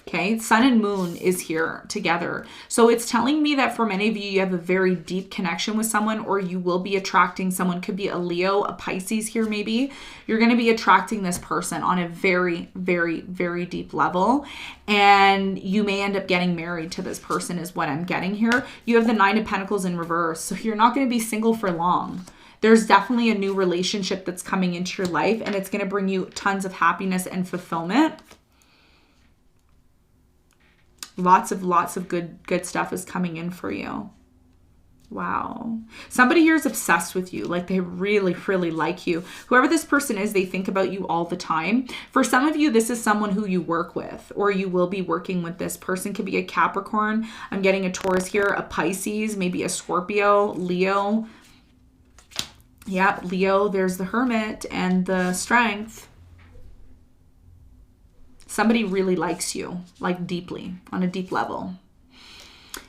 Okay, sun and moon is here together. So it's telling me that for many of you, you have a very deep connection with someone, or you will be attracting someone. Could be a Leo, a Pisces here maybe. You're going to be attracting this person on a very, very, very deep level. And you may end up getting married to this person is what I'm getting here. You have the Nine of Pentacles in reverse. So you're not going to be single for long. There's definitely a new relationship that's coming into your life, and it's going to bring you tons of happiness and fulfillment. Lots of good stuff is coming in for you. Wow. Somebody here is obsessed with you. Like, they really, really like you. Whoever this person is, they think about you all the time. For some of you, this is someone who you work with, or you will be working with. This person could be a Capricorn. I'm getting a Taurus here, a Pisces, maybe a Scorpio, Leo. Yeah, Leo, there's the Hermit and the Strength. Somebody really likes you, like deeply, on a deep level.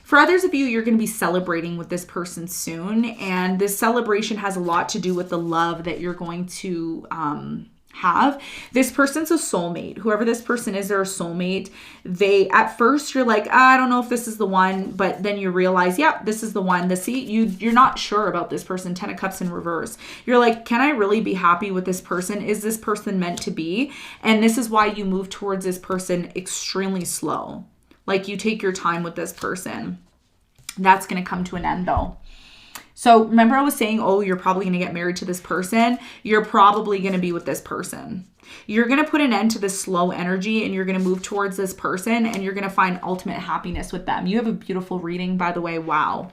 For others of you, you're going to be celebrating with this person soon. And this celebration has a lot to do with the love that you're going to have. This person's a soulmate. Whoever this person is, they're a soulmate. At first you're like, I don't know if this is the one, but then you realize, yeah, this is the one. You're not sure about this person. 10 of Cups in reverse. You're like, can I really be happy with this person? Is this person meant to be? And this is why you move towards this person extremely slow. Like, you take your time with this person. That's going to come to an end though. So remember I was saying, oh, you're probably going to get married to this person. You're probably going to be with this person. You're going to put an end to this slow energy, and you're going to move towards this person, and you're going to find ultimate happiness with them. You have a beautiful reading, by the way. Wow.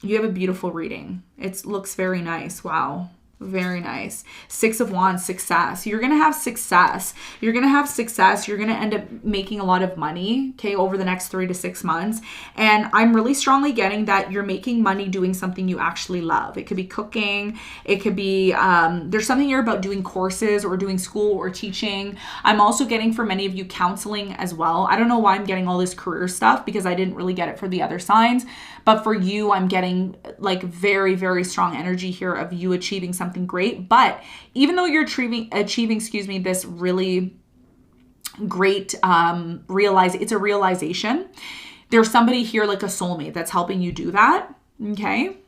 You have a beautiful reading. It looks very nice. Wow. Very nice. 6 of Wands, success. You're going to have success. You're going to have success. You're going to end up making a lot of money, okay, over the next 3 to 6 months. And I'm really strongly getting that you're making money doing something you actually love. It could be cooking. It could be, there's something here about doing courses or doing school or teaching. I'm also getting for many of you counseling as well. I don't know why I'm getting all this career stuff, because I didn't really get it for the other signs. But for you, I'm getting like very, very strong energy here of you achieving something great. But even though you're achieving, this really great it's a realization. There's somebody here like a soulmate that's helping you do that. Okay.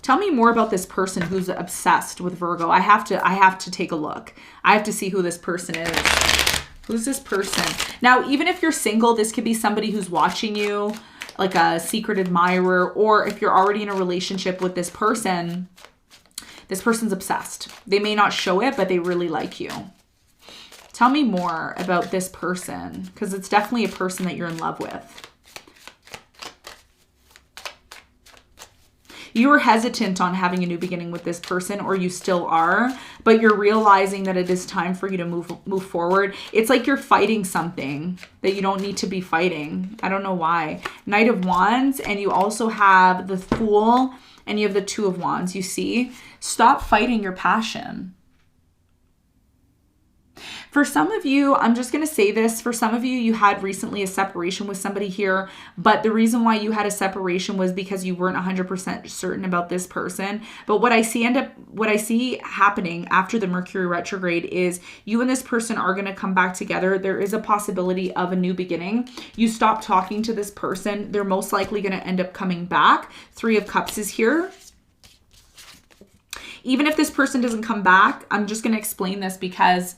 Tell me more about this person who's obsessed with Virgo. I have to take a look. I have to see who this person is. Who's this person? Now, even if you're single, this could be somebody who's watching you, like a secret admirer, or if you're already in a relationship with this person's obsessed. They may not show it, but they really like you. Tell me more about this person, because it's definitely a person that you're in love with. You were hesitant on having a new beginning with this person, or you still are, but you're realizing that it is time for you to move forward. It's like you're fighting something that you don't need to be fighting. I don't know why. Knight of Wands, and you also have the Fool, and you have the Two of Wands. You see? Stop fighting your passion. For some of you, I'm just going to say this, for some of you, you had recently a separation with somebody here, but the reason why you had a separation was because you weren't 100% certain about this person. But what I see happening after the Mercury retrograde is you and this person are going to come back together. There is a possibility of a new beginning. You stop talking to this person, they're most likely going to end up coming back. 3 of Cups is here. Even if this person doesn't come back, I'm just going to explain this because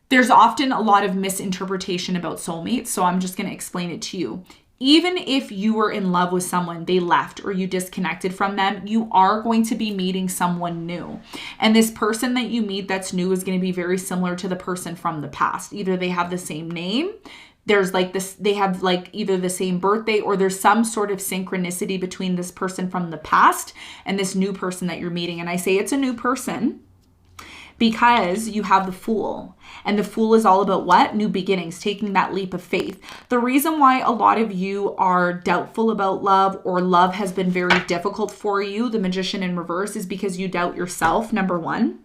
there's often a lot of misinterpretation about soulmates, so I'm just going to explain it to you. Even if you were in love with someone, they left, or you disconnected from them, you are going to be meeting someone new. And this person that you meet that's new is going to be very similar to the person from the past. Either they have the same name, There's like this, they have like either the same birthday or there's some sort of synchronicity between this person from the past and this new person that you're meeting. And I say it's a new person because you have the Fool. And the Fool is all about what? New beginnings, taking that leap of faith. The reason why a lot of you are doubtful about love or love has been very difficult for you, the Magician in reverse, is because you doubt yourself, number one.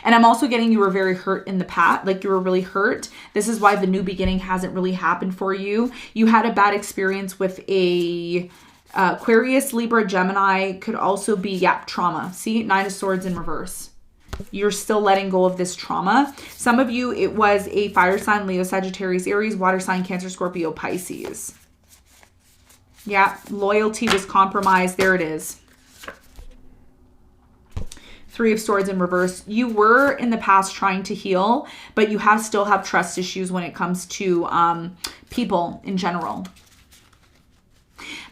And I'm also getting you were very hurt in the past, like you were really hurt. This is why the new beginning hasn't really happened for you. You had a bad experience with a Aquarius, Libra, Gemini, could also be, trauma. See, 9 of Swords in reverse. You're still letting go of this trauma. Some of you, it was a fire sign, Leo, Sagittarius, Aries, water sign, Cancer, Scorpio, Pisces. Yeah, loyalty was compromised. There it is. 3 of Swords in reverse. You were in the past trying to heal, but you still have trust issues when it comes to people in general.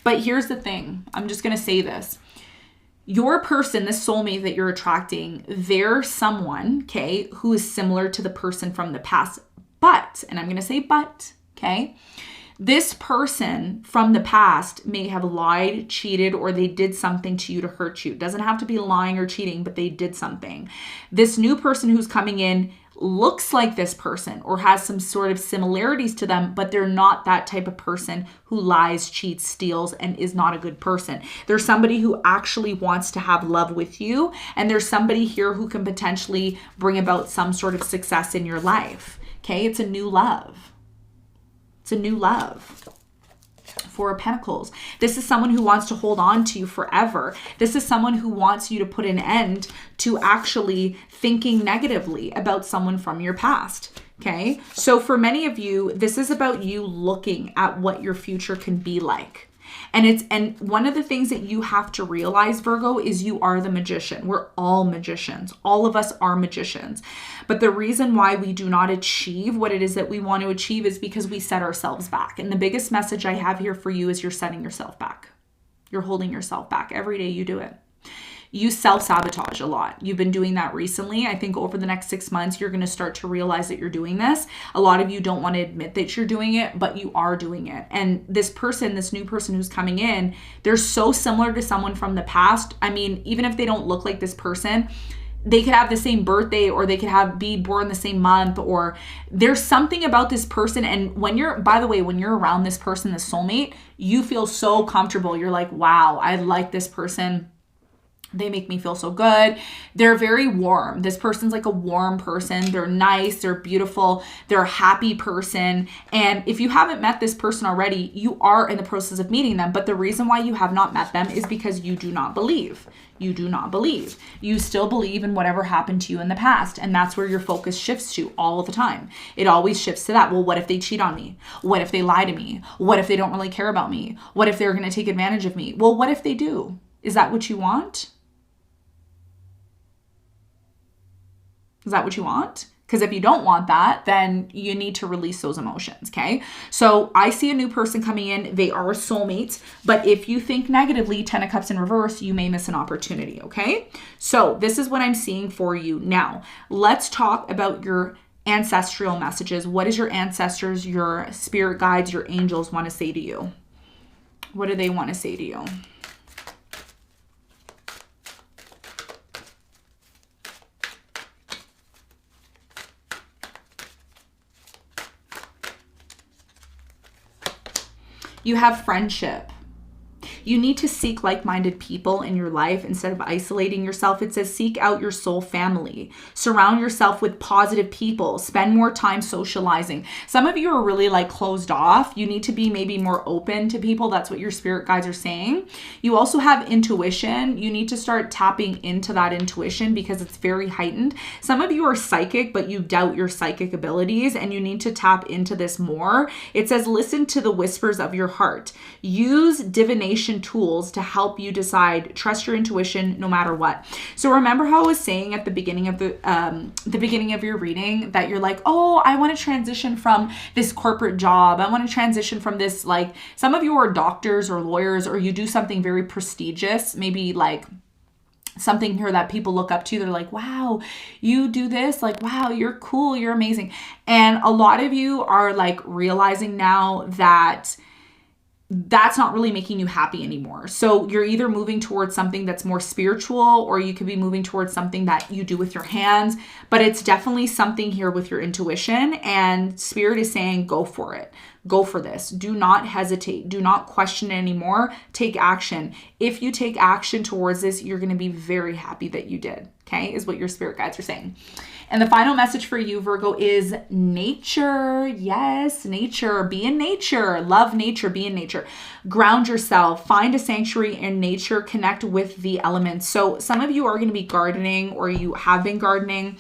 But here's the thing. I'm just going to say this. Your person, this soulmate that you're attracting, they're someone, okay, who is similar to the person from the past. But, and I'm going to say but, okay, this person from the past may have lied, cheated, or they did something to you to hurt you. It doesn't have to be lying or cheating, but they did something. This new person who's coming in looks like this person or has some sort of similarities to them, but they're not that type of person who lies, cheats, steals, and is not a good person. There's somebody who actually wants to have love with you, and there's somebody here who can potentially bring about some sort of success in your life. Okay, it's a new love. It's a new love. 4 of Pentacles. This is someone who wants to hold on to you forever. This is someone who wants you to put an end to actually thinking negatively about someone from your past. Okay. So for many of you, this is about you looking at what your future can be like. And one of the things that you have to realize, Virgo, is you are the magician. We're all magicians. All of us are magicians. But the reason why we do not achieve what it is that we want to achieve is because we set ourselves back. And the biggest message I have here for you is you're setting yourself back. You're holding yourself back. Every day you do it. You self-sabotage a lot. You've been doing that recently. I think over the next 6 months, you're going to start to realize that you're doing this. A lot of you don't want to admit that you're doing it, but you are doing it. And this person, this new person who's coming in, they're so similar to someone from the past. I mean, even if they don't look like this person, they could have the same birthday or they could be born the same month, or there's something about this person. And when you're, by the way, when you're around this person, this soulmate, you feel so comfortable. You're like, wow, I like this person. They make me feel so good. They're very warm. This person's like a warm person. They're nice. They're beautiful. They're a happy person. And if you haven't met this person already, you are in the process of meeting them. But the reason why you have not met them is because you do not believe. You do not believe. You still believe in whatever happened to you in the past. And that's where your focus shifts to all the time. It always shifts to that. Well, what if they cheat on me? What if they lie to me? What if they don't really care about me? What if they're going to take advantage of me? Well, what if they do? Is that what you want? Is that what you want? Because if you don't want that, then you need to release those emotions, okay? So I see a new person coming in. They are soulmates. But if you think negatively, 10 of Cups in reverse, you may miss an opportunity, okay? So this is what I'm seeing for you. Now, let's talk about your ancestral messages. What does your ancestors, your spirit guides, your angels want to say to you? What do they want to say to you? You have friendship. You need to seek like-minded people in your life instead of isolating yourself. It says seek out your soul family. Surround yourself with positive people. Spend more time socializing. Some of you are really like closed off. You need to be maybe more open to people. That's what your spirit guides are saying. You also have intuition. You need to start tapping into that intuition because it's very heightened. Some of you are psychic, but you doubt your psychic abilities and you need to tap into this more. It says listen to the whispers of your heart. Use divination tools to help you decide. Trust your intuition no matter what. So remember how I was saying at the beginning of the beginning of your reading that you're like, oh, I want to transition from this corporate job. I want to transition from this, like some of you are doctors or lawyers, or you do something very prestigious, maybe like something here that people look up to. They're like, wow, you do this. Like, wow, you're cool. You're amazing. And a lot of you are like realizing now that that's not really making you happy anymore. So you're either moving towards something that's more spiritual, or you could be moving towards something that you do with your hands, but it's definitely something here with your intuition, and spirit is saying, go for it. Go for this. Do not hesitate. Do not question it anymore. Take action. If you take action towards this, you're going to be very happy that you did. Okay, is what your spirit guides are saying. And the final message for you, Virgo, is nature. Yes, nature. Be in nature. Love nature. Be in nature. Ground yourself. Find a sanctuary in nature. Connect with the elements. So some of you are going to be gardening, or you have been gardening.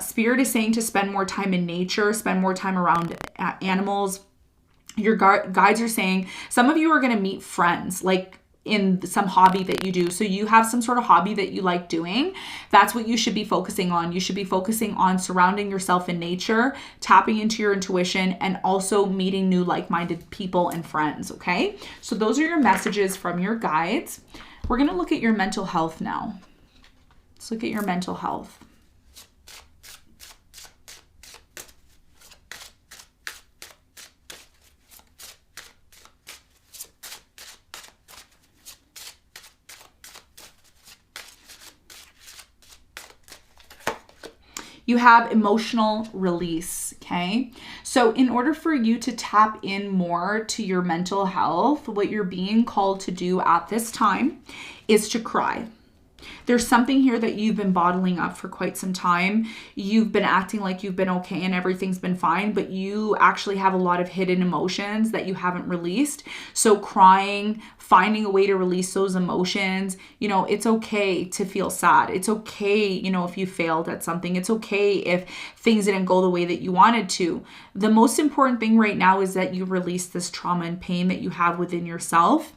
Spirit is saying to spend more time in nature, spend more time around animals. Your guides are saying some of you are going to meet friends, like in some hobby that you do. So you have some sort of hobby that you like doing. That's what you should be focusing on. You should be focusing on surrounding yourself in nature, tapping into your intuition, and also meeting new like-minded people and friends. Okay. So those are your messages from your guides. We're going to look at your mental health now. Let's look at your mental health. You have emotional release, okay? So in order for you to tap in more to your mental health, what you're being called to do at this time is to cry. There's something here that you've been bottling up for quite some time. You've been acting like you've been okay and everything's been fine, but you actually have a lot of hidden emotions that you haven't released. So crying, finding a way to release those emotions. You know, it's okay to feel sad. It's okay, you know, if you failed at something. It's okay if things didn't go the way that you wanted to. The most important thing right now is that you release this trauma and pain that you have within yourself.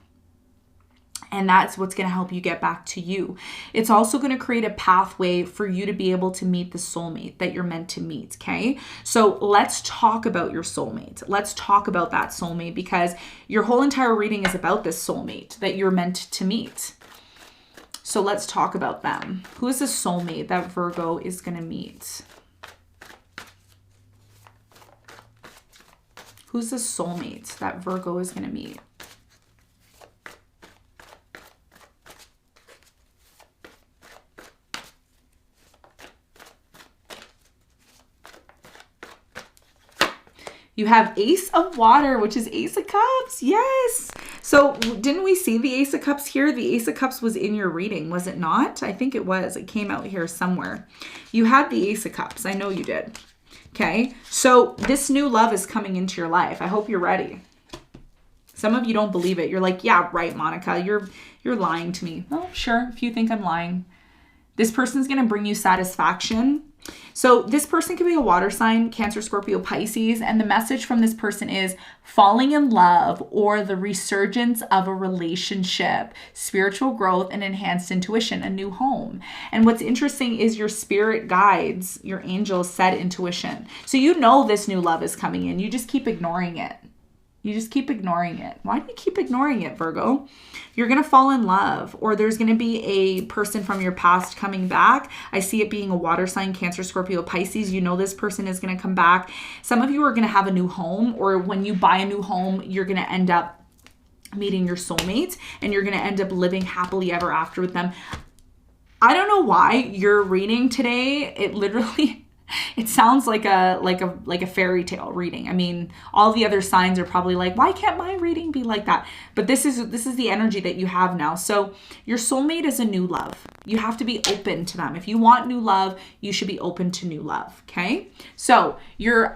And that's what's going to help you get back to you. It's also going to create a pathway for you to be able to meet the soulmate that you're meant to meet, okay? So let's talk about your soulmate. Let's talk about that soulmate, because your whole entire reading is about this soulmate that you're meant to meet. So let's talk about them. Who is the soulmate that Virgo is going to meet? Who's the soulmate that Virgo is going to meet? You have Ace of Water, which is Ace of Cups. Yes. So didn't we see the Ace of Cups here? The Ace of Cups was in your reading, was it not? I think it was. It came out here somewhere. You had the Ace of Cups. I know you did. Okay. So this new love is coming into your life. I hope you're ready. Some of you don't believe it. You're like, yeah, right, Monica. You're lying to me. Oh, sure. If you think I'm lying. This person's going to bring you satisfaction. So this person could be a water sign, Cancer, Scorpio, Pisces, and the message from this person is falling in love or the resurgence of a relationship, spiritual growth, and enhanced intuition, a new home. And what's interesting is your spirit guides, your angels said intuition. So you know this new love is coming in. You just keep ignoring it. You just keep ignoring it. Why do you keep ignoring it, Virgo? You're going to fall in love, or there's going to be a person from your past coming back. I see it being a water sign, Cancer, Scorpio, Pisces. You know this person is going to come back. Some of you are going to have a new home, or when you buy a new home, you're going to end up meeting your soulmate, and you're going to end up living happily ever after with them. I don't know why your reading today, it literally... It sounds like a fairy tale reading. I mean, all the other signs are probably like, why can't my reading be like that? But this is the energy that you have now. So your soulmate is a new love. You have to be open to them. If you want new love, you should be open to new love. Okay. So your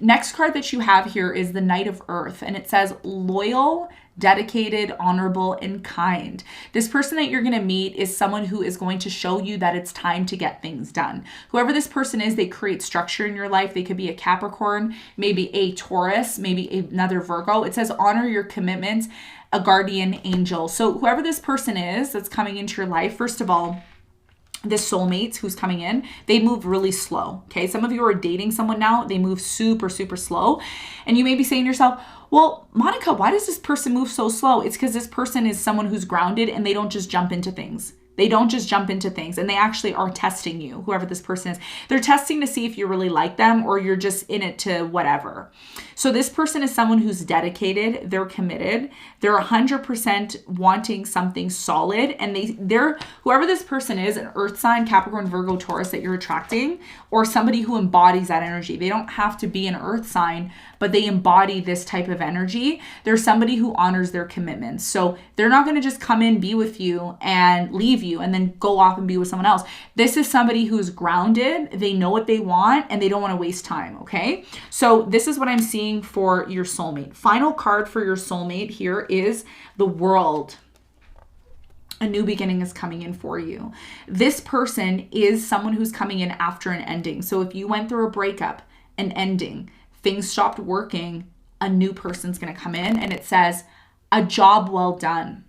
next card that you have here is the Knight of Earth, and it says loyal, dedicated, honorable, and kind. This person that you're going to meet is someone who is going to show you that it's time to get things done. Whoever this person is, they create structure in your life. They could be a Capricorn, maybe a Taurus, maybe another Virgo. It says honor your commitments, a guardian angel. So whoever this person is that's coming into your life, first of all, this soulmate who's coming in, they move really slow. Okay. Some of you are dating someone now. They move super, super slow. And you may be saying to yourself, well, Monica, why does this person move so slow? It's because this person is someone who's grounded and they don't just jump into things. They don't just jump into things, and they actually are testing you, whoever this person is. They're testing to see if you really like them or you're just in it to whatever. So this person is someone who's dedicated, they're committed, they're 100% wanting something solid, and they're whoever this person is, an earth sign, Capricorn, Virgo, Taurus that you're attracting, or somebody who embodies that energy. They don't have to be an earth sign, but they embody this type of energy. They're somebody who honors their commitments. So they're not going to just come in, be with you, and leave you and then go off and be with someone else. This is somebody who's grounded. They know what they want and they don't want to waste time. Okay. So this is what I'm seeing for your soulmate. Final card for your soulmate here is the World. A new beginning is coming in for you. This person is someone who's coming in after an ending. So if you went through a breakup, an ending, things stopped working, a new person's going to come in, and it says a job well done,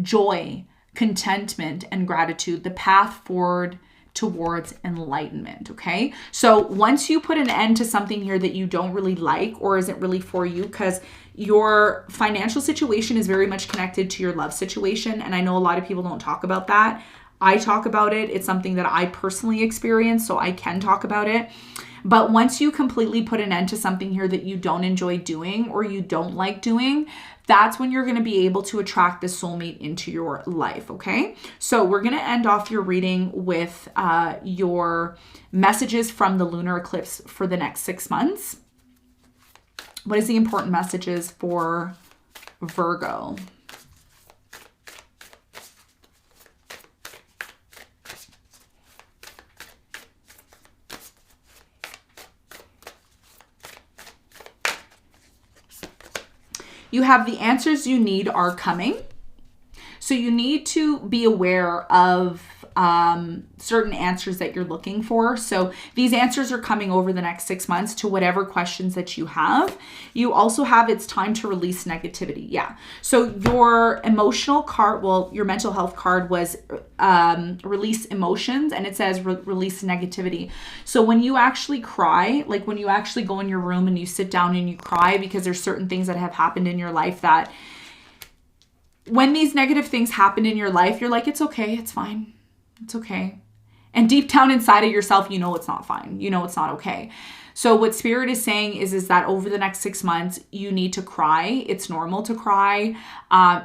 joy, contentment, and gratitude, the path forward towards enlightenment. Okay. So once you put an end to something here that you don't really like or isn't really for you, because your financial situation is very much connected to your love situation. And I know a lot of people don't talk about that. I talk about it. It's something that I personally experienced, so I can talk about it. But once you completely put an end to something here that you don't enjoy doing or you don't like doing, that's when you're going to be able to attract the soulmate into your life, okay? So we're going to end off your reading with your messages from the lunar eclipse for the next 6 months. What is the important messages for Virgo? You have the answers you need are coming. So you need to be aware of certain answers that you're looking for. So these answers are coming over the next 6 months to whatever questions that you have. You also have it's time to release negativity. Yeah. So your emotional card, well, your mental health card was release emotions, and it says release negativity. So when you actually cry, like when you actually go in your room and you sit down and you cry because there's certain things that have happened in your life that when these negative things happen in your life, you're like, it's okay, it's fine. It's okay. And deep down inside of yourself, you know it's not fine. You know it's not okay. So what Spirit is saying is that over the next 6 months, you need to cry. It's normal to cry.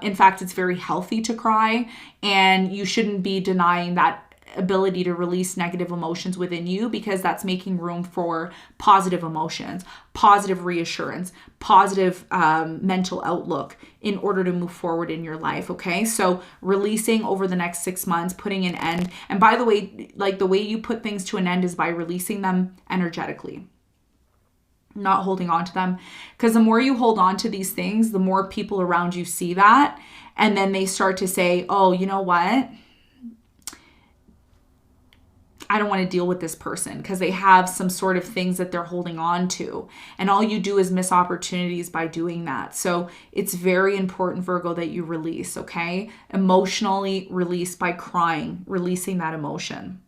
In fact, it's very healthy to cry. And you shouldn't be denying that ability to release negative emotions within you, because that's making room for positive emotions, positive reassurance, positive mental outlook in order to move forward in your life. Okay. So releasing over the next 6 months, putting an end. And by the way, like the way you put things to an end is by releasing them energetically, not holding on to them. Because the more you hold on to these things, the more people around you see that. And then they start to say, oh, you know what? I don't want to deal with this person because they have some sort of things that they're holding on to. And all you do is miss opportunities by doing that. So it's very important, Virgo, that you release, okay? Emotionally release by crying, releasing that emotion.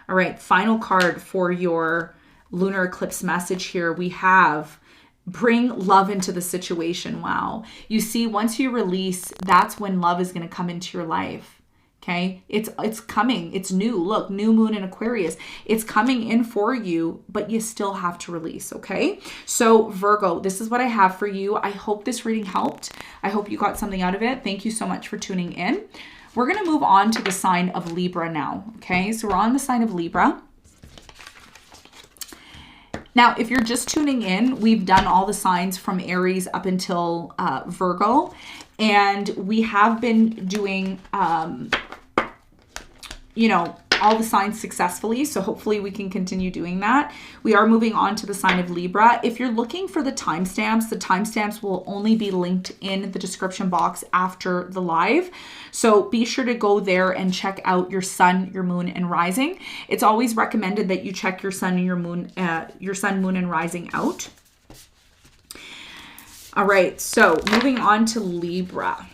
All right, final card for your lunar eclipse message here. We have bring love into the situation. Wow. You see, once you release, that's when love is going to come into your life. Okay, it's coming. It's new. Look, new moon in Aquarius. It's coming in for you, but you still have to release. Okay, so Virgo, this is what I have for you. I hope this reading helped. I hope you got something out of it. Thank you so much for tuning in. We're going to move on to the sign of Libra now. Okay, so we're on the sign of Libra. Now, if you're just tuning in, we've done all the signs from Aries up until Virgo, and we have been doing all the signs successfully. So hopefully we can continue doing that. We are moving on to the sign of Libra. If you're looking for the timestamps will only be linked in the description box after the live. So be sure to go there and check out your sun, your moon, and rising. It's always recommended that you check your sun and your sun, moon, and rising out. All right, so moving on to Libra.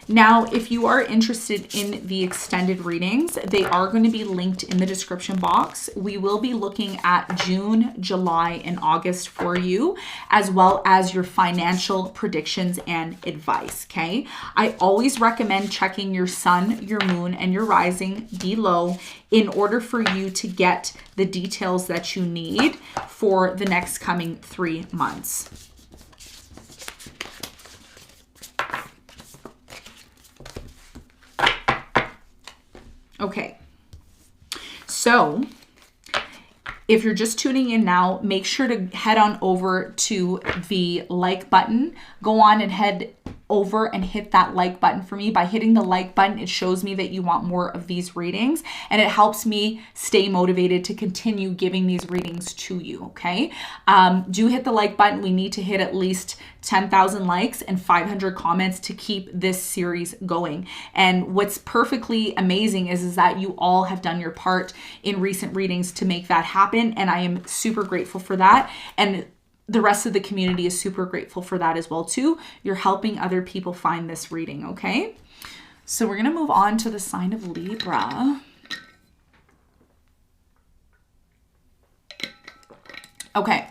Now, if you are interested in the extended readings, they are going to be linked in the description box. We will be looking at June, July, and August for you, as well as your financial predictions and advice, okay? I always recommend checking your sun, your moon, and your rising below in order for you to get the details that you need for the next coming 3 months. Okay, so if you're just tuning in now, make sure to head on over to the like button. Go on and head over and hit that like button for me. By hitting the like button, it shows me that you want more of these readings, and it helps me stay motivated to continue giving these readings to you, okay? Do hit the like button. We need to hit at least 10,000 likes and 500 comments to keep this series going. And what's perfectly amazing is that you all have done your part in recent readings to make that happen, and I am super grateful for that. And the rest of the community is super grateful for that as well too. You're helping other people find this reading, okay? So we're going to move on to the sign of Libra. Okay.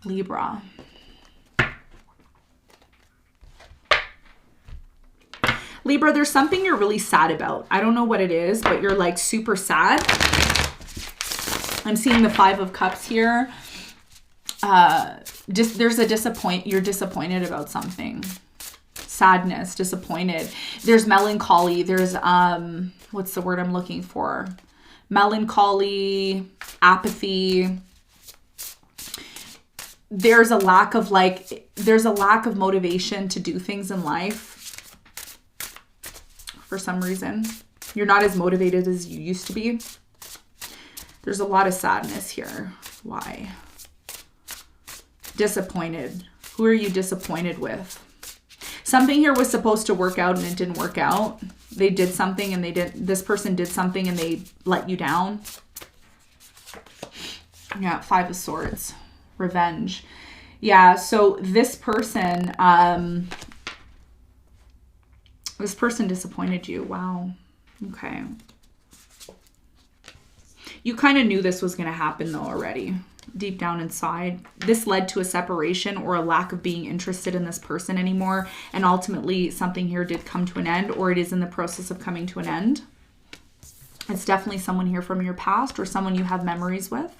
Libra. Libra, there's something you're really sad about. I don't know what it is, but you're like super sad. I'm seeing the 5 of Cups here. There's a you're disappointed about something. Sadness, disappointed. There's melancholy. There's, what's the word I'm looking for? Melancholy, apathy. There's a lack of motivation to do things in life for some reason. You're not as motivated as you used to be. There's a lot of sadness here. Why? Disappointed. Who are you disappointed with? Something here was supposed to work out and it didn't work out. They did something and this person did something and they let you down. Yeah, 5 of Swords. Revenge. Yeah, so this person disappointed you. Wow. Okay. You kind of knew this was going to happen though already, deep down inside. This led to a separation or a lack of being interested in this person anymore. And ultimately something here did come to an end, or it is in the process of coming to an end. It's definitely someone here from your past or someone you have memories with.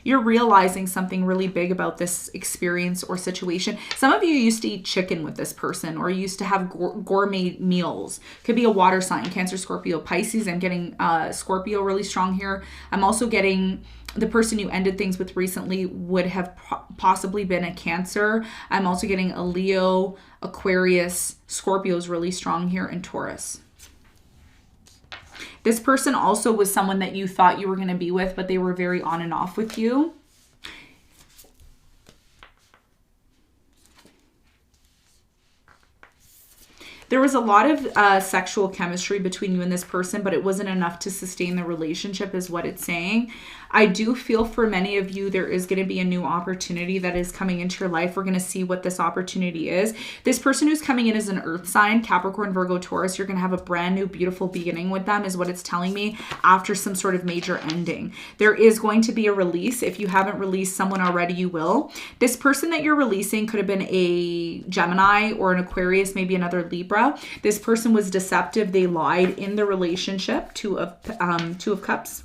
You're realizing something really big about this experience or situation. Some of you used to eat chicken with this person, or used to have gourmet meals. Could be a water sign, Cancer, Scorpio, Pisces. I'm getting Scorpio really strong here. I'm also getting the person you ended things with recently would have possibly been a Cancer. I'm also getting a Leo, Aquarius. Scorpio is really strong here, and Taurus. This person also was someone that you thought you were going to be with, but they were very on and off with you. There was a lot of sexual chemistry between you and this person, but it wasn't enough to sustain the relationship is what it's saying. I do feel for many of you, there is going to be a new opportunity that is coming into your life. We're going to see what this opportunity is. This person who's coming in is an earth sign, Capricorn, Virgo, Taurus. You're going to have a brand new, beautiful beginning with them is what it's telling me after some sort of major ending. There is going to be a release. If you haven't released someone already, you will. This person that you're releasing could have been a Gemini or an Aquarius, maybe another Libra. This person was deceptive. They lied in the relationship. 2 of Cups.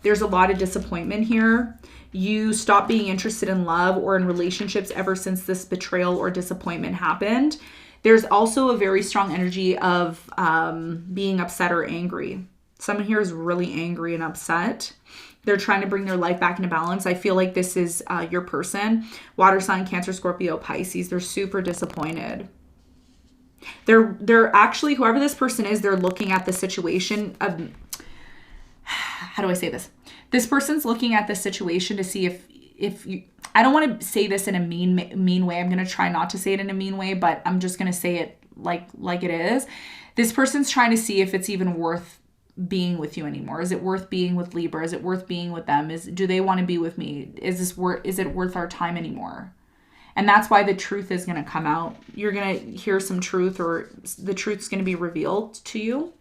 There's a lot of disappointment here. You stopped being interested in love or in relationships ever since this betrayal or disappointment happened. There's also a very strong energy of being upset or angry. Someone here is really angry and upset. They're trying to bring their life back into balance. I feel like this is your person. Water sign, Cancer, Scorpio, Pisces. They're super disappointed. They're actually, whoever this person is, they're looking at the situation of, how do I say this? This person's looking at the situation to see if you, I don't want to say this in a mean way. I'm going to try not to say it in a mean way, but I'm just going to say it like it is. This person's trying to see if it's even worth being with you anymore. Is it worth being with Libra? Is it worth being with them? Do they want to be with me? Is it worth our time anymore? And that's why the truth is going to come out. You're going to hear some truth, or the truth's going to be revealed to you.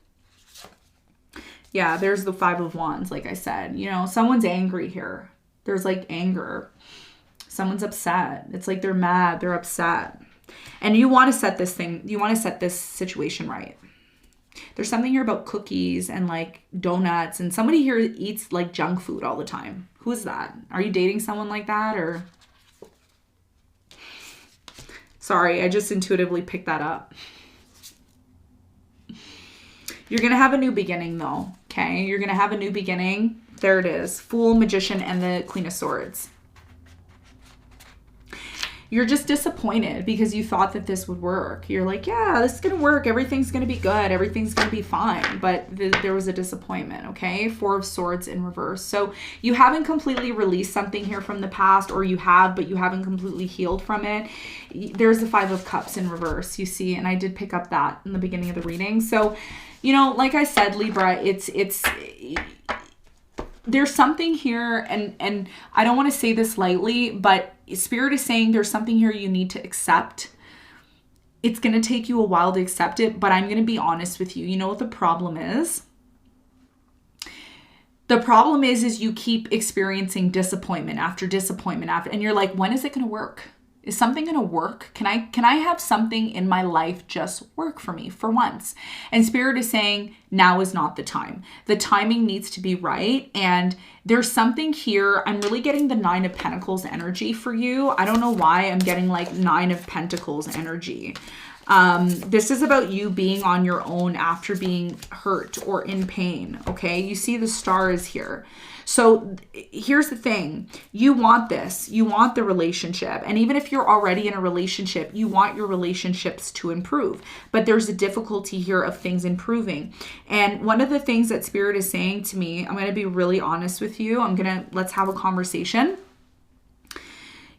Yeah, there's the Five of Wands, like I said. You know, someone's angry here. There's like anger. Someone's upset. It's like they're mad, they're upset. And you want to set this thing, you want to set this situation right. There's something here about cookies and like donuts, and somebody here eats like junk food all the time. Who is that? Are you dating someone like that, or? Sorry, I just intuitively picked that up. You're going to have a new beginning though, okay? You're going to have a new beginning. There it is. Fool, Magician, and the Queen of Swords. You're just disappointed because you thought that this would work. You're like, yeah, this is going to work. Everything's going to be good. Everything's going to be fine. But there was a disappointment, okay? Four of Swords in reverse. So you haven't completely released something here from the past, or you have, but you haven't completely healed from it. There's the Five of Cups in reverse, you see, and I did pick up that in the beginning of the reading. So, you know, like I said, Libra, there's something here, and I don't want to say this lightly, but Spirit is saying there's something here you need to accept. It's going to take you a while to accept it, but I'm going to be honest with you. You know what the problem is? The problem is you keep experiencing disappointment after disappointment after, and you're like, when is it going to work? Is something going to work? Can I have something in my life just work for me for once? And Spirit is saying now is not the time. The timing needs to be right. And there's something here. I'm really getting the Nine of Pentacles energy for you. I don't know why I'm getting like Nine of Pentacles energy. This is about you being on your own after being hurt or in pain. Okay. You see the stars here. So here's the thing. You want this. You want the relationship. And even if you're already in a relationship, you want your relationships to improve. But there's a difficulty here of things improving. And one of the things that Spirit is saying to me, I'm going to be really honest with you. Let's have a conversation.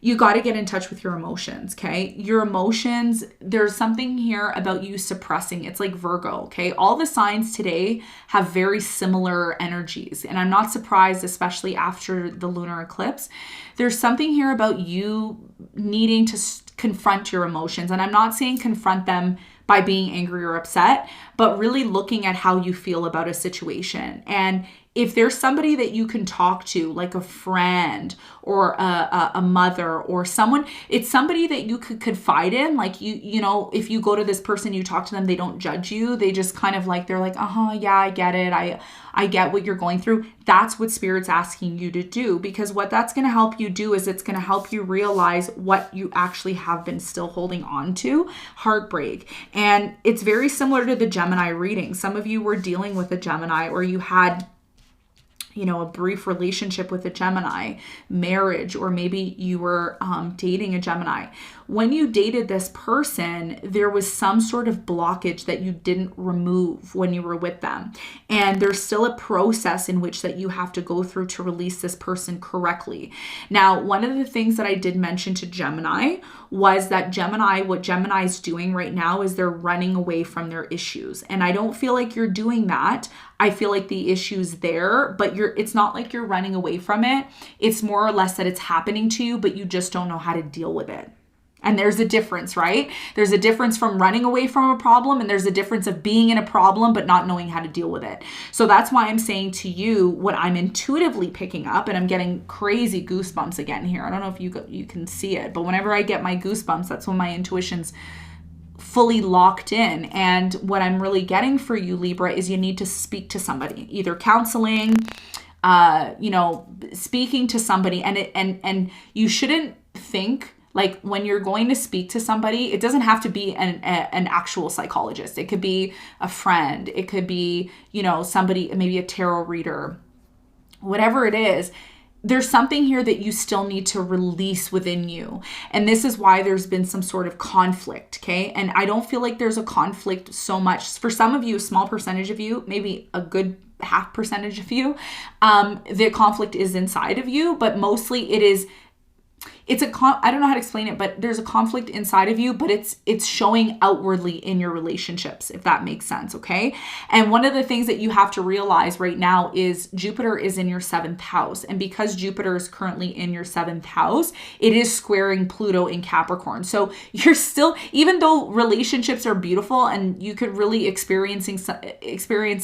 You got to get in touch with your emotions, okay? Your emotions, there's something here about you suppressing. It's like Virgo, okay? All the signs today have very similar energies. And I'm not surprised, especially after the lunar eclipse. There's something here about you needing to confront your emotions. And I'm not saying confront them by being angry or upset, but really looking at how you feel about a situation. And if there's somebody that you can talk to, like a friend or a mother or someone, it's somebody that you could confide in. Like you know, if you go to this person, you talk to them, they don't judge you. They just kind of like, they're like, yeah, I get it. I get what you're going through. That's what Spirit's asking you to do, because what that's going to help you do is it's going to help you realize what you actually have been still holding on to, heartbreak. And it's very similar to the Gemini reading. Some of you were dealing with a Gemini, or you had, you know, a brief relationship with a Gemini, marriage, or maybe you were dating a Gemini. When you dated this person, there was some sort of blockage that you didn't remove when you were with them. And there's still a process in which that you have to go through to release this person correctly. Now, one of the things that I did mention to Gemini was that what Gemini is doing right now is they're running away from their issues. And I don't feel like you're doing that. I feel like the issue's there, but it's not like you're running away from it. It's more or less that it's happening to you, but you just don't know how to deal with it. And there's a difference, right? There's a difference from running away from a problem, and there's a difference of being in a problem but not knowing how to deal with it. So that's why I'm saying to you what I'm intuitively picking up, and I'm getting crazy goosebumps again here. I don't know if you can see it, but whenever I get my goosebumps, that's when my intuition's fully locked in. And what I'm really getting for you, Libra, is you need to speak to somebody, either counseling, you know, speaking to somebody, and you shouldn't think like when you're going to speak to somebody, it doesn't have to be an actual psychologist. It could be a friend. It could be, you know, somebody, maybe a tarot reader, whatever it is. There's something here that you still need to release within you. And this is why there's been some sort of conflict, okay? And I don't feel like there's a conflict so much. For some of you, a small percentage of you, maybe a good half percentage of you, the conflict is inside of you, but mostly I don't know how to explain it, but there's a conflict inside of you, but it's showing outwardly in your relationships, if that makes sense, okay? And one of the things that you have to realize right now is Jupiter is in your 7th house. And because Jupiter is currently in your 7th house, it is squaring Pluto in Capricorn. So you're still, even though relationships are beautiful and you could really experience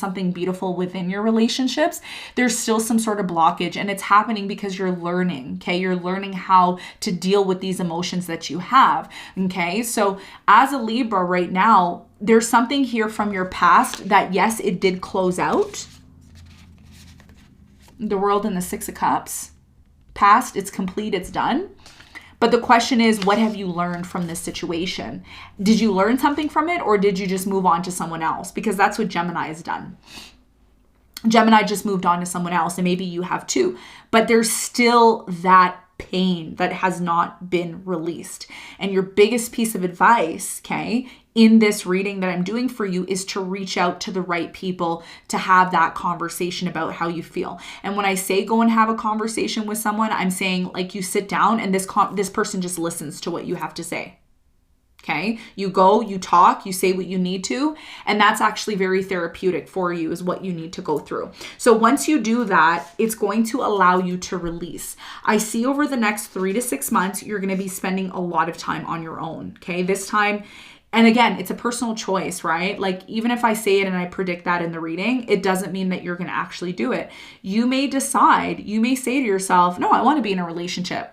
something beautiful within your relationships, there's still some sort of blockage, and it's happening because you're learning, okay? You're learning how to deal with these emotions that you have, okay? So as a Libra right now, there's something here from your past that, yes, it did close out. The World and the 6 of Cups. Past, it's complete, it's done. But the question is, what have you learned from this situation? Did you learn something from it, or did you just move on to someone else? Because that's what Gemini has done. Gemini just moved on to someone else, and maybe you have too. But there's still that pain that has not been released. And your biggest piece of advice, okay, in this reading that I'm doing for you is to reach out to the right people to have that conversation about how you feel. And when I say go and have a conversation with someone, I'm saying like you sit down and this person just listens to what you have to say. Okay, you go, you talk, you say what you need to, and that's actually very therapeutic for you, is what you need to go through. So once you do that, it's going to allow you to release. I see over the next 3 to 6 months, you're going to be spending a lot of time on your own. Okay, this time, and again, it's a personal choice, right? Like even if I say it and I predict that in the reading, it doesn't mean that you're going to actually do it. You may decide, you may say to yourself, no, I want to be in a relationship.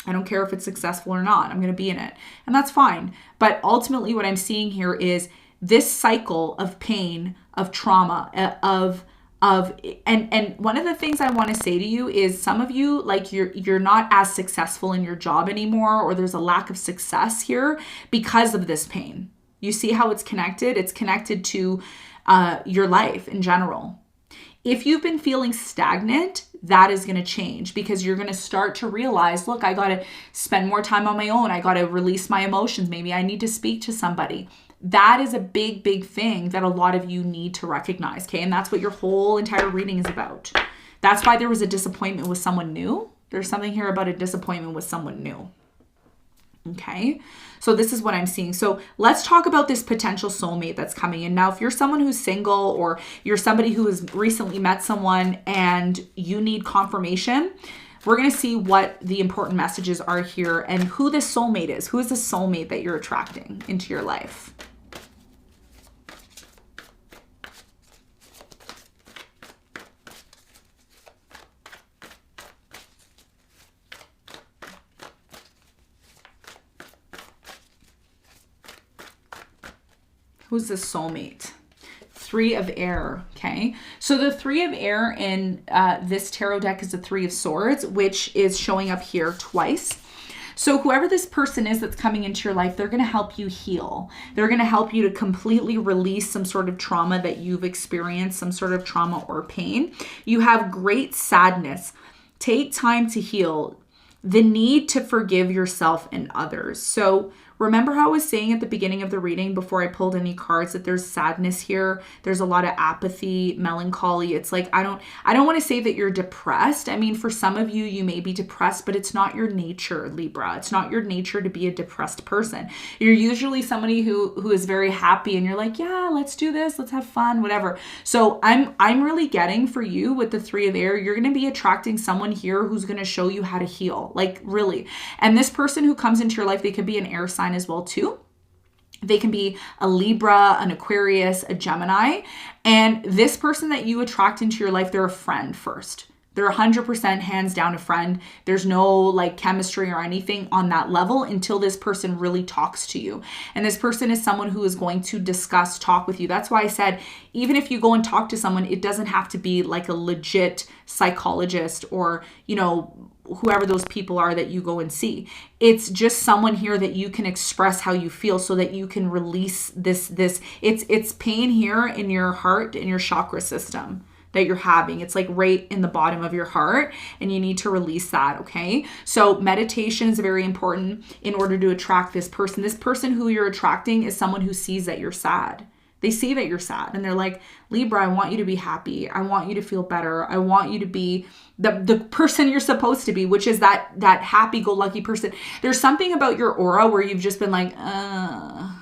I don't care if it's successful or not. I'm going to be in it. And that's fine. But ultimately what I'm seeing here is this cycle of pain, of trauma, and one of the things I want to say to you is some of you, like you're not as successful in your job anymore, or there's a lack of success here because of this pain. You see how it's connected? It's connected to your life in general. If you've been feeling stagnant, that is going to change, because you're going to start to realize, look, I got to spend more time on my own. I got to release my emotions. Maybe I need to speak to somebody. That is a big, big thing that a lot of you need to recognize, okay? And that's what your whole entire reading is about. That's why there was a disappointment with someone new. There's something here about a disappointment with someone new. Okay, so this is what I'm seeing. So let's talk about this potential soulmate that's coming in. Now, if you're someone who's single, or you're somebody who has recently met someone and you need confirmation, we're going to see what the important messages are here and who this soulmate is. Who is the soulmate that you're attracting into your life? Who's the soulmate? 3 of Air, okay? So the 3 of Air in this tarot deck is the 3 of Swords, which is showing up here twice. So whoever this person is that's coming into your life, they're going to help you heal. They're going to help you to completely release some sort of trauma that you've experienced, some sort of trauma or pain. You have great sadness. Take time to heal. The need to forgive yourself and others. So remember how I was saying at the beginning of the reading before I pulled any cards that there's sadness here. There's a lot of apathy, melancholy. It's like, I don't want to say that you're depressed. I mean, for some of you, you may be depressed, but it's not your nature, Libra. It's not your nature to be a depressed person. You're usually somebody who is very happy, and you're like, yeah, let's do this. Let's have fun, whatever. So I'm really getting for you with the 3 of Air, you're going to be attracting someone here who's going to show you how to heal, like really. And this person who comes into your life, they could be an air sign as well too. They can be a Libra, an Aquarius, a Gemini. And this person that you attract into your life, they're a friend first. They're 100% hands down a friend. There's no like chemistry or anything on that level until this person really talks to you. And this person is someone who is going to talk with you. That's why I said, even if you go and talk to someone, it doesn't have to be like a legit psychologist or, you know, whoever those people are that you go and see. It's just someone here that you can express how you feel so that you can release this it's pain here in your heart, in your chakra system that you're having. It's like right in the bottom of your heart, and you need to release that, okay? So meditation is very important in order to attract this person. This person who you're attracting is someone who sees that you're sad. They see that you're sad and they're like, Libra, I want you to be happy. I want you to feel better. I want you to be the person you're supposed to be, which is that happy-go-lucky person. There's something about your aura where you've just been like, and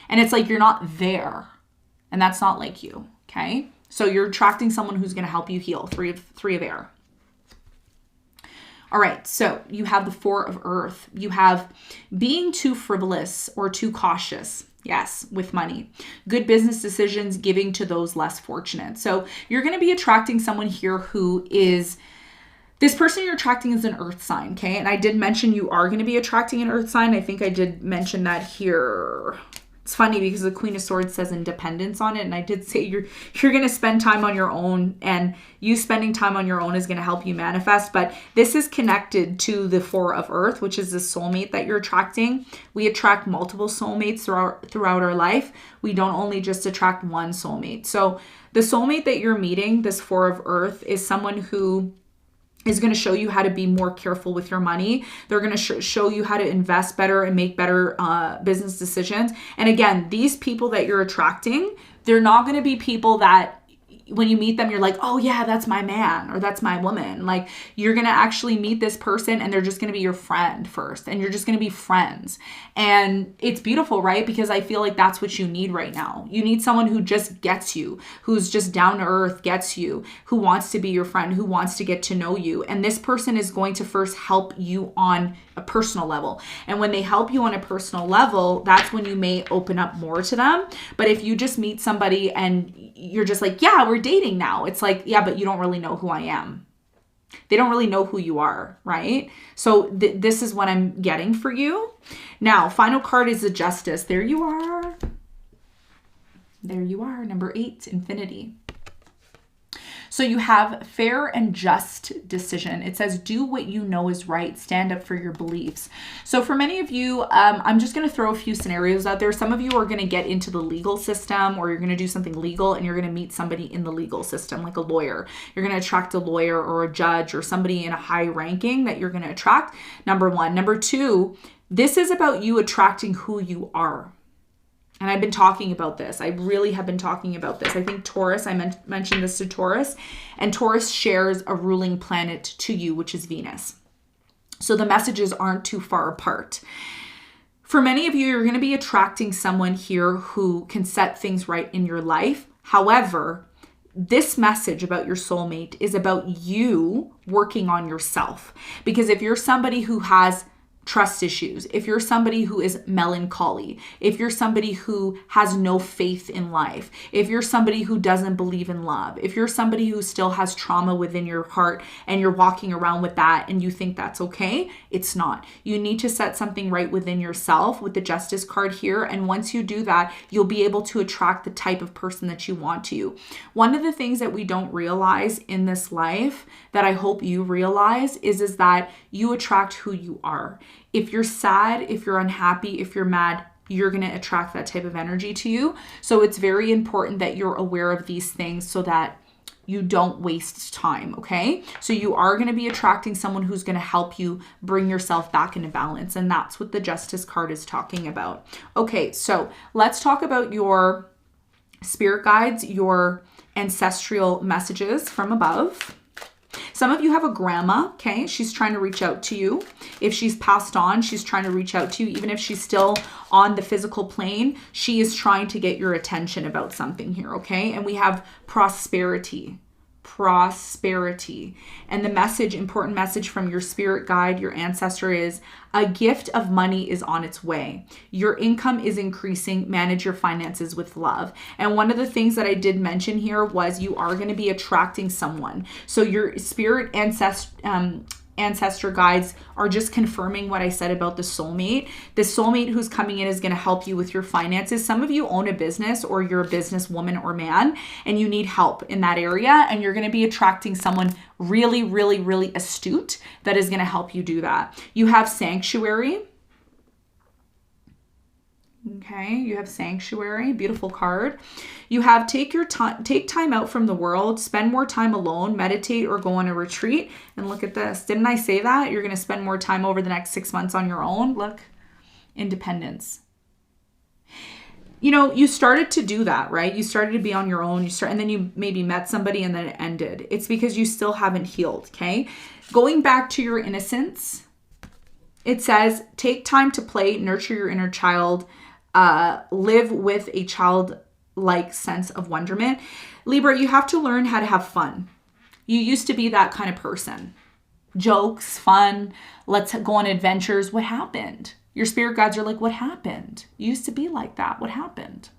it's like you're not there. And that's not like you, okay? So you're attracting someone who's going to help you heal. Three of air. All right, so you have the Four of Earth. You have being too frivolous or too cautious. Yes, with money. Good business decisions, giving to those less fortunate. So you're going to be attracting someone here who is, this person you're attracting is an earth sign, okay? And I did mention you are going to be attracting an earth sign. I think I did mention that here. It's funny because the Queen of Swords says independence on it. And I did say you're going to spend time on your own, and you spending time on your own is going to help you manifest. But this is connected to the Four of Earth, which is the soulmate that you're attracting. We attract multiple soulmates throughout our life. We don't only just attract one soulmate. So the soulmate that you're meeting, this Four of Earth, is someone who is going to show you how to be more careful with your money. They're going to show you how to invest better and make better business decisions. And again, these people that you're attracting, they're not going to be people that when you meet them, you're like, oh yeah, that's my man or that's my woman. Like, you're going to actually meet this person and they're just going to be your friend first, and you're just going to be friends. And it's beautiful, right? Because I feel like that's what you need right now. You need someone who just gets you, who's just down to earth, gets you, who wants to be your friend, who wants to get to know you. And this person is going to first help you on a personal level. And when they help you on a personal level, that's when you may open up more to them. But if you just meet somebody and you're just like, yeah, we're dating now. It's like, yeah, but you don't really know who I am. They don't really know who you are, right? So this is what I'm getting for you. Now, final card is the Justice. There you are. There you are. Number 8, Infinity. So you have fair and just decision. It says, do what you know is right. Stand up for your beliefs. So for many of you, I'm just going to throw a few scenarios out there. Some of you are going to get into the legal system, or you're going to do something legal and you're going to meet somebody in the legal system, like a lawyer. You're going to attract a lawyer or a judge or somebody in a high ranking that you're going to attract. Number 1. Number 2, this is about you attracting who you are. And I've been talking about this. I really have been talking about this. I think Taurus, I mentioned this to Taurus, and Taurus shares a ruling planet to you, which is Venus. So the messages aren't too far apart. For many of you, you're going to be attracting someone here who can set things right in your life. However, this message about your soulmate is about you working on yourself. Because if you're somebody who has trust issues, if you're somebody who is melancholy, if you're somebody who has no faith in life, if you're somebody who doesn't believe in love, if you're somebody who still has trauma within your heart and you're walking around with that and you think that's okay, it's not. You need to set something right within yourself with the Justice card here. And once you do that, you'll be able to attract the type of person that you want to. One of the things that we don't realize in this life that I hope you realize is that you attract who you are. If you're sad, if you're unhappy, if you're mad, you're going to attract that type of energy to you. So it's very important that you're aware of these things so that you don't waste time, okay? So you are going to be attracting someone who's going to help you bring yourself back into balance. And that's what the Justice card is talking about. Okay, so let's talk about your spirit guides, your ancestral messages from above. Some of you have a grandma, okay? She's trying to reach out to you. If she's passed on, she's trying to reach out to you. Even if she's still on the physical plane, she is trying to get your attention about something here, okay? And we have prosperity. And the message, important message from your spirit guide, your ancestor, is a gift of money is on its way. Your income is increasing. Manage your finances with love. And one of the things that I did mention here was you are going to be attracting someone. So your spirit ancestor guides are just confirming what I said about the soulmate. The soulmate who's coming in is going to help you with your finances. Some of you own a business, or you're a business woman or man, and you need help in that area. And you're going to be attracting someone really, really, really astute that is going to help you do that. You have Sanctuary. Okay, you have Sanctuary, beautiful card. You have take time out from the world, spend more time alone, meditate, or go on a retreat. And look at this. Didn't I say that? You're going to spend more time over the next 6 months on your own. Look, independence. You know, you started to do that, right? You started to be on your own. And then you maybe met somebody and then it ended. It's because you still haven't healed, okay? Going back to your innocence, it says, take time to play, nurture your inner child, live with a childlike sense of wonderment. Libra, you have to learn how to have fun. You used to be that kind of person. Jokes, fun, let's go on adventures. What happened? Your spirit guides are like, what happened? You used to be like that. What happened?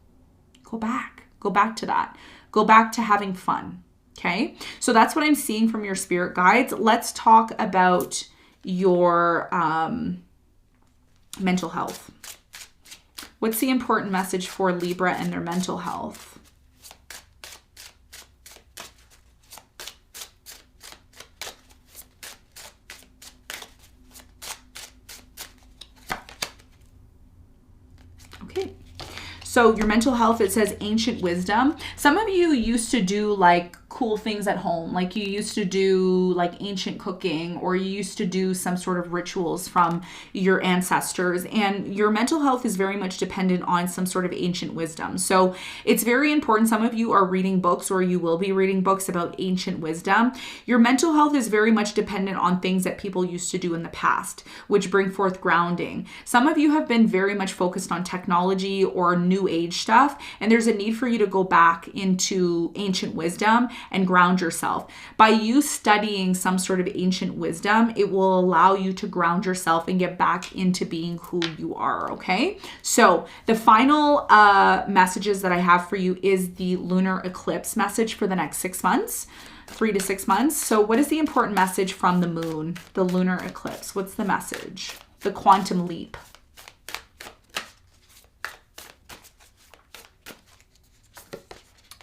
Go back. Go back to that. Go back to having fun. Okay? So that's what I'm seeing from your spirit guides. Let's talk about your mental health. What's the important message for Libra and their mental health? Okay. So your mental health, it says ancient wisdom. Some of you used to do like cool things at home. Like you used to do like ancient cooking, or you used to do some sort of rituals from your ancestors, and your mental health is very much dependent on some sort of ancient wisdom. So it's very important. Some of you are reading books, or you will be reading books about ancient wisdom. Your mental health is very much dependent on things that people used to do in the past, which bring forth grounding. Some of you have been very much focused on technology or new age stuff, and there's a need for you to go back into ancient wisdom and ground yourself. By you studying some sort of ancient wisdom, it will allow you to ground yourself and get back into being who you are, okay? So the final messages that I have for you is the lunar eclipse message for the next 6 months, 3 to 6 months. So what is the important message from the moon, the lunar eclipse? What's the message? The quantum leap.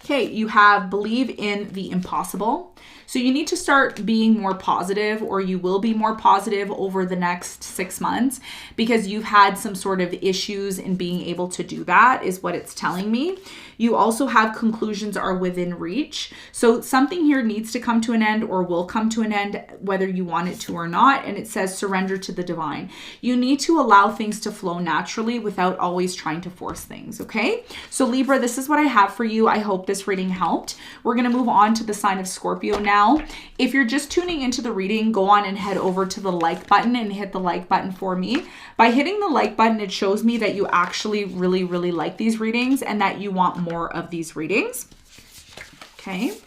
Okay, you have believe in the impossible. So you need to start being more positive, or you will be more positive over the next 6 months, because you've had some sort of issues in being able to do that, is what it's telling me. You also have conclusions are within reach. So something here needs to come to an end, or will come to an end, whether you want it to or not. And it says surrender to the divine. You need to allow things to flow naturally without always trying to force things, okay? So Libra, this is what I have for you. I hope this reading helped. We're going to move on to the sign of Scorpio now. If you're just tuning into the reading, go on and head over to the like button and hit the like button for me. By hitting the like button, it shows me that you actually really, really like these readings and that you want more of these readings. Okay.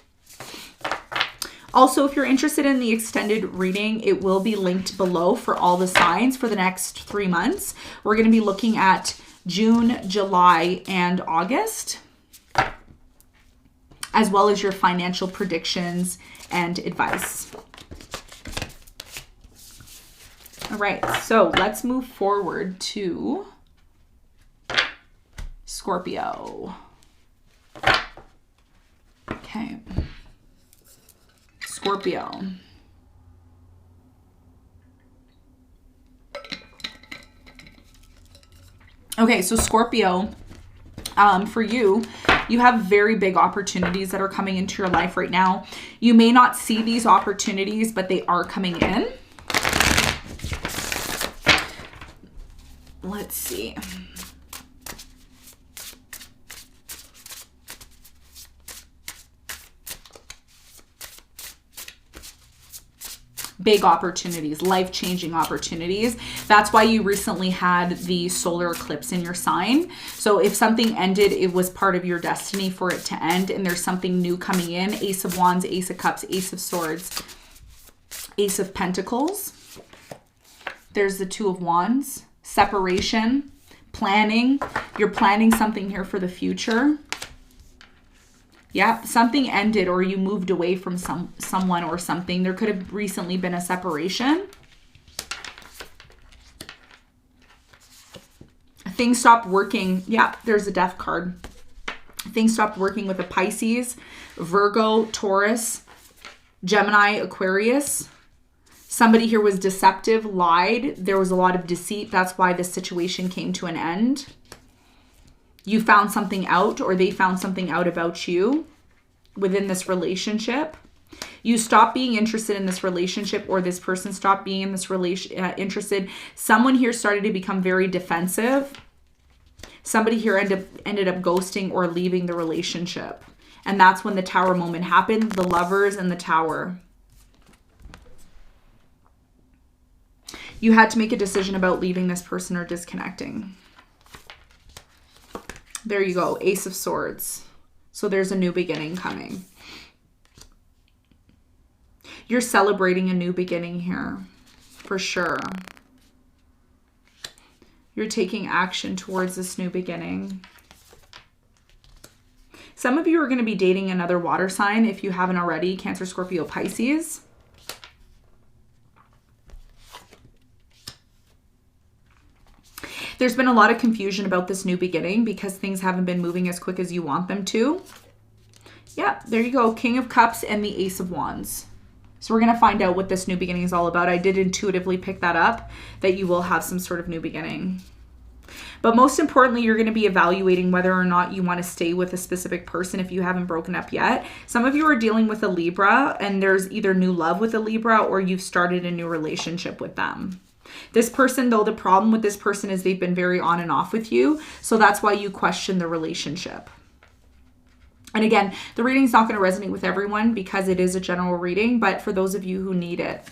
Also, if you're interested in the extended reading, it will be linked below for all the signs for the next 3 months. We're going to be looking at June, July, and August, as well as your financial predictions and advice. All right, so let's move forward to Scorpio. Okay. Scorpio. Okay, so Scorpio, for you, you have very big opportunities that are coming into your life right now. You may not see these opportunities, but they are coming in. Let's see. Big opportunities, life-changing opportunities. That's why you recently had the solar eclipse in your sign. So if something ended, it was part of your destiny for it to end, and there's something new coming in. Ace of Wands, Ace of Cups, Ace of Swords, Ace of Pentacles. There's the Two of Wands. Separation, planning. You're planning something here for the future. Yeah, something ended, or you moved away from someone or something. There could have recently been a separation. Things stopped working. Yeah, there's a Death card. Things stopped working with a Pisces, Virgo, Taurus, Gemini, Aquarius. Somebody here was deceptive, lied. There was a lot of deceit. That's why this situation came to an end. You found something out, or they found something out about you within this relationship. You stopped being interested in this relationship, or this person stopped being in this interested. Someone here started to become very defensive. Somebody here ended up ghosting or leaving the relationship. And that's when the Tower moment happened, the Lovers and the Tower. You had to make a decision about leaving this person or disconnecting. There you go, Ace of Swords. So there's a new beginning coming. You're celebrating a new beginning here, for sure. You're taking action towards this new beginning. Some of you are going to be dating another water sign if you haven't already, Cancer, Scorpio, Pisces. There's been a lot of confusion about this new beginning because things haven't been moving as quick as you want them to. Yeah, there you go. King of Cups and the Ace of Wands. So we're going to find out what this new beginning is all about. I did intuitively pick that up, that you will have some sort of new beginning. But most importantly, you're going to be evaluating whether or not you want to stay with a specific person if you haven't broken up yet. Some of you are dealing with a Libra, and there's either new love with a Libra or you've started a new relationship with them. This person, though, the problem with this person is they've been very on and off with you. So that's why you question the relationship. And again, the reading is not going to resonate with everyone because it is a general reading, but for those of you who need it,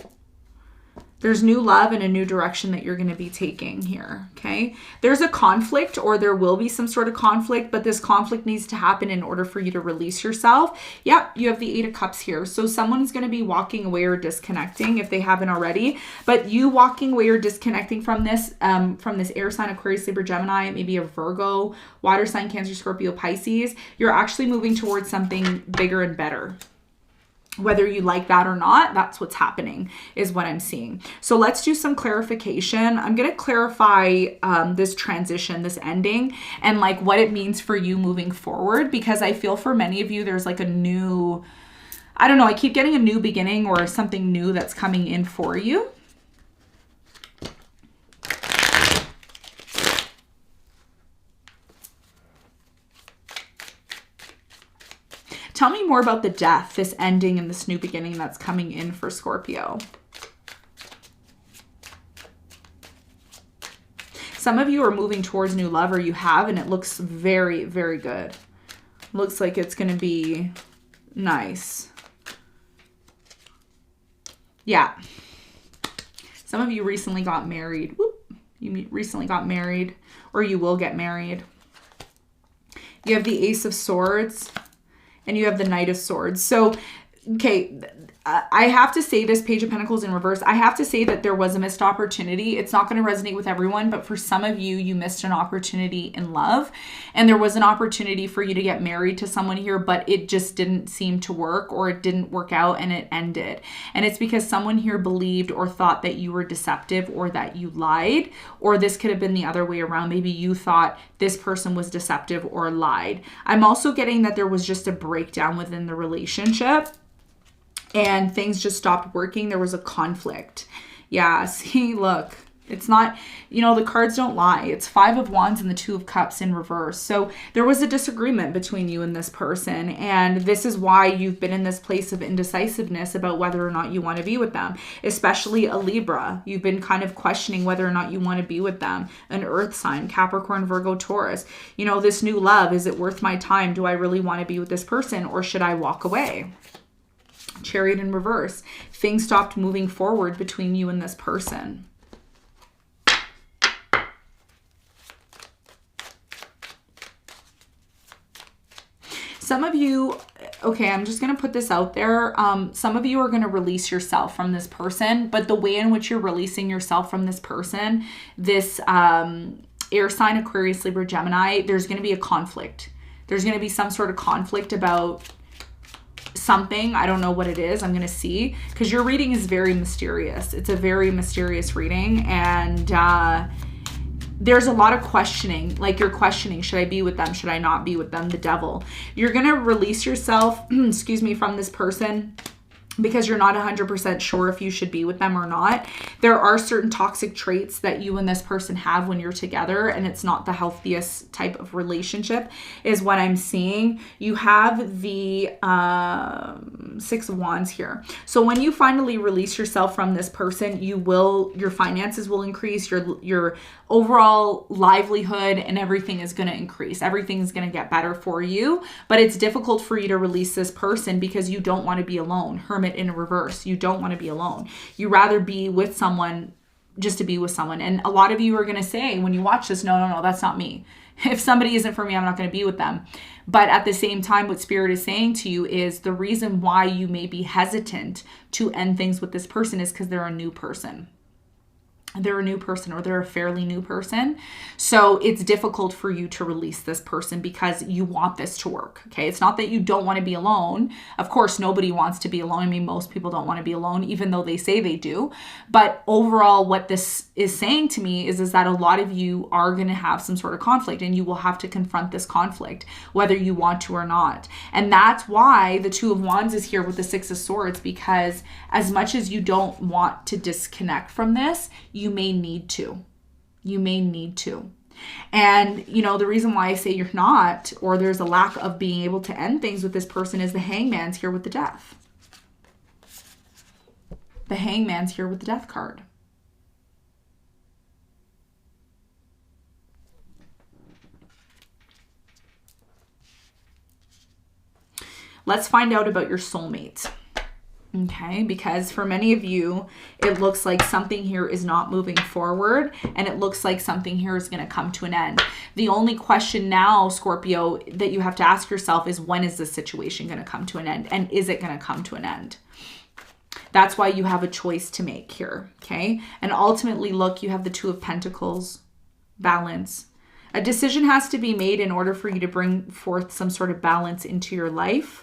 there's new love and a new direction that you're going to be taking here, okay? There's a conflict, or there will be some sort of conflict, but this conflict needs to happen in order for you to release yourself. Yep, you have the Eight of Cups here. So someone's going to be walking away or disconnecting if they haven't already, but you walking away or disconnecting from this air sign, Aquarius, Libra, Gemini, maybe a Virgo, water sign, Cancer, Scorpio, Pisces, you're actually moving towards something bigger and better. Whether you like that or not, that's what's happening is what I'm seeing. So let's do some clarification. I'm going to clarify this transition, this ending, and like what it means for you moving forward, because I feel for many of you, there's like a new, I don't know, I keep getting a new beginning or something new that's coming in for you. Tell me more about the death, this ending and this new beginning that's coming in for Scorpio. Some of you are moving towards new love, or you have, and it looks very, very good. Looks like it's going to be nice. Yeah. Some of you recently got married. Whoop. You recently got married, or you will get married. You have the Ace of Swords. And you have the Knight of Swords. So, okay, I have to say this, Page of Pentacles in reverse, I have to say that there was a missed opportunity. It's not going to resonate with everyone, but for some of you, you missed an opportunity in love. And there was an opportunity for you to get married to someone here, but it just didn't seem to work, or it didn't work out and it ended. And it's because someone here believed or thought that you were deceptive or that you lied, or this could have been the other way around. Maybe you thought this person was deceptive or lied. I'm also getting that there was just a breakdown within the relationship and things just stopped working. There was a conflict. Yeah, see, look, it's not, you know, the cards don't lie. It's Five of Wands and the Two of Cups in reverse. So there was a disagreement between you and this person. And this is why you've been in this place of indecisiveness about whether or not you want to be with them, especially a Libra. You've been kind of questioning whether or not you want to be with them. An earth sign, Capricorn, Virgo, Taurus. You know, this new love, is it worth my time? Do I really want to be with this person, or should I walk away? Chariot in reverse. Things stopped moving forward between you and this person. Some of you, okay, I'm just going to put this out there. Some of you are going to release yourself from this person, but the way in which you're releasing yourself from this person, this air sign, Aquarius, Libra, Gemini, there's going to be a conflict. There's going to be some sort of conflict about something. I don't know what it is. I'm going to see, because your reading is very mysterious. It's a very mysterious reading, and there's a lot of questioning. Like, you're questioning, should I be with them? Should I not be with them? The Devil. You're going to release yourself, excuse me, from this person. because you're not 100% sure if you should be with them or not. There are certain toxic traits that you and this person have when you're together, and it's not the healthiest type of relationship is what I'm seeing. You have the Six of Wands here. So when you finally release yourself from this person, your finances will increase, your overall livelihood and everything is going to increase. Everything is going to get better for you, but it's difficult for you to release this person because you don't want to be alone. Hermit in reverse. You don't want to be alone. You rather be with someone just to be with someone. And a lot of you are going to say when you watch this, no, that's not me. If somebody isn't for me, I'm not going to be with them. But at the same time, what Spirit is saying to you is the reason why you may be hesitant to end things with this person is because they're a new person. They're a new person, or they're a fairly new person. So it's difficult for you to release this person because you want this to work. Okay. It's not that you don't want to be alone. Of course, nobody wants to be alone. I mean, most people don't want to be alone, even though they say they do. But overall, what this is saying to me is that a lot of you are going to have some sort of conflict, and you will have to confront this conflict, whether you want to or not. And that's why the Two of Wands is here with the Six of Swords, because as much as you don't want to disconnect from this, you may need to. You may need to. And, the reason why I say you're not, or there's a lack of being able to end things with this person, is the Hangman's here with the Death. The Hangman's here with the Death card. Let's find out about your soulmate. Okay, because for many of you, it looks like something here is not moving forward, and it looks like something here is going to come to an end. The only question now, Scorpio, that you have to ask yourself is, when is this situation going to come to an end? And is it going to come to an end? That's why you have a choice to make here, okay? And ultimately, look, you have the Two of Pentacles, balance. A decision has to be made in order for you to bring forth some sort of balance into your life.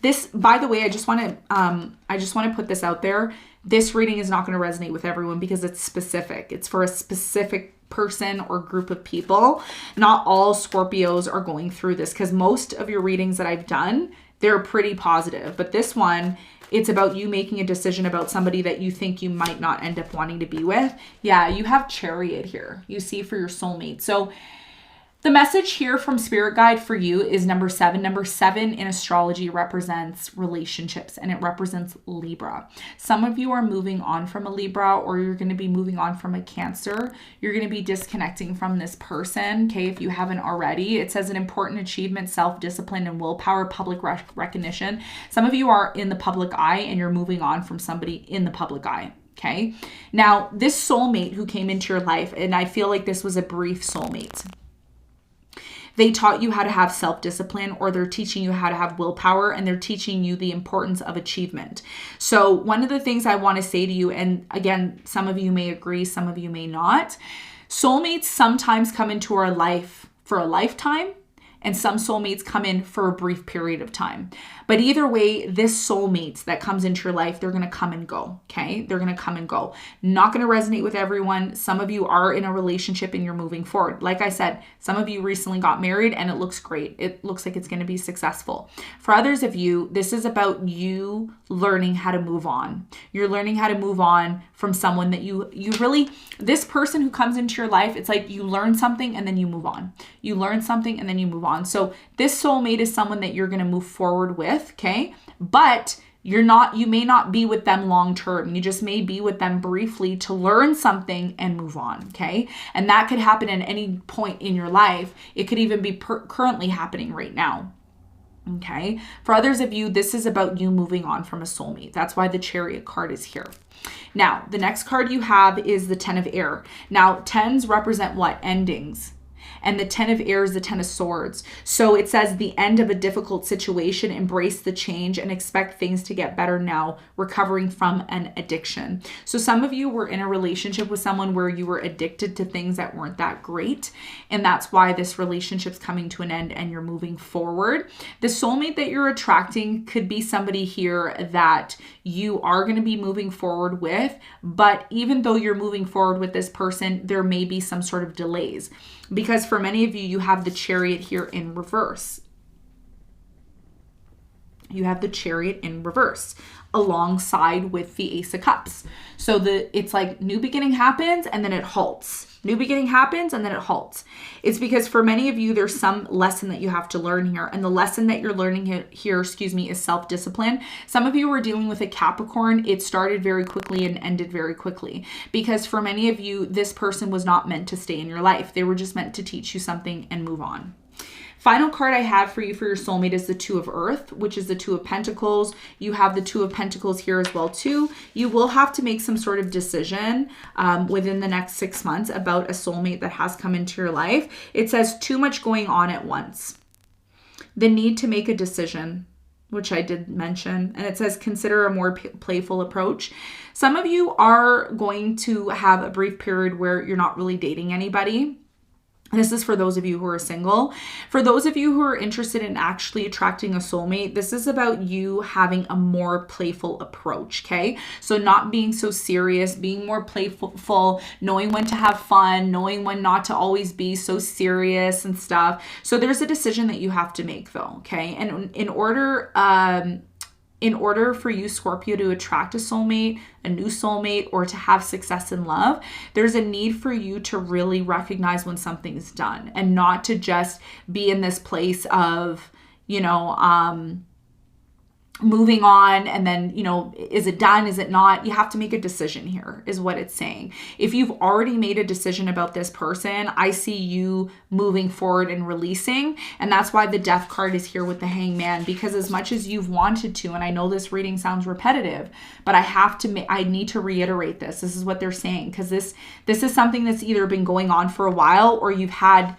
This, by the way, I just want to put this out there. This reading is not going to resonate with everyone because it's specific. It's for a specific person or group of people. Not all Scorpios are going through this, because most of your readings that I've done, they're pretty positive. But this one, it's about you making a decision about somebody that you think you might not end up wanting to be with. Yeah, you have Chariot here, you see, for your soulmate. So the message here from Spirit Guide for you is number 7. Number 7 in astrology represents relationships, and it represents Libra. Some of you are moving on from a Libra, or you're going to be moving on from a Cancer. You're going to be disconnecting from this person, okay, if you haven't already. It says an important achievement, self-discipline, and willpower, public recognition. Some of you are in the public eye, and you're moving on from somebody in the public eye. Okay. Now, this soulmate who came into your life, and I feel like this was a brief soulmate. They taught you how to have self-discipline, or they're teaching you how to have willpower, and they're teaching you the importance of achievement. So one of the things I want to say to you, and again, some of you may agree, some of you may not, soulmates sometimes come into our life for a lifetime, and some soulmates come in for a brief period of time. But either way, this soulmate that comes into your life, they're going to come and go, okay? They're going to come and go. Not going to resonate with everyone. Some of you are in a relationship and you're moving forward. Like I said, some of you recently got married and it looks great. It looks like it's going to be successful. For others of you, this is about you learning how to move on. You're learning how to move on from someone that you really, this person who comes into your life, it's like you learn something and then you move on. You learn something and then you move on. So this soulmate is someone that you're going to move forward with. Okay. But you may not be with them long term. You just may be with them briefly to learn something and move on. Okay. And that could happen at any point in your life. It could even be currently happening right now. Okay. For others of you, this is about you moving on from a soulmate. That's why the Chariot card is here. Now, the next card you have is the Ten of Air. Now, tens represent what? Endings. And the Ten of Air is the Ten of Swords. So it says the end of a difficult situation, embrace the change and expect things to get better now, recovering from an addiction. So some of you were in a relationship with someone where you were addicted to things that weren't that great. And that's why this relationship's coming to an end and you're moving forward. The soulmate that you're attracting could be somebody here that you are going to be moving forward with. But even though you're moving forward with this person, there may be some sort of delays. Because for many of you, you have the Chariot here in reverse. You have the Chariot in reverse alongside with the Ace of Cups. So it's like new beginning happens and then it halts. New beginning happens and then it halts. It's because for many of you, there's some lesson that you have to learn here. And the lesson that you're learning here, is self-discipline. Some of you are dealing with a Capricorn. It started very quickly and ended very quickly. Because for many of you, this person was not meant to stay in your life. They were just meant to teach you something and move on. Final card I have for you for your soulmate is the Two of Earth, which is the Two of Pentacles. You have the Two of Pentacles here as well too. You will have to make some sort of decision within the next 6 months about a soulmate that has come into your life. It says too much going on at once. The need to make a decision, which I did mention. And it says consider a more playful approach. Some of you are going to have a brief period where you're not really dating anybody. This is for those of you who are single. For those of you who are interested in actually attracting a soulmate, this is about you having a more playful approach, okay? So not being so serious, being more playful, knowing when to have fun, knowing when not to always be so serious and stuff. So there's a decision that you have to make though, okay? And in order for you, Scorpio, to attract a soulmate, a new soulmate, or to have success in love, there's a need for you to really recognize when something's done and not to just be in this place of, moving on and then, is it done? Is it not? You have to make a decision here is what it's saying. If you've already made a decision about this person, I see you moving forward and releasing. And that's why the Death card is here with the Hangman, because as much as you've wanted to, and I know this reading sounds repetitive, but I need to reiterate this. This is what they're saying, because this is something that's either been going on for a while or you've had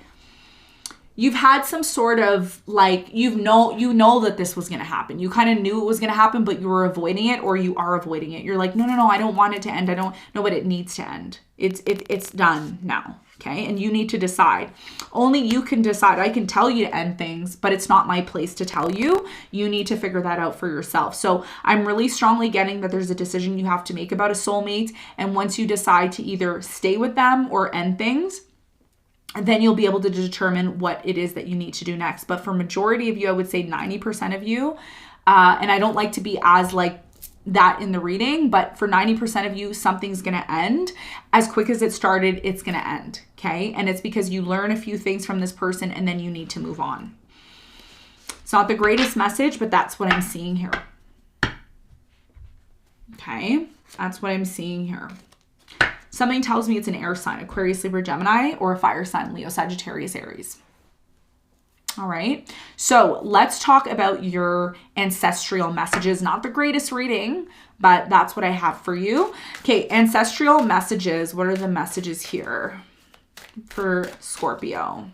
some sort of like, you know that this was going to happen. You kind of knew it was going to happen, but you were avoiding it, or you are avoiding it. You're like, no, I don't want it to end. I don't know, but it needs to end. It's done now. Okay. And you need to decide. Only you can decide. I can tell you to end things, but it's not my place to tell you. You need to figure that out for yourself. So I'm really strongly getting that there's a decision you have to make about a soulmate. And once you decide to either stay with them or end things, then you'll be able to determine what it is that you need to do next. But for majority of you, I would say 90% of you, and I don't like to be as like that in the reading, but for 90% of you, something's going to end. As quick as it started, it's going to end, okay? And it's because you learn a few things from this person and then you need to move on. It's not the greatest message, but that's what I'm seeing here. Okay, that's what I'm seeing here. Something tells me it's an air sign, Aquarius, Libra, Gemini, or a fire sign, Leo, Sagittarius, Aries. All right. So let's talk about your ancestral messages. Not the greatest reading, but that's what I have for you. Okay. Ancestral messages. What are the messages here for Scorpio?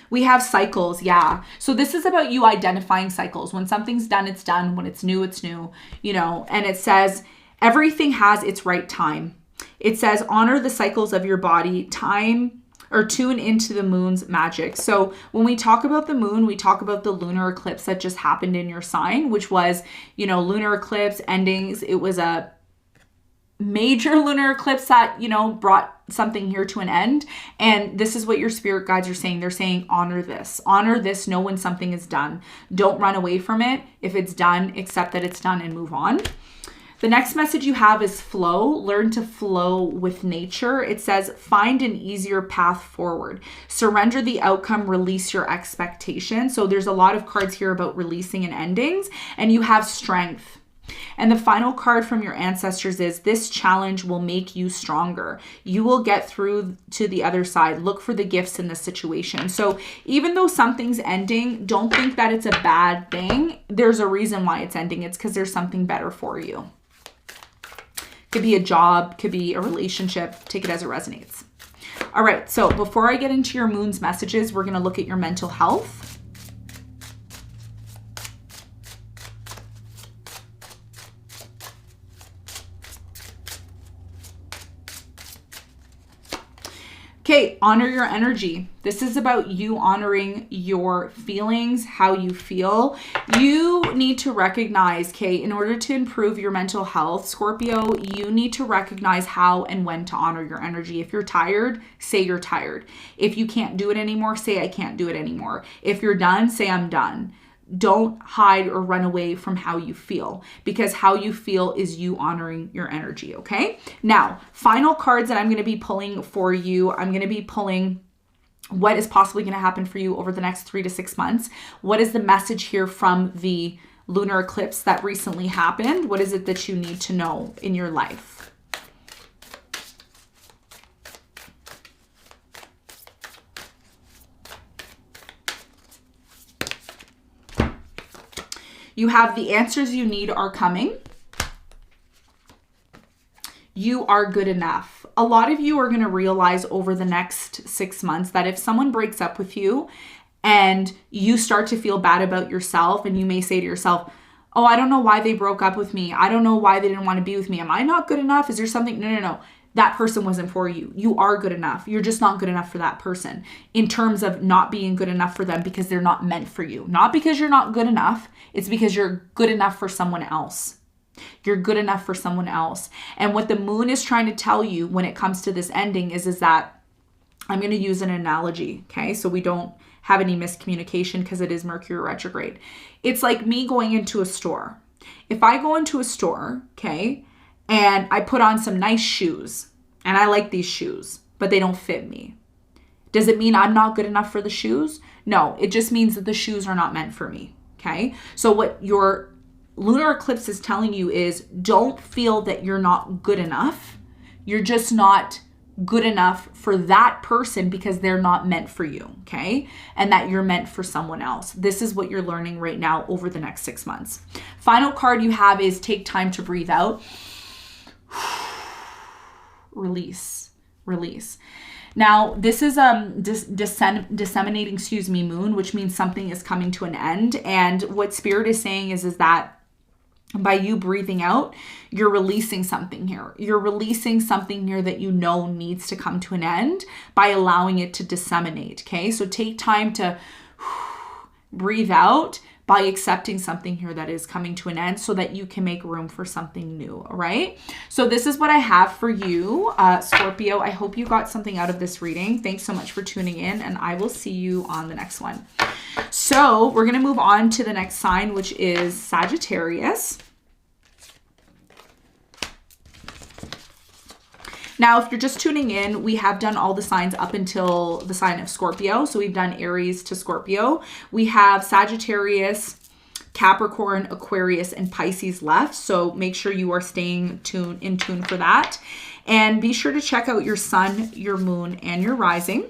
We have cycles. Yeah. So this is about you identifying cycles. When something's done, it's done. When it's new, and it says, everything has its right time. It says, honor the cycles of your body, time, or tune into the moon's magic. So when we talk about the moon, we talk about the lunar eclipse that just happened in your sign, which was, lunar eclipse endings. It was a major lunar eclipse that, brought something here to an end. And this is what your spirit guides are saying. They're saying, honor this, know when something is done. Don't run away from it. If it's done, accept that it's done and move on. The next message you have is flow. Learn to flow with nature. It says, find an easier path forward. Surrender the outcome, release your expectation. So there's a lot of cards here about releasing and endings, and you have strength. And the final card from your ancestors is, this challenge will make you stronger. You will get through to the other side. Look for the gifts in the situation. So even though something's ending, don't think that it's a bad thing. There's a reason why it's ending. It's because there's something better for you. Could be a job, could be a relationship. Take it as it resonates. All right, so before I get into your moon's messages, we're going to look at your mental health. Okay, honor your energy. This is about you honoring your feelings, how you feel. You need to recognize, okay, in order to improve your mental health, Scorpio, you need to recognize how and when to honor your energy. If you're tired, say you're tired. If you can't do it anymore, say I can't do it anymore. If you're done, say I'm done. don't hide or run away from how you feel, because how you feel is you honoring your energy, okay? Now, final cards that I'm going to be pulling for you. I'm going to be pulling what is possibly going to happen for you over the next 3 to 6 months. What is the message here from the lunar eclipse that recently happened? What is it that you need to know in your life? You have the answers you need are coming. You are good enough. A lot of you are going to realize over the next 6 months that if someone breaks up with you and you start to feel bad about yourself, and you may say to yourself, oh, I don't know why they broke up with me. I don't know why they didn't want to be with me. Am I not good enough? Is there something? No. That person wasn't for you. You are good enough. You're just not good enough for that person in terms of not being good enough for them because they're not meant for you. Not because you're not good enough. It's because you're good enough for someone else. You're good enough for someone else. And what the moon is trying to tell you when it comes to this ending is that, I'm going to use an analogy, okay? So we don't have any miscommunication because it is Mercury retrograde. It's like me going into a store. If I go into a store, okay, and I put on some nice shoes, and I like these shoes, but they don't fit me, does it mean I'm not good enough for the shoes? No, it just means that the shoes are not meant for me, okay? So what your lunar eclipse is telling you is, don't feel that you're not good enough. You're just not good enough for that person because they're not meant for you, okay? And that you're meant for someone else. This is what you're learning right now over the next 6 months. Final card you have is take time to breathe out. Release. Now, this is disseminating, moon, which means something is coming to an end. And what Spirit is saying is that by you breathing out, you're releasing something here. You're releasing something here that you know needs to come to an end by allowing it to disseminate, okay? So take time to breathe out by accepting something here that is coming to an end so that you can make room for something new, all right? So this is what I have for you, Scorpio. I hope you got something out of this reading. Thanks so much for tuning in, and I will see you on the next one. So we're going to move on to the next sign, which is Sagittarius. Now, if you're just tuning in, we have done all the signs up until the sign of Scorpio. So we've done Aries to Scorpio. We have Sagittarius, Capricorn, Aquarius, and Pisces left. So make sure you are staying in tune for that. And be sure to check out your sun, your moon, and your rising.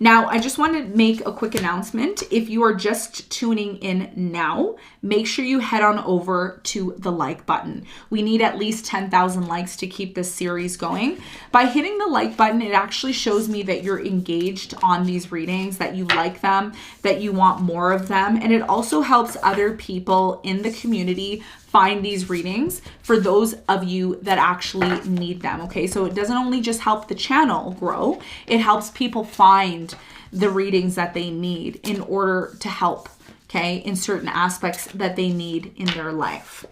Now, I just want to make a quick announcement. If you are just tuning in now, make sure you head on over to the like button. We need at least 10,000 likes to keep this series going. By hitting the like button, it actually shows me that you're engaged on these readings, that you like them, that you want more of them. And it also helps other people in the community find these readings for those of you that actually need them, okay? So it doesn't only just help the channel grow, it helps people find the readings that they need in order to help, okay, in certain aspects that they need in their life.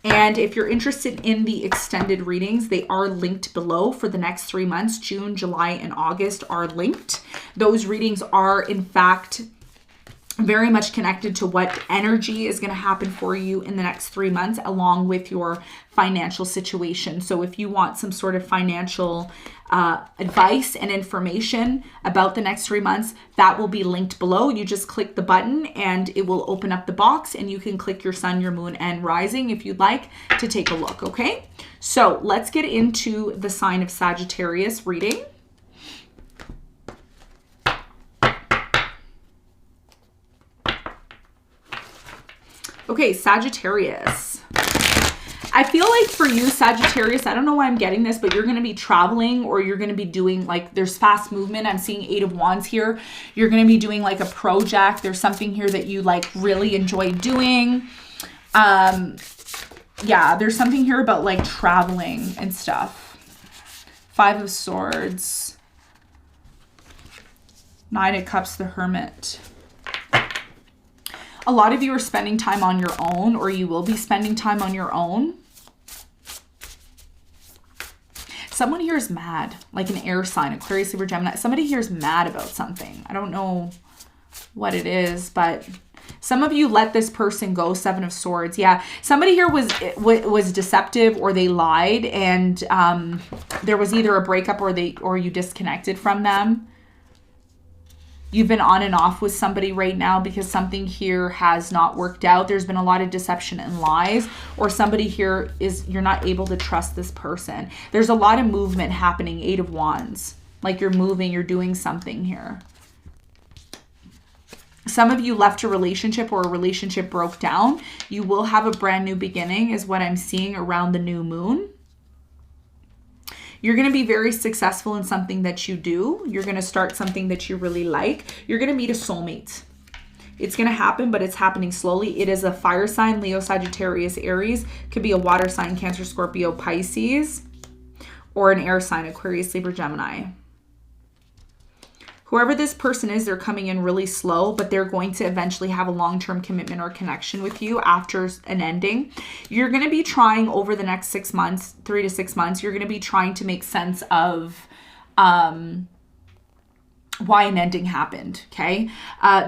And if you're interested in the extended readings, they are linked below for the next 3 months. June, July, and August are linked. Those readings are, in fact, very much connected to what energy is going to happen for you in the next 3 months, along with your financial situation. So if you want some sort of financial advice and information about the next 3 months, that will be linked below. You just click the button and it will open up the box, and you can click your sun, your moon, and rising if you'd like to take a look, okay? So let's get into the sign of Sagittarius reading. Okay, Sagittarius. I feel like for you, Sagittarius, I don't know why I'm getting this, but you're going to be traveling, or you're going to be doing, like, there's fast movement. I'm seeing 8 of Wands here. You're going to be doing like a project. There's something here that you like really enjoy doing. Yeah, there's something here about like traveling and stuff. 5 of Swords. 9 of Cups, the Hermit. A lot of you are spending time on your own, or you will be spending time on your own. Someone here is mad, like an air sign, Aquarius, Libra, Gemini. Somebody here is mad about something. I don't know what it is, but some of you let this person go. Seven of Swords. Yeah. Somebody here was deceptive, or they lied, and there was either a breakup or you disconnected from them. You've been on and off with somebody right now because something here has not worked out. There's been a lot of deception and lies, or somebody here you're not able to trust this person. There's a lot of movement happening. Eight of Wands. Like you're moving, you're doing something here. Some of you left a relationship, or a relationship broke down. You will have a brand new beginning is what I'm seeing around the new moon. You're going to be very successful in something that you do. You're going to start something that you really like. You're going to meet a soulmate. It's going to happen, but it's happening slowly. It is a fire sign, Leo, Sagittarius, Aries. Could be a water sign, Cancer, Scorpio, Pisces. Or an air sign, Aquarius, Libra, Gemini. Whoever this person is, they're coming in really slow, but they're going to eventually have a long-term commitment or connection with you after an ending. You're going to be trying over the next 6 months, 3 to 6 months, you're going to be trying to make sense of why an ending happened, okay?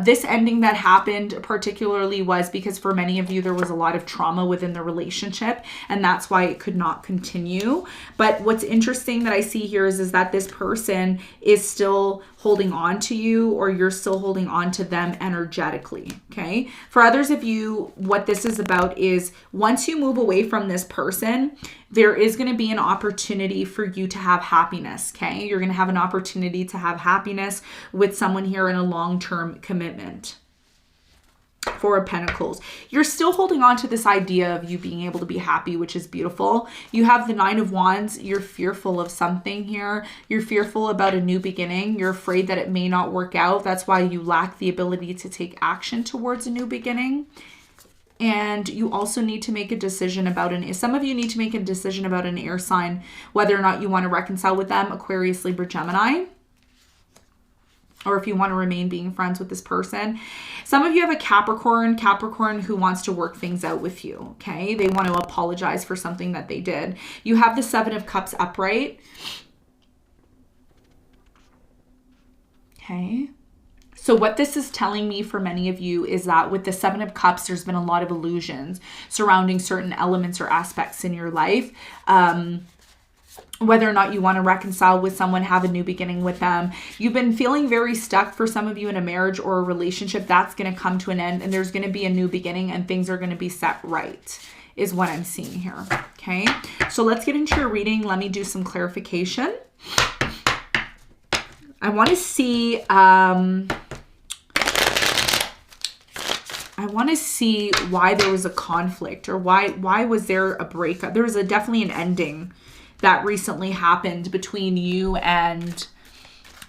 This ending that happened particularly was because for many of you, there was a lot of trauma within the relationship, and that's why it could not continue. But what's interesting that I see here is that this person is still holding on to you, or you're still holding on to them energetically, okay? For others of you, what this is about is once you move away from this person, there is going to be an opportunity for you to have happiness, okay? You're going to have an opportunity to have happiness with someone here in a long-term commitment. Four of Pentacles. You're still holding on to this idea of you being able to be happy, which is beautiful. You have the Nine of Wands. You're fearful of something here. You're fearful about a new beginning. You're afraid that it may not work out. That's why you lack the ability to take action towards a new beginning. And you also need to make a decision about some of you need to make a decision about an air sign, whether or not you want to reconcile with them, Aquarius, Libra, Gemini, or if you want to remain being friends with this person. Some of you have a Capricorn who wants to work things out with you, okay? They want to apologize for something that they did. You have the Seven of Cups upright. Okay. So what this is telling me for many of you is that with the Seven of Cups, there's been a lot of illusions surrounding certain elements or aspects in your life. Whether or not you want to reconcile with someone, have a new beginning with them. You've been feeling very stuck, for some of you, in a marriage or a relationship. That's going to come to an end, and there's going to be a new beginning, and things are going to be set right, is what I'm seeing here. Okay, so let's get into your reading. Let me do some clarification. I want to see why there was a conflict, or why was there a breakup. There was definitely an ending that recently happened between you and,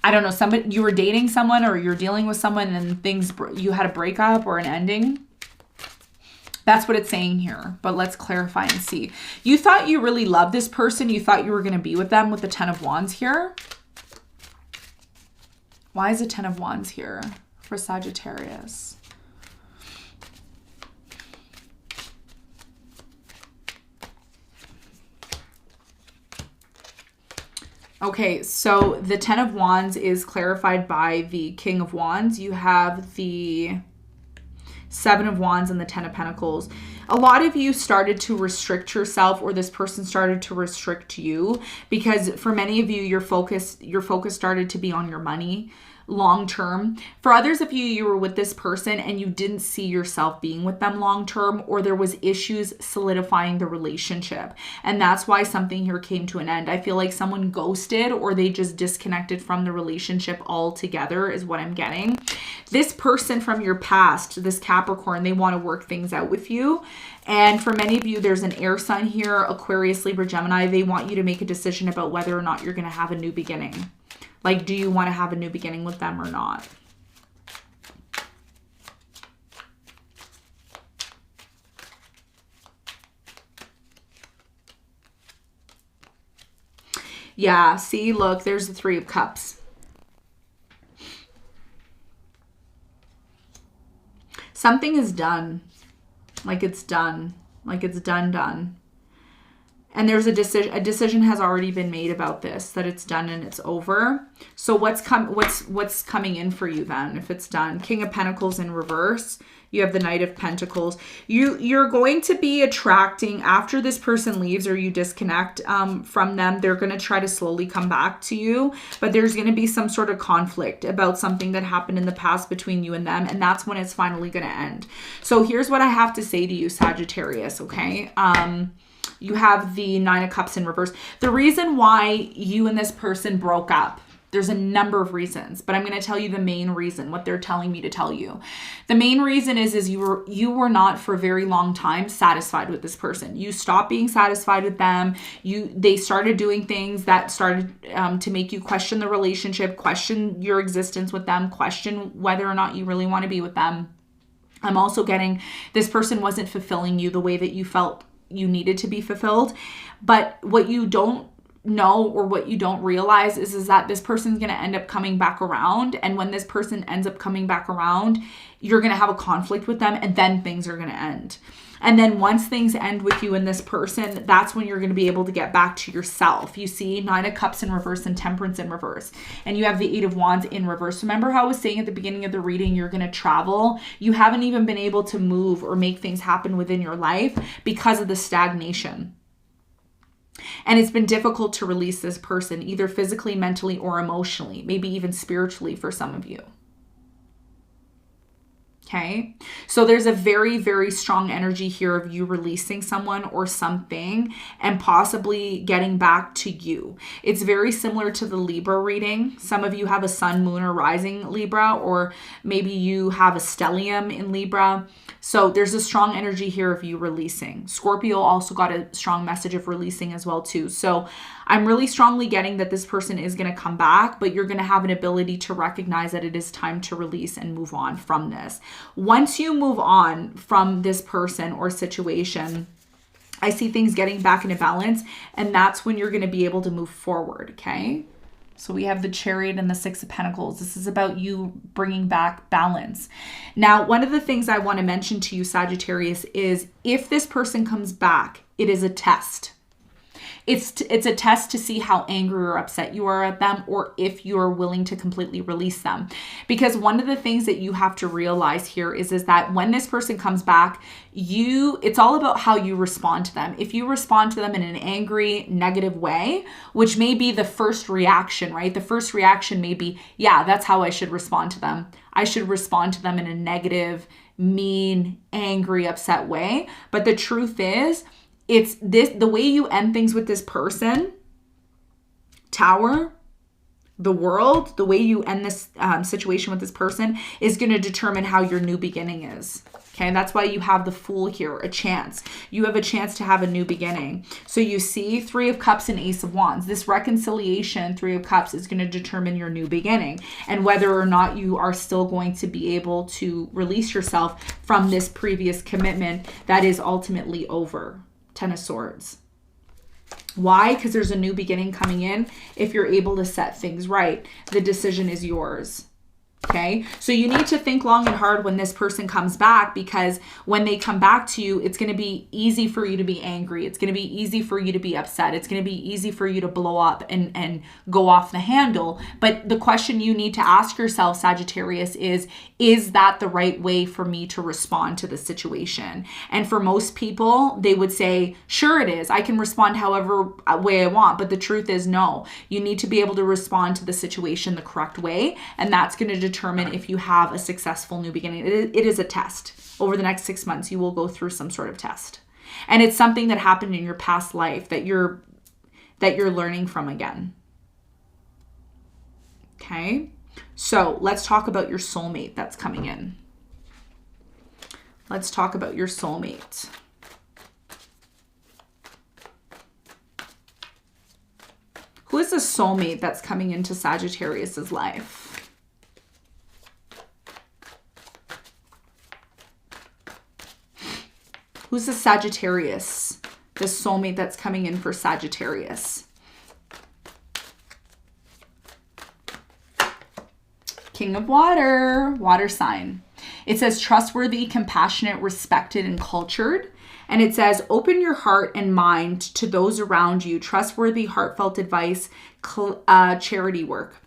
I don't know, somebody, you were dating someone, or you're dealing with someone, and you had a breakup or an ending. That's what it's saying here, but let's clarify and see. You thought you really loved this person. You thought you were going to be with them with the Ten of Wands here. Why is the Ten of Wands here for Sagittarius? Okay, so the Ten of Wands is clarified by the King of Wands. You have the Seven of Wands and the Ten of Pentacles. A lot of you started to restrict yourself, or this person started to restrict you, because for many of you, your focus started to be on your money long term. For others of you, you were with this person and you didn't see yourself being with them long term, or there was issues solidifying the relationship, and that's why something here came to an end. I feel like someone ghosted, or they just disconnected from the relationship altogether, is what I'm getting. This person from your past, this Capricorn, they want to work things out with you. And for many of you, there's an air sign here, Aquarius, Libra, Gemini. They want you to make a decision about whether or not you're going to have a new beginning. Like, do you want to have a new beginning with them or not? Yeah, see, look, there's the Three of Cups. Something is done. Like it's done. Like it's done. And there's a decision has already been made about this, that it's done and it's over. So what's coming in for you then if it's done? King of Pentacles in reverse. You have the Knight of Pentacles. You're going to be attracting, after this person leaves or you disconnect from them, they're going to try to slowly come back to you. But there's going to be some sort of conflict about something that happened in the past between you and them. And that's when it's finally going to end. So here's what I have to say to you, Sagittarius, okay? You have the Nine of Cups in reverse. The reason why you and this person broke up, there's a number of reasons, but I'm going to tell you the main reason, what they're telling me to tell you. The main reason is you were not for a very long time satisfied with this person. You stopped being satisfied with them. They started doing things that started to make you question the relationship, question your existence with them, question whether or not you really want to be with them. I'm also getting this person wasn't fulfilling you the way that you felt you needed to be fulfilled. But what you don't know or what you don't realize is that this person's going to end up coming back around. And when this person ends up coming back around, you're going to have a conflict with them, and then things are going to end. And then once things end with you and this person, that's when you're going to be able to get back to yourself. You see Nine of Cups in reverse and Temperance in reverse. And you have the Eight of Wands in reverse. Remember how I was saying at the beginning of the reading, you're going to travel. You haven't even been able to move or make things happen within your life because of the stagnation. And it's been difficult to release this person, either physically, mentally, or emotionally, maybe even spiritually for some of you. Okay, so there's a very, very strong energy here of you releasing someone or something and possibly getting back to you. It's very similar to the Libra reading. Some of you have a sun, moon, or rising Libra, or maybe you have a stellium in Libra. So there's a strong energy here of you releasing. Scorpio also got a strong message of releasing as well too. So I'm really strongly getting that this person is going to come back, but you're going to have an ability to recognize that it is time to release and move on from this. Once you move on from this person or situation, I see things getting back into balance, and that's when you're going to be able to move forward, okay? So we have the Chariot and the Six of Pentacles. This is about you bringing back balance. Now, one of the things I want to mention to you, Sagittarius, is if this person comes back, it is a test. It's a test to see how angry or upset you are at them, or if you're willing to completely release them. Because one of the things that you have to realize here is that when this person comes back, it's all about how you respond to them. If you respond to them in an angry, negative way, which may be the first reaction, right? The first reaction may be, yeah, that's how I should respond to them. I should respond to them in a negative, mean, angry, upset way. But the truth is, it's the way you end things with this person, Tower, the world, the way you end this situation with this person is going to determine how your new beginning is. Okay, that's why you have the Fool here, a chance. You have a chance to have a new beginning. So you see Three of Cups and Ace of Wands. This reconciliation, Three of Cups, is going to determine your new beginning and whether or not you are still going to be able to release yourself from this previous commitment that is ultimately over. Ten of Swords. Why? Because there's a new beginning coming in. If you're able to set things right, the decision is yours. Okay, so you need to think long and hard when this person comes back, because when they come back to you, it's going to be easy for you to be angry. It's going to be easy for you to be upset. It's going to be easy for you to blow up and go off the handle. But the question you need to ask yourself, Sagittarius, is that the right way for me to respond to the situation? And for most people, they would say, sure it is. I can respond however way I want. But the truth is no. You need to be able to respond to the situation the correct way. And that's going to determine if you have a successful new beginning. It is a test. Over the next 6 months, you will go through some sort of test. And it's something that happened in your past life that you're learning from again. Okay? So let's talk about your soulmate that's coming in. Let's talk about your soulmate. Who is the soulmate that's coming into Sagittarius's life? Who's the Sagittarius, the soulmate that's coming in for Sagittarius? King of Water, water sign. It says trustworthy, compassionate, respected, and cultured. And it says, open your heart and mind to those around you. Trustworthy, heartfelt advice, charity work.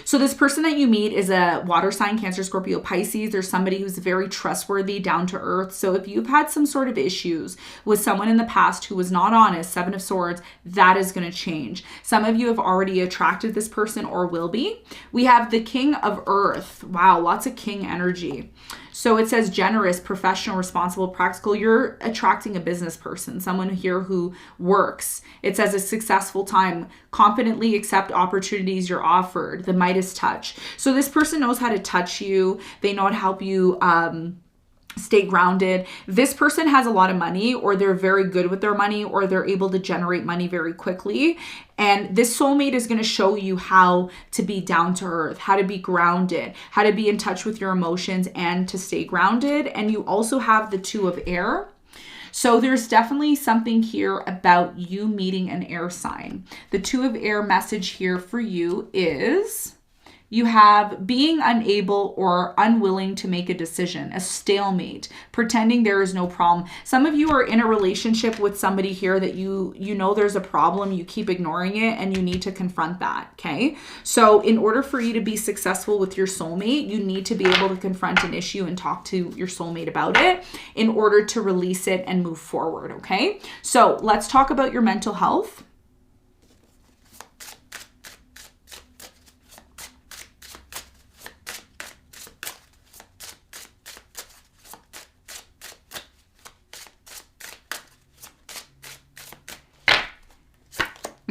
So this person that you meet is a water sign, Cancer, Scorpio, Pisces. There's somebody who's very trustworthy, down to earth. So if you've had some sort of issues with someone in the past who was not honest, Seven of Swords, that is going to change. Some of you have already attracted this person or will be. We have the King of Earth. Wow, lots of king energy. So it says generous, professional, responsible, practical. You're attracting a business person, someone here who works. It says a successful time, confidently accept opportunities you're offered, the Midas touch. So this person knows how to touch you. They know how to help you stay grounded. This person has a lot of money, or they're very good with their money, or they're able to generate money very quickly. And this soulmate is going to show you how to be down to earth, how to be grounded, how to be in touch with your emotions and to stay grounded. And you also have the Two of Air. So there's definitely something here about you meeting an air sign. The Two of Air message here for you is you have being unable or unwilling to make a decision, a stalemate, pretending there is no problem. Some of you are in a relationship with somebody here that you know there's a problem, you keep ignoring it, and you need to confront that, okay? So in order for you to be successful with your soulmate, you need to be able to confront an issue and talk to your soulmate about it in order to release it and move forward, okay? So let's talk about your mental health.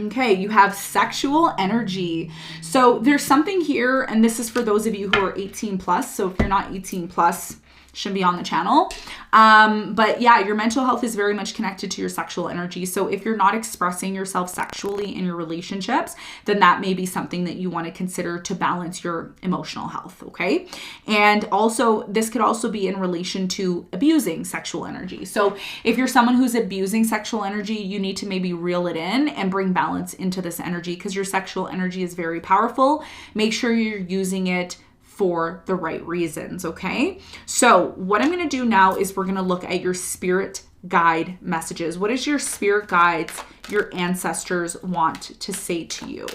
Okay, you have sexual energy. So there's something here, and this is for those of you who are 18 plus. So if you're not 18 plus, shouldn't be on the channel. But yeah, your mental health is very much connected to your sexual energy. So if you're not expressing yourself sexually in your relationships, then that may be something that you want to consider to balance your emotional health, okay? And also, this could also be in relation to abusing sexual energy. So if you're someone who's abusing sexual energy, you need to maybe reel it in and bring balance into this energy, because your sexual energy is very powerful. Make sure you're using it for the right reasons, okay? So what I'm going to do now is we're going to look at your spirit guide messages. What does your spirit guides, your ancestors want to say to you?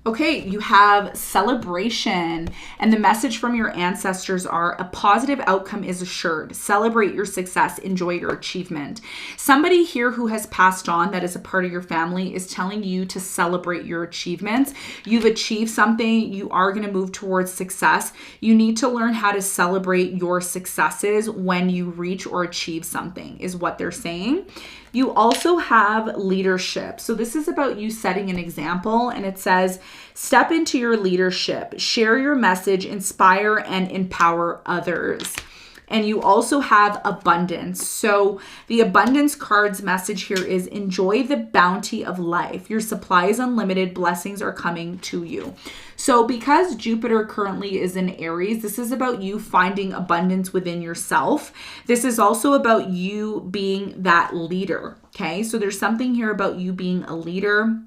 Okay, you have celebration, and the message from your ancestors are a positive outcome is assured. Celebrate your success, enjoy your achievement. Somebody here who has passed on that is a part of your family is telling you to celebrate your achievements. You've achieved something, you are going to move towards success. You need to learn how to celebrate your successes when you reach or achieve something, is what they're saying. You also have leadership. So this is about you setting an example, and it says, step into your leadership, share your message, inspire and empower others. And you also have abundance. So the abundance card's message here is enjoy the bounty of life. Your supply is unlimited. Blessings are coming to you. So because Jupiter currently is in Aries, this is about you finding abundance within yourself. This is also about you being that leader. Okay. So there's something here about you being a leader,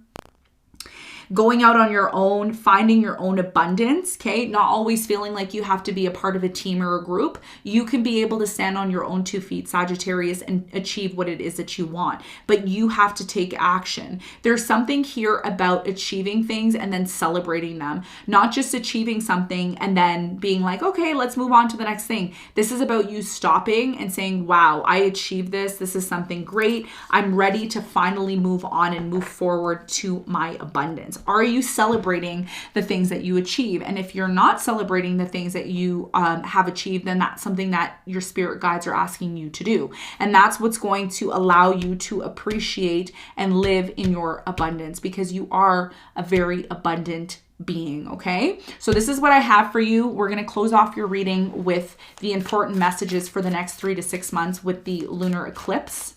going out on your own, finding your own abundance, okay? Not always feeling like you have to be a part of a team or a group. You can be able to stand on your own 2 feet, Sagittarius, and achieve what it is that you want. But you have to take action. There's something here about achieving things and then celebrating them. Not just achieving something and then being like, okay, let's move on to the next thing. This is about you stopping and saying, wow, I achieved this. This is something great. I'm ready to finally move on and move forward to my abundance. Are you celebrating the things that you achieve? And if you're not celebrating the things that you have achieved, then that's something that your spirit guides are asking you to do. And that's what's going to allow you to appreciate and live in your abundance, because you are a very abundant being, okay? So this is what I have for you. We're going to close off your reading with the important messages for the next 3 to 6 months with the lunar eclipse.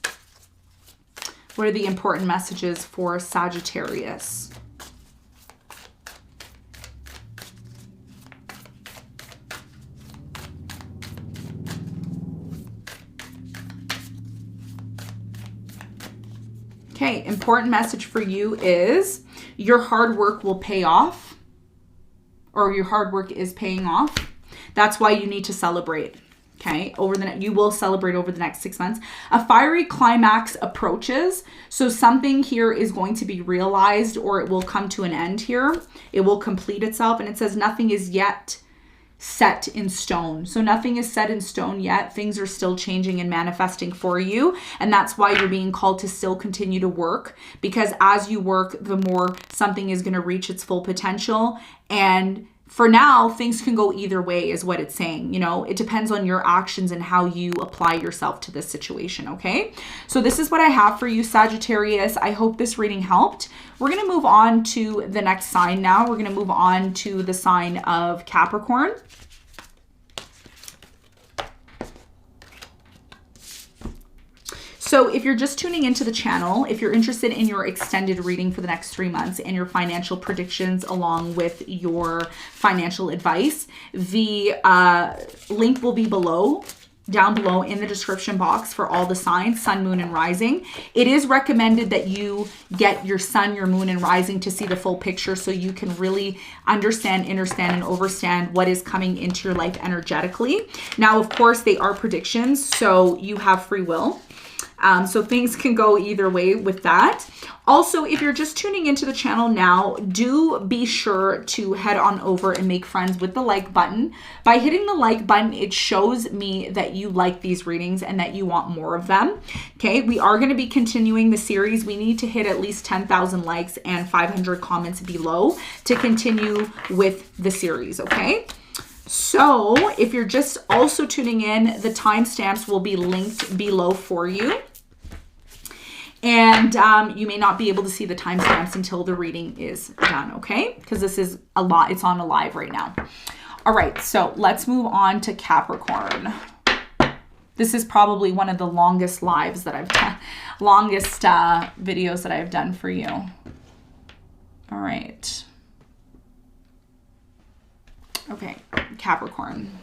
What are the important messages for Sagittarius? Okay, important message for you is your hard work will pay off, or your hard work is paying off. That's why you need to celebrate. Okay, you will celebrate over the next 6 months. A fiery climax approaches. So something here is going to be realized, or it will come to an end here. It will complete itself. And it says nothing is yet set in stone. So nothing is set in stone yet. Things are still changing and manifesting for you. And that's why you're being called to still continue to work, because as you work, the more something is going to reach its full potential. And for now, things can go either way is what it's saying. You know, it depends on your actions and how you apply yourself to this situation, okay? So this is what I have for you, Sagittarius. I hope this reading helped. We're going to move on to the next sign now. We're going to move on to the sign of Capricorn. So if you're just tuning into the channel, if you're interested in your extended reading for the next 3 months and your financial predictions along with your financial advice, the link will be down below in the description box for all the signs, sun, moon, and rising. It is recommended that you get your sun, your moon, and rising to see the full picture so you can really understand, and overstand what is coming into your life energetically. Now, of course, they are predictions, so you have free will. So things can go either way with that. Also, if you're just tuning into the channel now, do be sure to head on over and make friends with the like button. By hitting the like button, it shows me that you like these readings and that you want more of them. Okay, we are going to be continuing the series. We need to hit at least 10,000 likes and 500 comments below to continue with the series, okay? So if you're just also tuning in, the timestamps will be linked below for you. And you may not be able to see the timestamps until the reading is done, okay? Because this is a lot. It's on a live right now. All right, so let's move on to Capricorn. This is probably one of the longest lives that I've done, longest videos that I've done for you. All right. Okay, Capricorn.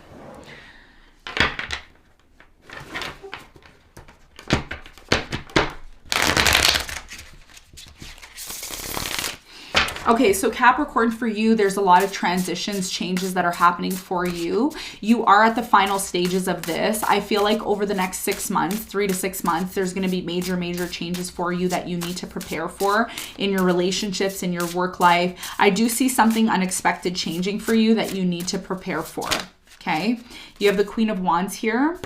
Okay, so Capricorn, for you, there's a lot of transitions, changes that are happening for you. You are at the final stages of this. I feel like over the next 6 months, 3 to 6 months, there's going to be major changes for you that you need to prepare for in your relationships, in your work life. I do see something unexpected changing for you that you need to prepare for, okay? You have the Queen of Wands here.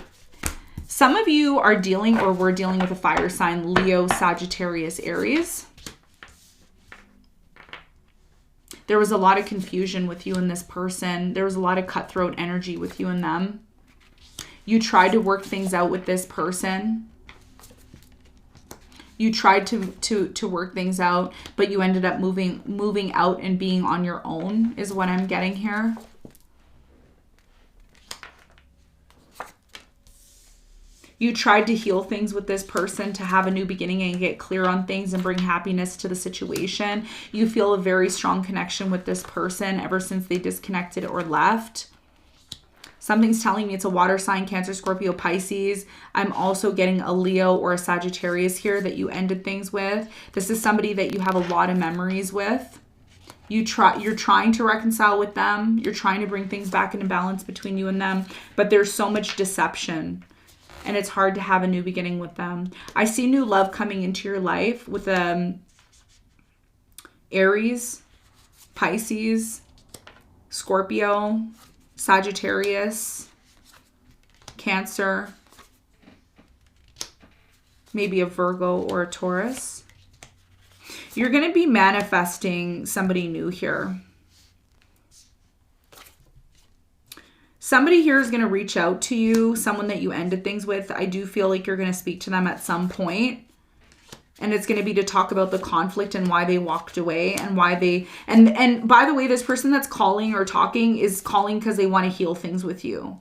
Some of you are dealing, or were dealing with a fire sign, Leo, Sagittarius, Aries. There was a lot of confusion with you and this person. There was a lot of cutthroat energy with you and them. You tried to work things out with this person. You tried to work things out, but you ended up moving out and being on your own is what I'm getting here. You tried to heal things with this person, to have a new beginning and get clear on things and bring happiness to the situation. You feel a very strong connection with this person ever since they disconnected or left. Something's telling me it's a water sign, Cancer, Scorpio, Pisces. I'm also getting a Leo or a Sagittarius here that you ended things with. This is somebody that you have a lot of memories with. You're trying to reconcile with them. You're trying to bring things back into balance between you and them, but there's so much deception. And it's hard to have a new beginning with them. I see new love coming into your life with Aries, Pisces, Scorpio, Sagittarius, Cancer, maybe a Virgo or a Taurus. You're going to be manifesting somebody new here. Somebody here is going to reach out to you, someone that you ended things with. I do feel like you're going to speak to them at some point. And it's going to be to talk about the conflict and why they walked away and why they... And by the way, this person that's calling or talking is calling because they want to heal things with you.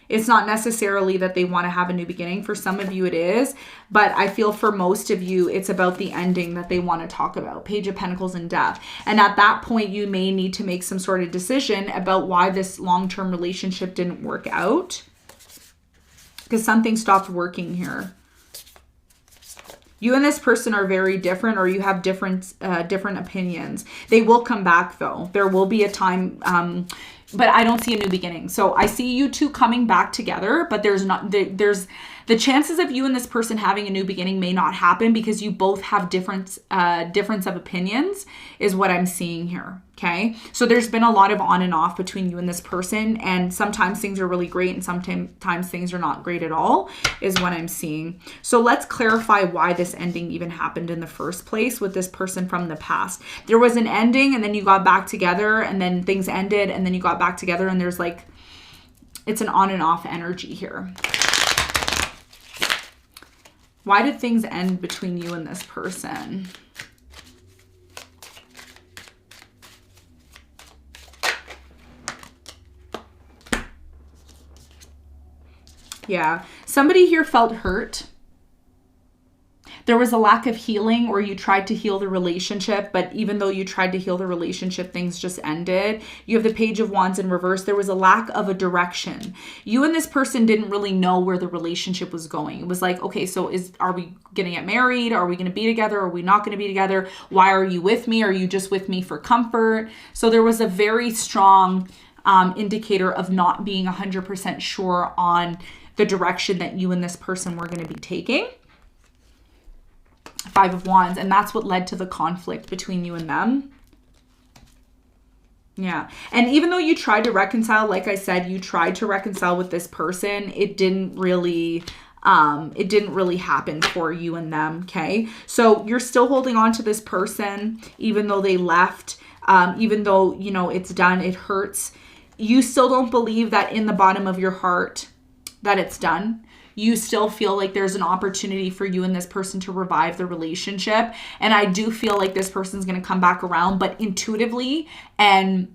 It's not necessarily that they want to have a new beginning. For some of you it is, but I feel for most of you, it's about the ending that they want to talk about. Page of Pentacles and Death. And at that point, you may need to make some sort of decision about why this long-term relationship didn't work out. Because something stopped working here. You and this person are very different, or you have different opinions. They will come back though. There will be a time, but I don't see a new beginning. So I see you two coming back together, but there's the chances of you and this person having a new beginning may not happen because you both have difference of opinions is what I'm seeing here. Okay. So there's been a lot of on and off between you and this person, and sometimes things are really great and sometimes things are not great at all is what I'm seeing. So let's clarify why this ending even happened in the first place with this person from the past. There was an ending and then you got back together, and then things ended and then you got back together, and there's like, it's an on and off energy here. Why did things end between you and this person? Yeah, somebody here felt hurt. There was a lack of healing, or you tried to heal the relationship, but even though you tried to heal the relationship, things just ended. You have the Page of Wands in reverse. There was a lack of a direction. You and this person didn't really know where the relationship was going. It was like, okay, so are we going to get married? Are we going to be together? Are we not going to be together? Why are you with me? Are you just with me for comfort? So there was a very strong indicator of not being 100% sure on the direction that you and this person were going to be taking. Five of Wands, and that's what led to the conflict between you and them. Yeah. And even though you tried to reconcile, like I said, you tried to reconcile with this person, it didn't really happen for you and them. Okay. So you're still holding on to this person, even though they left, even though, you know, it's done, it hurts. You still don't believe that in the bottom of your heart that it's done. You still feel like there's an opportunity for you and this person to revive the relationship. And I do feel like this person's going to come back around, but intuitively and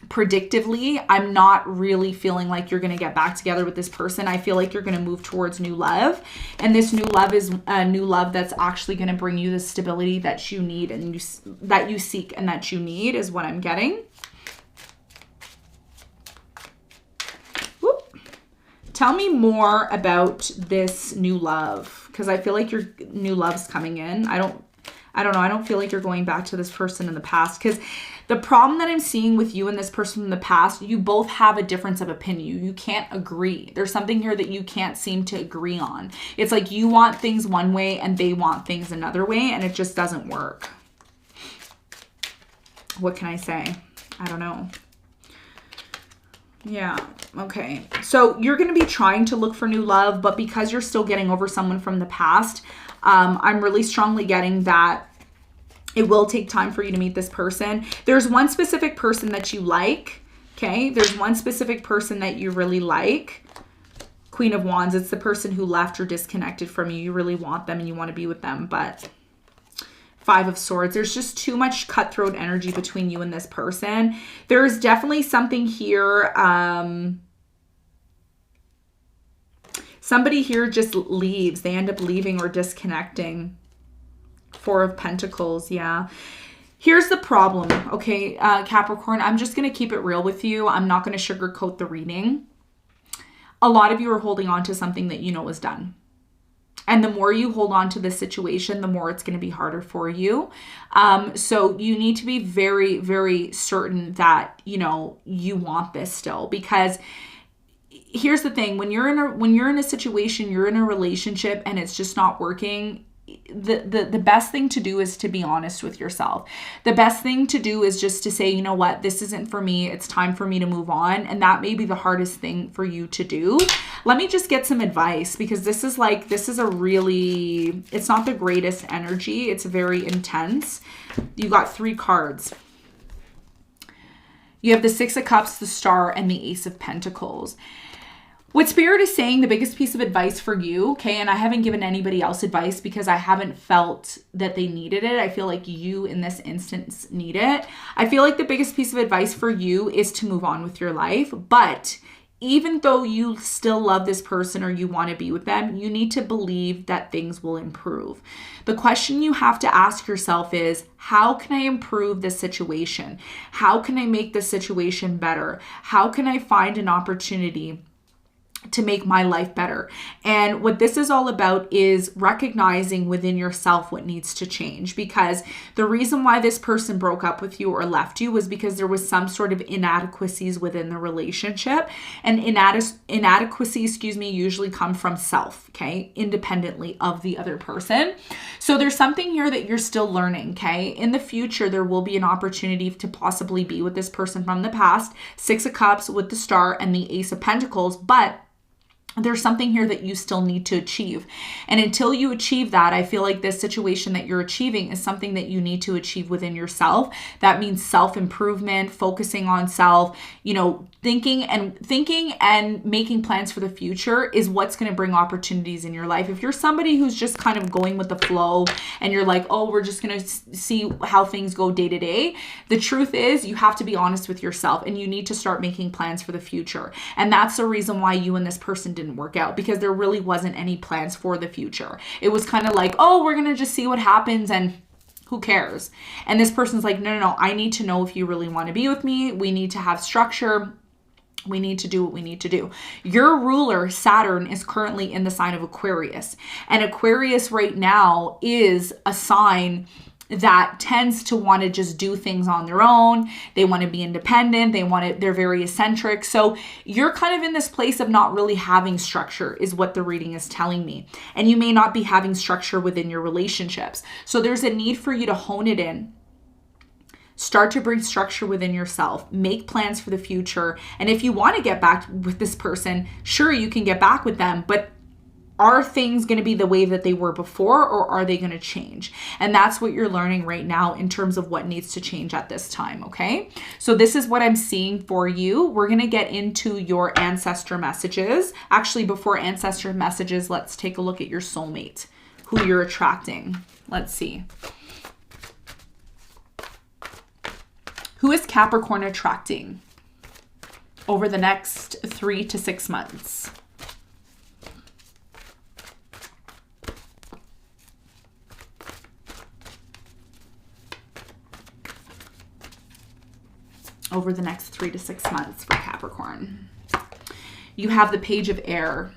predictively, I'm not really feeling like you're going to get back together with this person. I feel like you're going to move towards new love. And this new love is a new love that's actually going to bring you the stability that you need and that you seek and that you need is what I'm getting. Tell me more about this new love, because I feel like your new love's coming in. I don't know. I don't feel like you're going back to this person in the past, because the problem that I'm seeing with you and this person in the past, you both have a difference of opinion. You can't agree. There's something here that you can't seem to agree on. It's like you want things one way and they want things another way, and it just doesn't work. What can I say? I don't know. Yeah. Okay. So you're going to be trying to look for new love, but because you're still getting over someone from the past, I'm really strongly getting that it will take time for you to meet this person. There's one specific person that you like. Okay. There's one specific person that you really like. Queen of Wands. It's the person who left or disconnected from you. You really want them and you want to be with them, but Five of Swords. There's just too much cutthroat energy between you and this person. There's definitely something here. Somebody here just leaves. They end up leaving or disconnecting. Four of Pentacles. Yeah. Here's the problem. Okay, Capricorn, I'm just going to keep it real with you. I'm not going to sugarcoat the reading. A lot of you are holding on to something that you know is done. And the more you hold on to this situation, the more it's going to be harder for you. So you need to be very, very certain that, you know, you want this still, because here's the thing. When you're in a situation, you're in a relationship and it's just not working, the best thing to do is to be honest with yourself. The best thing to do is just to say, you know what, this isn't for me. It's time for me to move on. And that may be the hardest thing for you to do. Let me just get some advice, because this is a really, it's not the greatest energy. It's very intense. You got 3 cards. You have the Six of Cups, the Star, and the Ace of Pentacles. What Spirit is saying, the biggest piece of advice for you, okay, and I haven't given anybody else advice because I haven't felt that they needed it. I feel like you in this instance need it. I feel like the biggest piece of advice for you is to move on with your life. But even though you still love this person or you want to be with them, you need to believe that things will improve. The question you have to ask yourself is, how can I improve this situation? How can I make this situation better? How can I find an opportunity to make my life better. And what this is all about is recognizing within yourself what needs to change, because the reason why this person broke up with you or left you was because there was some sort of inadequacies within the relationship. And inadequacies, usually come from self, okay, independently of the other person. So there's something here that you're still learning, okay? In the future, there will be an opportunity to possibly be with this person from the past. 6 of Cups with the Star and the Ace of Pentacles, but there's something here that you still need to achieve. And until you achieve that, I feel like this situation that you're achieving is something that you need to achieve within yourself. That means self-improvement, focusing on self, thinking and making plans for the future is what's going to bring opportunities in your life. If you're somebody who's just kind of going with the flow and you're like, oh, we're just going to see how things go day to day, the truth is you have to be honest with yourself and you need to start making plans for the future. And that's the reason why you and this person didn't work out, because there really wasn't any plans for the future. It was kind of like, oh, we're going to just see what happens and who cares? And this person's like, no, I need to know if you really want to be with me. We need to have structure. We need to do what we need to do. Your ruler, Saturn, is currently in the sign of Aquarius. And Aquarius right now is a sign that tends to want to just do things on their own. They want to be independent. They're very eccentric. So you're kind of in this place of not really having structure is what the reading is telling me. And you may not be having structure within your relationships. So there's a need for you to hone it in. Start to bring structure within yourself. Make plans for the future. And if you want to get back with this person, sure, you can get back with them, but are things going to be the way that they were before, or are they going to change? And that's what you're learning right now in terms of what needs to change at this time, okay? So this is what I'm seeing for you. We're going to get into your ancestor messages. Actually, before ancestor messages, let's take a look at your soulmate, who you're attracting. Let's see. Who is Capricorn attracting over the next 3 to 6 months? Over the next 3 to 6 months for Capricorn. You have the Page of Air.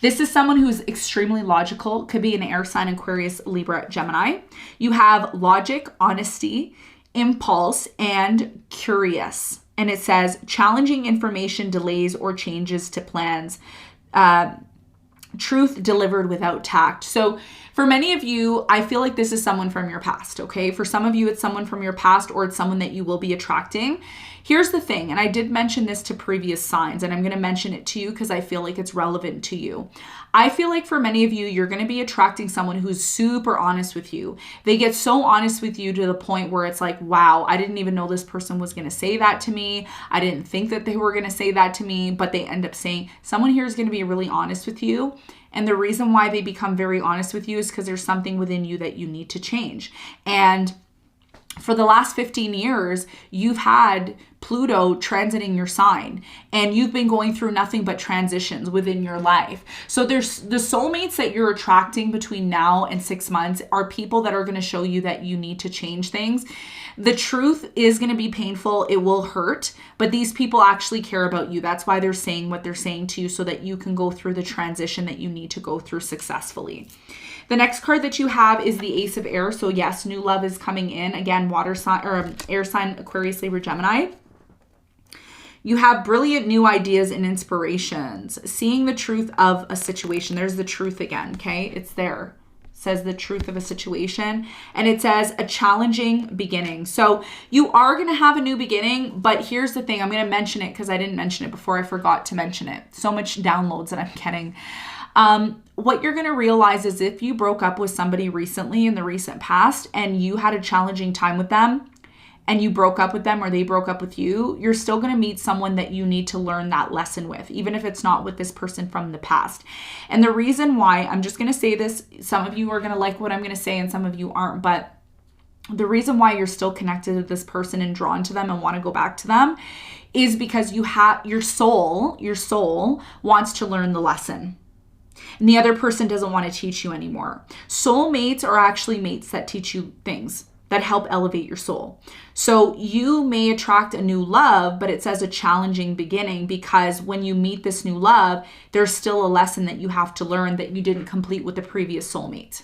This is someone who's extremely logical, could be an air sign, Aquarius, Libra, Gemini. You have logic, honesty, impulse, and curious. And it says challenging information, delays, or changes to plans. Truth delivered without tact. So for many of you, I feel like this is someone from your past, okay? For some of you, it's someone from your past, or it's someone that you will be attracting. Here's the thing, and I did mention this to previous signs, and I'm going to mention it to you because I feel like it's relevant to you. I feel like for many of you, you're going to be attracting someone who's super honest with you. They get so honest with you to the point where it's like, wow, I didn't even know this person was going to say that to me. I didn't think that they were going to say that to me, but they end up saying, someone here is going to be really honest with you. And the reason why they become very honest with you is because there's something within you that you need to change. And for the last 15 years, you've had Pluto transiting your sign, and you've been going through nothing but transitions within your life. So there's the soulmates that you're attracting between now and 6 months are people that are going to show you that you need to change things. The truth is going to be painful. It will hurt, but these people actually care about you. That's why they're saying what they're saying to you, so that you can go through the transition that you need to go through successfully. The next card that you have is the Ace of Air. So yes, new love is coming in. Again, water sign or air sign, Aquarius, Libra, Gemini. You have brilliant new ideas and inspirations. Seeing the truth of a situation. There's the truth again, okay? It's there. It says the truth of a situation. And it says a challenging beginning. So you are going to have a new beginning, but here's the thing. I'm going to mention it because I didn't mention it before. I forgot to mention it. So much downloads that I'm getting. What you're going to realize is if you broke up with somebody recently in the recent past and you had a challenging time with them and you broke up with them or they broke up with you, you're still going to meet someone that you need to learn that lesson with, even if it's not with this person from the past. And the reason why, I'm just going to say this, some of you are going to like what I'm going to say and some of you aren't, but the reason why you're still connected to this person and drawn to them and want to go back to them is because you have your soul wants to learn the lesson. And the other person doesn't want to teach you anymore. Soulmates are actually mates that teach you things. that help elevate your soul. So you may attract a new love, but it says a challenging beginning, because when you meet this new love, there's still a lesson that you have to learn that you didn't complete with the previous soulmate.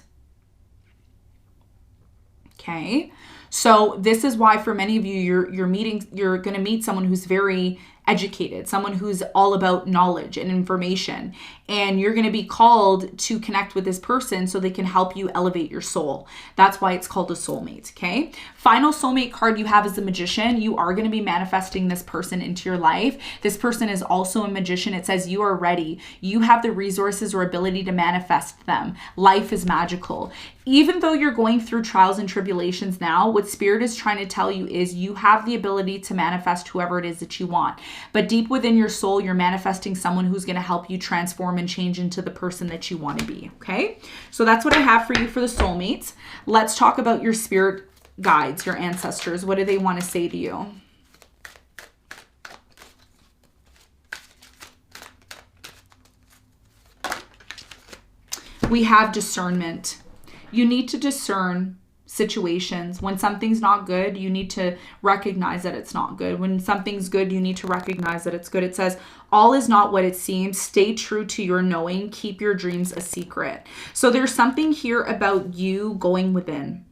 Okay. So this is why for many of you, you're going to meet someone who's very educated, someone who's all about knowledge and information, and you're going to be called to connect with this person so they can help you elevate your soul. That's why it's called a soulmate. Okay. Final soulmate card you have is the Magician. You are going to be manifesting this person into your life. This person is also a magician. It says you are ready. You have the resources or ability to manifest them. Life is magical. Even though you're going through trials and tribulations now, what Spirit is trying to tell you is you have the ability to manifest whoever it is that you want. But deep within your soul, you're manifesting someone who's going to help you transform and change into the person that you want to be. Okay. So that's what I have for you for the soulmates. Let's talk about your spirit guides, your ancestors. What do they want to say to you? We have discernment. You need to discern situations. When something's not good, you need to recognize that it's not good. When something's good, you need to recognize that it's good. It says, all is not what it seems. Stay true to your knowing. Keep your dreams a secret. So there's something here about you going within.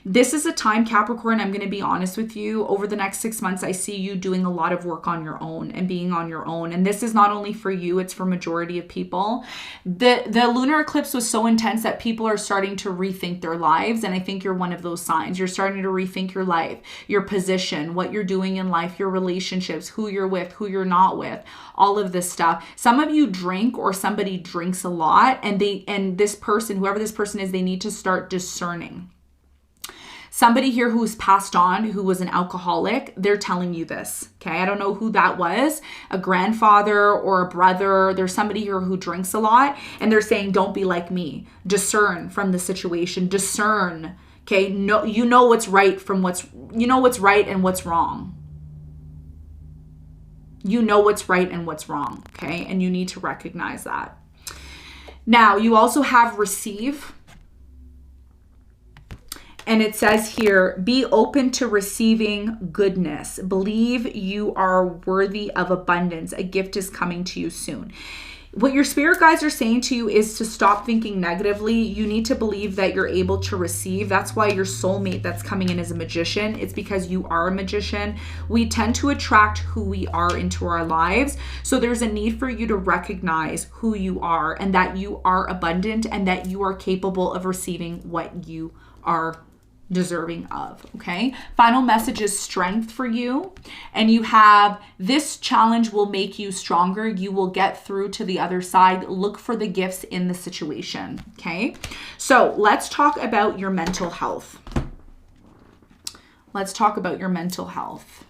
This is a time, Capricorn, I'm going to be honest with you, over the next 6 months, I see you doing a lot of work on your own and being on your own. And this is not only for you, it's for majority of people. The lunar eclipse was so intense that people are starting to rethink their lives. And I think you're one of those signs. You're starting to rethink your life, your position, what you're doing in life, your relationships, who you're with, who you're not with, all of this stuff. Some of you drink, or somebody drinks a lot, and this person, whoever this person is, they need to start discerning. Somebody here who's passed on, who was an alcoholic, they're telling you this, okay? I don't know who that was, a grandfather or a brother. There's somebody here who drinks a lot, and they're saying, don't be like me. Discern from the situation. Discern, okay? No, you know what's right from what's right and what's wrong. You know what's right and what's wrong, okay? And you need to recognize that. Now, you also have receive. And it says here, be open to receiving goodness. Believe you are worthy of abundance. A gift is coming to you soon. What your spirit guides are saying to you is to stop thinking negatively. You need to believe that you're able to receive. That's why your soulmate that's coming in is a magician. It's because you are a magician. We tend to attract who we are into our lives. So there's a need for you to recognize who you are, and that you are abundant, and that you are capable of receiving what you are deserving of. Okay. Final message is strength for you. And you have, this challenge will make you stronger. You will get through to the other side. Look for the gifts in the situation. Okay. So let's talk about your mental health. Let's talk about your mental health.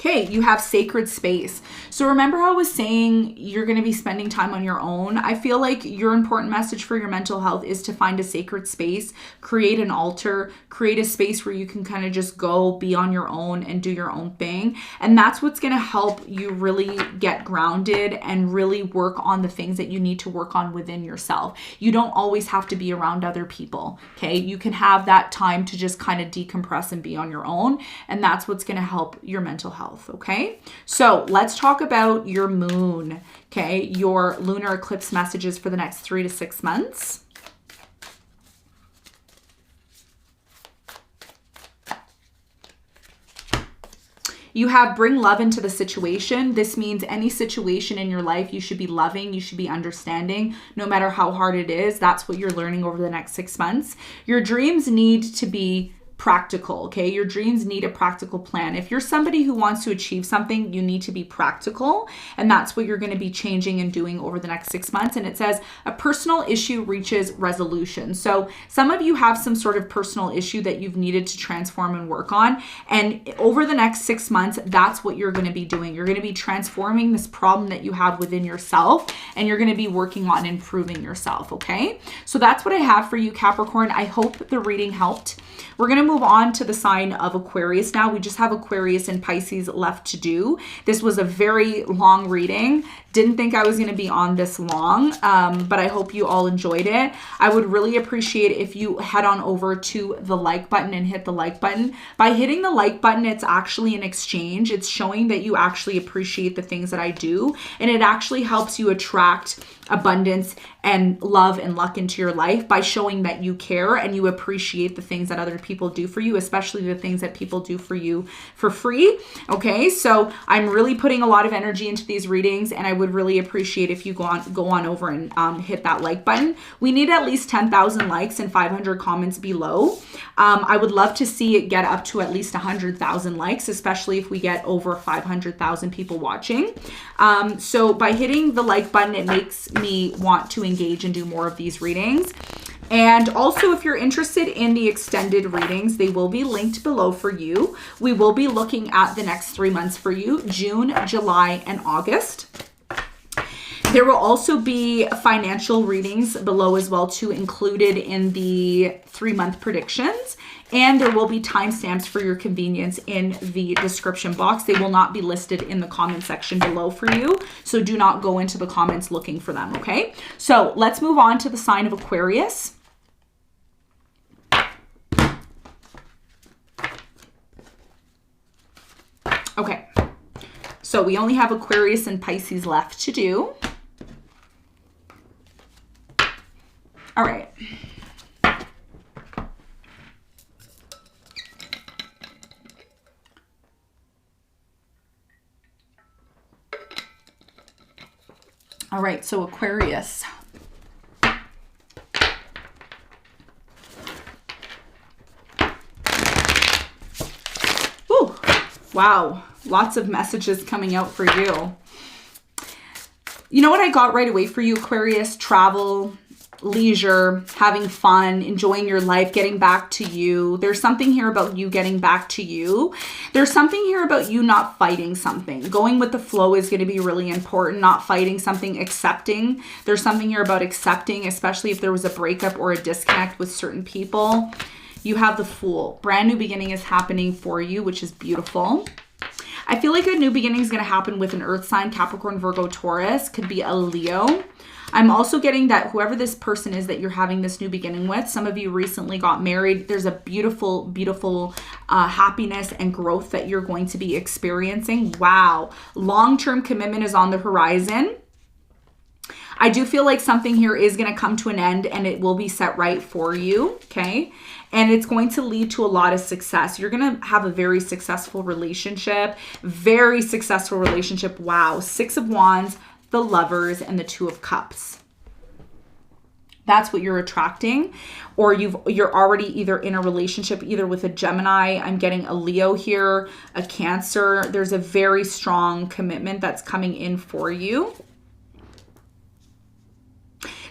Okay, you have sacred space. So remember how I was saying you're going to be spending time on your own? I feel like your important message for your mental health is to find a sacred space, create an altar, create a space where you can kind of just go be on your own and do your own thing. And that's what's going to help you really get grounded and really work on the things that you need to work on within yourself. You don't always have to be around other people, okay? You can have that time to just kind of decompress and be on your own. And that's what's going to help your mental health, okay? So let's talk about your moon, okay? Your lunar eclipse messages for the next 3 to 6 months. You have bring love into the situation. This means any situation in your life, you should be loving, you should be understanding, no matter how hard it is. That's what you're learning over the next 6 months. Your dreams need to be practical, okay? Your dreams need a practical plan. If you're somebody who wants to achieve something, you need to be practical, and that's what you're going to be changing and doing over the next 6 months. And it says a personal issue reaches resolution. So some of you have some sort of personal issue that you've needed to transform and work on, and over the next 6 months, that's what you're going to be doing. You're going to be transforming this problem that you have within yourself, and you're going to be working on improving yourself, okay? So that's what I have for you, Capricorn. I hope the reading helped. We're going to move on to the sign of Aquarius now. We just have Aquarius and Pisces left to do. This was a very long reading. Didn't think I was going to be on this long, but I hope you all enjoyed it. I would really appreciate if you head on over to the like button and hit the like button. By hitting the like button, it's actually an exchange. It's showing that you actually appreciate the things that I do, and it actually helps you attract abundance and love and luck into your life by showing that you care and you appreciate the things that other people do for you, especially the things that people do for you for free. Okay, so I'm really putting a lot of energy into these readings, and I would really appreciate if you go on over and hit that like button. We need at least 10,000 likes and 500 comments below. I would love to see it get up to at least 100,000 likes, especially if we get over 500,000 people watching. So by hitting the like button, it makes me want to engage and do more of these readings. And also, if you're interested in the extended readings, they will be linked below for you. We will be looking at the next 3 months for you, June, July, and August. There will also be financial readings below as well too, included in the 3-month predictions. And there will be timestamps for your convenience in the description box. They will not be listed in the comment section below for you. So do not go into the comments looking for them, okay? So let's move on to the sign of Aquarius. Okay, so we only have Aquarius and Pisces left to do. All right. All right, so Aquarius. Woo, wow, lots of messages coming out for you. You know what I got right away for you, Aquarius? Travel, leisure, having fun, enjoying your life, getting back to you. There's something here about you getting back to you. There's something here about you not fighting something. Going with the flow is going to be really important. Not fighting something, accepting. There's something here about accepting, especially if there was a breakup or a disconnect with certain people. You have the Fool. Brand new beginning is happening for you, which is beautiful. I feel like a new beginning is going to happen with an earth sign, Capricorn, Virgo, Taurus. Could be a Leo. I'm also getting that whoever this person is that you're having this new beginning with, some of you recently got married. There's a beautiful, beautiful happiness and growth that you're going to be experiencing. Wow. Long-term commitment is on the horizon. I do feel like something here is going to come to an end and it will be set right for you, okay? And it's going to lead to a lot of success. You're going to have a very successful relationship. Very successful relationship. Wow. 6 of Wands, the Lovers, and the 2 of Cups. That's what you're attracting. Or you're already either in a relationship either with a Gemini. I'm getting a Leo here, a Cancer. There's a very strong commitment that's coming in for you.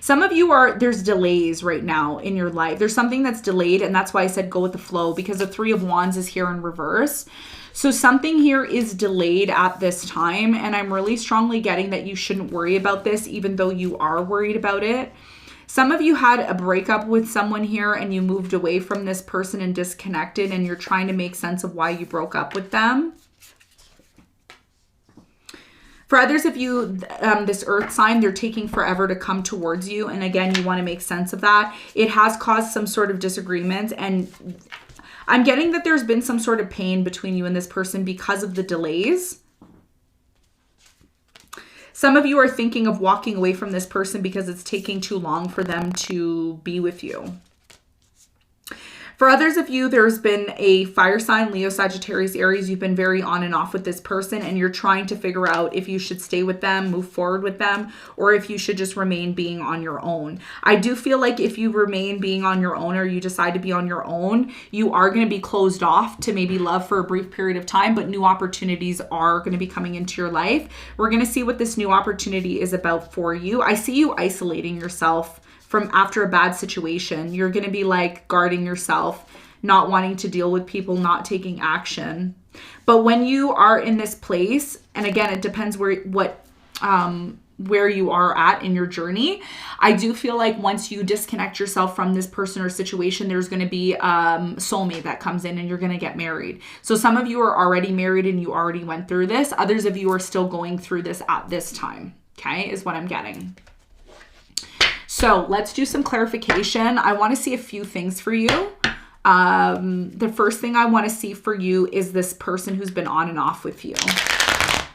Some of you there's delays right now in your life. There's something that's delayed, and that's why I said go with the flow, because the 3 of Wands is here in reverse. So something here is delayed at this time, and I'm really strongly getting that you shouldn't worry about this, even though you are worried about it. Some of you had a breakup with someone here, and you moved away from this person and disconnected, and you're trying to make sense of why you broke up with them. For others of you, this earth sign, they're taking forever to come towards you. And again, you want to make sense of that. It has caused some sort of disagreement. And I'm getting that there's been some sort of pain between you and this person because of the delays. Some of you are thinking of walking away from this person because it's taking too long for them to be with you. For others of you, there's been a fire sign, Leo, Sagittarius, Aries. You've been very on and off with this person, and you're trying to figure out if you should stay with them, move forward with them, or if you should just remain being on your own. I do feel like if you remain being on your own, or you decide to be on your own, you are going to be closed off to maybe love for a brief period of time, but new opportunities are going to be coming into your life. We're going to see what this new opportunity is about for you. I see you isolating yourself from after a bad situation. You're going to be like guarding yourself, not wanting to deal with people, not taking action. But when you are in this place, and again, it depends what where you are at in your journey. I do feel like once you disconnect yourself from this person or situation, there's going to be soulmate that comes in and you're going to get married. So some of you are already married and you already went through this. Others of you are still going through this at this time, okay, is what I'm getting. So let's do some clarification. I want to see a few things for you. The first thing I want to see for you is this person who's been on and off with you.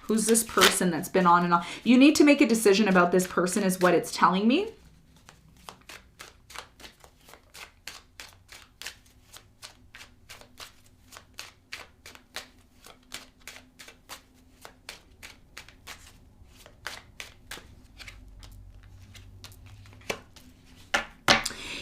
Who's this person that's been on and off? You need to make a decision about this person is what it's telling me.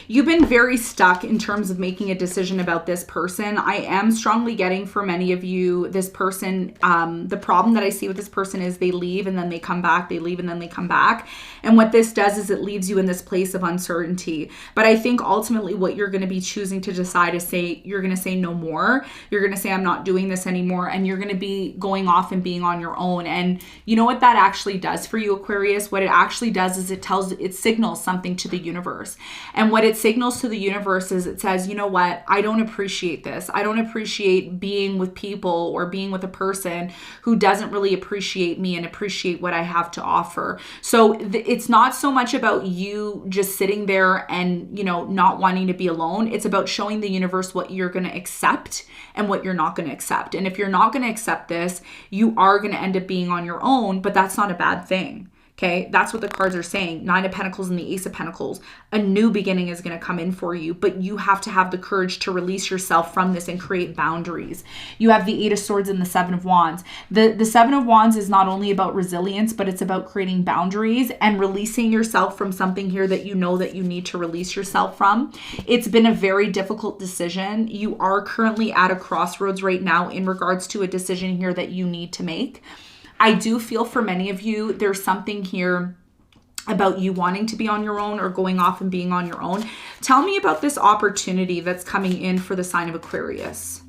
You've been very stuck in terms of making a decision about this person. I am strongly getting for many of you, this person, the problem that I see with this person is they leave and then they come back, they leave and then they come back. And what this does is it leaves you in this place of uncertainty. But I think ultimately what you're going to be choosing to decide is you're going to say no more. You're going to say, I'm not doing this anymore. And you're going to be going off and being on your own. And you know what that actually does for you, Aquarius? What it actually does is it signals something to the universe. And what it signals to the universe is it says, you know what, I don't appreciate this. I don't appreciate being with people or being with a person who doesn't really appreciate me and appreciate what I have to offer. So it's not so much about you just sitting there and, you know, not wanting to be alone. It's about showing the universe what you're going to accept and what you're not going to accept. And if you're not going to accept this, you are going to end up being on your own, but that's not a bad thing. Okay, that's what the cards are saying. 9 of Pentacles and the Ace of Pentacles. A new beginning is going to come in for you, but you have to have the courage to release yourself from this and create boundaries. You have the 8 of Swords and the 7 of Wands. The 7 of Wands is not only about resilience, but it's about creating boundaries and releasing yourself from something here that you know that you need to release yourself from. It's been a very difficult decision. You are currently at a crossroads right now in regards to a decision here that you need to make. I do feel for many of you, there's something here about you wanting to be on your own or going off and being on your own. Tell me about this opportunity that's coming in for the sign of Aquarius.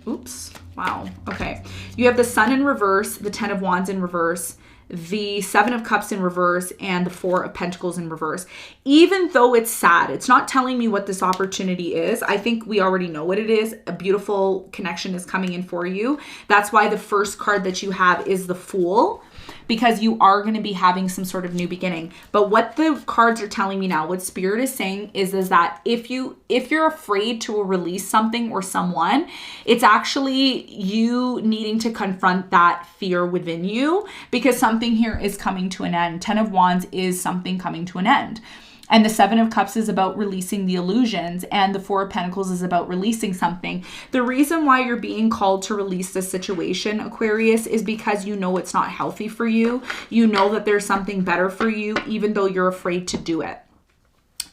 Oops. Wow. Okay. You have the Sun in reverse, the 10 of Wands in reverse, the 7 of Cups in reverse, and the 4 of Pentacles in reverse. Even though it's sad, it's not telling me what this opportunity is. I think we already know what it is. A beautiful connection is coming in for you. That's why the first card that you have is the Fool, because you are going to be having some sort of new beginning. But what the cards are telling me now, what Spirit is saying is that if you're afraid to release something or someone, it's actually you needing to confront that fear within you, because something here is coming to an end. 10 of Wands is something coming to an end. And the 7 of Cups is about releasing the illusions, and the 4 of Pentacles is about releasing something. The reason why you're being called to release this situation, Aquarius, is because you know it's not healthy for you. You know that there's something better for you, even though you're afraid to do it.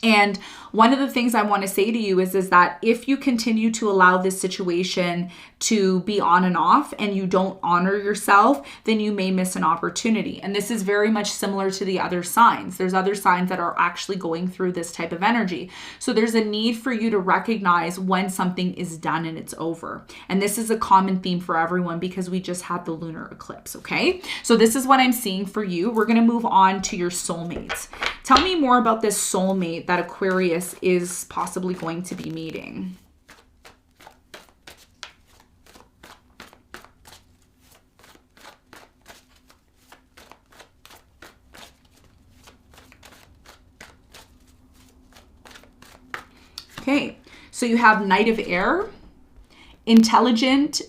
And one of the things I want to say to you is that if you continue to allow this situation to be on and off and you don't honor yourself, then you may miss an opportunity. And this is very much similar to the other signs. There's other signs that are actually going through this type of energy. So there's a need for you to recognize when something is done and it's over. And this is a common theme for everyone because we just had the lunar eclipse, okay? So this is what I'm seeing for you. We're going to move on to your soulmates. Tell me more about this soulmate that Aquarius is possibly going to be meeting. Okay, so you have Knight of Air, intelligent,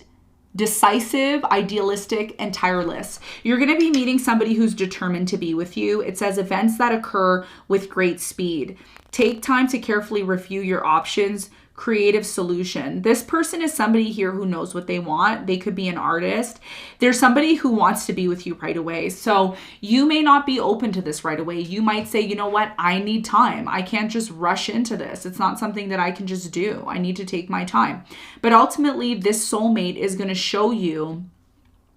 decisive, idealistic, and tireless. You're going to be meeting somebody who's determined to be with you. It says events that occur with great speed. Take time to carefully review your options. Creative solution. This person is somebody here who knows what they want. They could be an artist. There's somebody who wants to be with you right away. So you may not be open to this right away. You might say, you know what? I need time. I can't just rush into this. It's not something that I can just do. I need to take my time. But ultimately, this soulmate is going to show you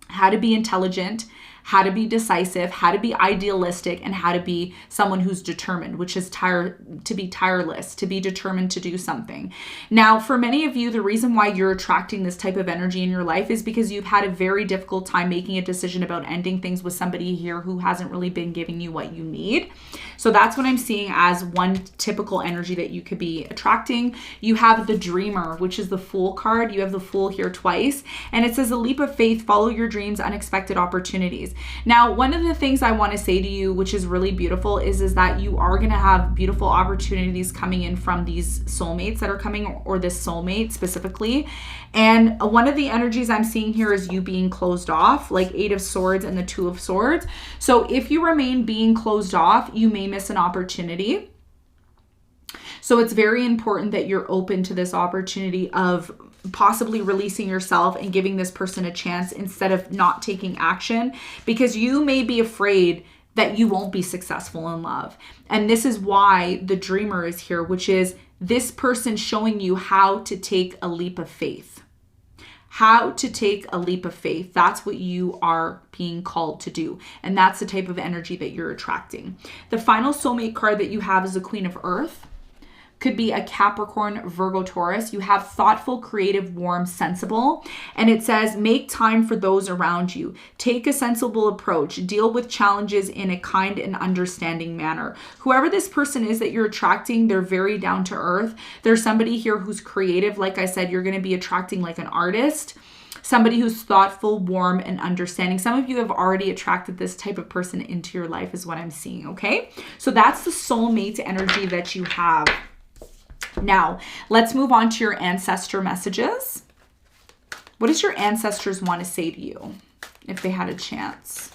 how to be intelligent, how to be decisive, how to be idealistic, and how to be someone who's determined, which is to be tireless, to be determined to do something. Now, for many of you, the reason why you're attracting this type of energy in your life is because you've had a very difficult time making a decision about ending things with somebody here who hasn't really been giving you what you need. So that's what I'm seeing as one typical energy that you could be attracting. You have the Dreamer, which is the Fool card. You have the Fool here twice, and it says a leap of faith, follow your dreams, unexpected opportunities. Now, one of the things I want to say to you, which is really beautiful, is that you are going to have beautiful opportunities coming in from these soulmates that are coming, or this soulmate specifically. And one of the energies I'm seeing here is you being closed off, like 8 of Swords and the 2 of Swords. So if you remain being closed off, you may miss an opportunity. So it's very important that you're open to this opportunity of possibly releasing yourself and giving this person a chance instead of not taking action, because you may be afraid that you won't be successful in love. And this is why the Dreamer is here, which is this person showing you how to take a leap of faith. How to take a leap of faith. That's what you are being called to do. And that's the type of energy that you're attracting. The final soulmate card that you have is the Queen of Earth. Could be a Capricorn, Virgo, Taurus. You have thoughtful, creative, warm, sensible. And it says, make time for those around you. Take a sensible approach. Deal with challenges in a kind and understanding manner. Whoever this person is that you're attracting, they're very down to earth. There's somebody here who's creative. Like I said, you're going to be attracting like an artist. Somebody who's thoughtful, warm, and understanding. Some of you have already attracted this type of person into your life is what I'm seeing, okay? So that's the soulmate energy that you have. Now, let's move on to your ancestor messages. What does your ancestors want to say to you if they had a chance?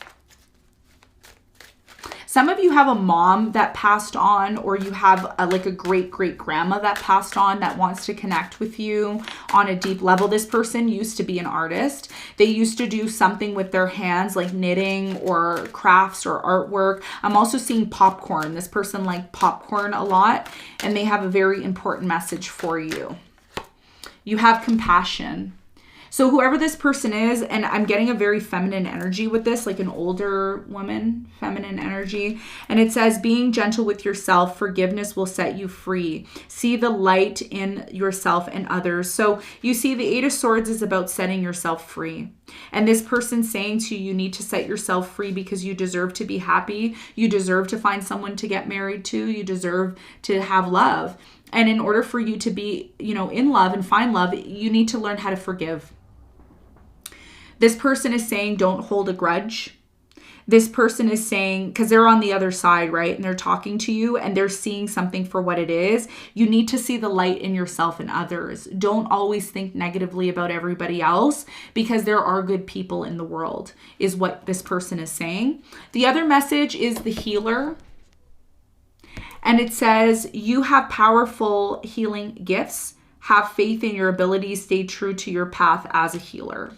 Some of you have a mom that passed on, or you have like a great-great-grandma that passed on that wants to connect with you on a deep level. This person used to be an artist. They used to do something with their hands like knitting or crafts or artwork. I'm also seeing popcorn. This person liked popcorn a lot, and they have a very important message for you. You have compassion. So whoever this person is, and I'm getting a very feminine energy with this, like an older woman, feminine energy. And it says, being gentle with yourself, forgiveness will set you free. See the light in yourself and others. So you see the 8 of Swords is about setting yourself free. And this person saying to you, you need to set yourself free because you deserve to be happy. You deserve to find someone to get married to. You deserve to have love. And in order for you to be, in love and find love, you need to learn how to forgive. This person is saying, don't hold a grudge. This person is saying, because they're on the other side, right? And they're talking to you and they're seeing something for what it is. You need to see the light in yourself and others. Don't always think negatively about everybody else, because there are good people in the world, is what this person is saying. The other message is the Healer. And it says, you have powerful healing gifts. Have faith in your abilities. Stay true to your path as a healer.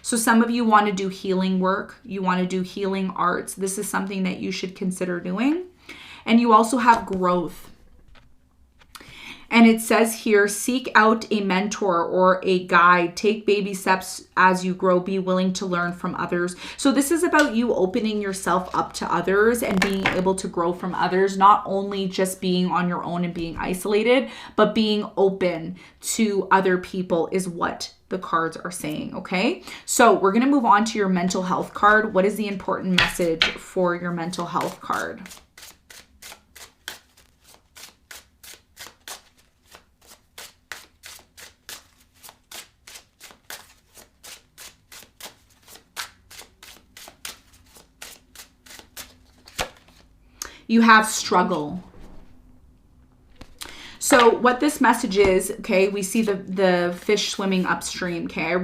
So some of you want to do healing work. You want to do healing arts. This is something that you should consider doing. And you also have growth. And it says here, seek out a mentor or a guide. Take baby steps as you grow. Be willing to learn from others. So this is about you opening yourself up to others and being able to grow from others. Not only just being on your own and being isolated, but being open to other people is what the cards are saying, okay? So we're going to move on to your mental health card. What is the important message for your mental health card? You have struggle. So what this message is, okay, we see the fish swimming upstream, okay?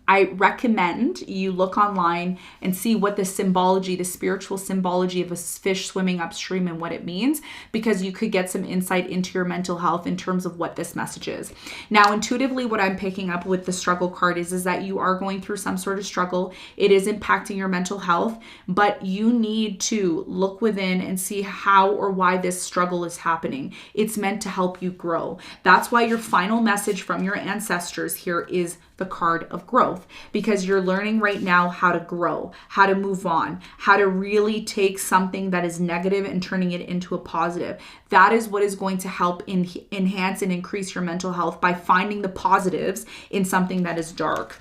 I recommend you look online and see what the symbology, the spiritual symbology of a fish swimming upstream and what it means, because you could get some insight into your mental health in terms of what this message is. Now, intuitively, what I'm picking up with the struggle card is that you are going through some sort of struggle. It is impacting your mental health, but you need to look within and see how or why this struggle is happening. It's meant to help you grow. That's why your final message from your ancestors here is the card of growth, because you're learning right now how to grow, how to move on, how to really take something that is negative and turning it into a positive. That is what is going to help enhance and increase your mental health, by finding the positives in something that is dark.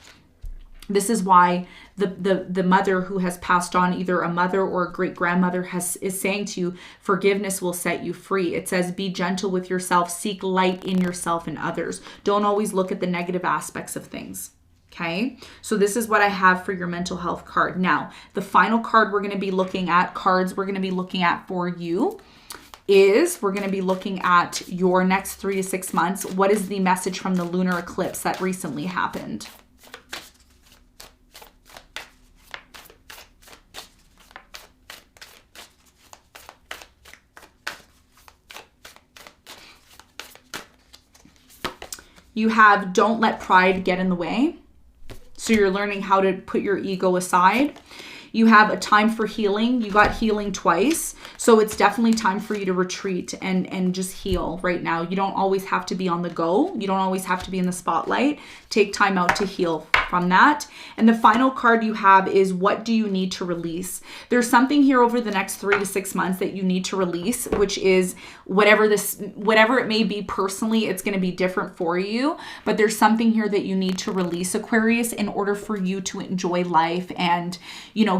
This is why the mother who has passed on, either a mother or a great grandmother, is saying to you, forgiveness will set you free. It says, be gentle with yourself, seek light in yourself and others. Don't always look at the negative aspects of things. Okay, so this is what I have for your mental health card. Now, the final card we're going to be looking at, for you, is we're going to be looking at your next 3 to 6 months. What is the message from the lunar eclipse that recently happened? You have don't let pride get in the way. So you're learning how to put your ego aside. You have a time for healing. You got healing twice. So it's definitely time for you to retreat and just heal right now. You don't always have to be on the go. You don't always have to be in the spotlight. Take time out to heal from that. And the final card you have is, what do you need to release? There's something here over the next 3 to 6 months that you need to release, which is whatever it may be personally, it's going to be different for you, but there's something here that you need to release, Aquarius, in order for you to enjoy life and,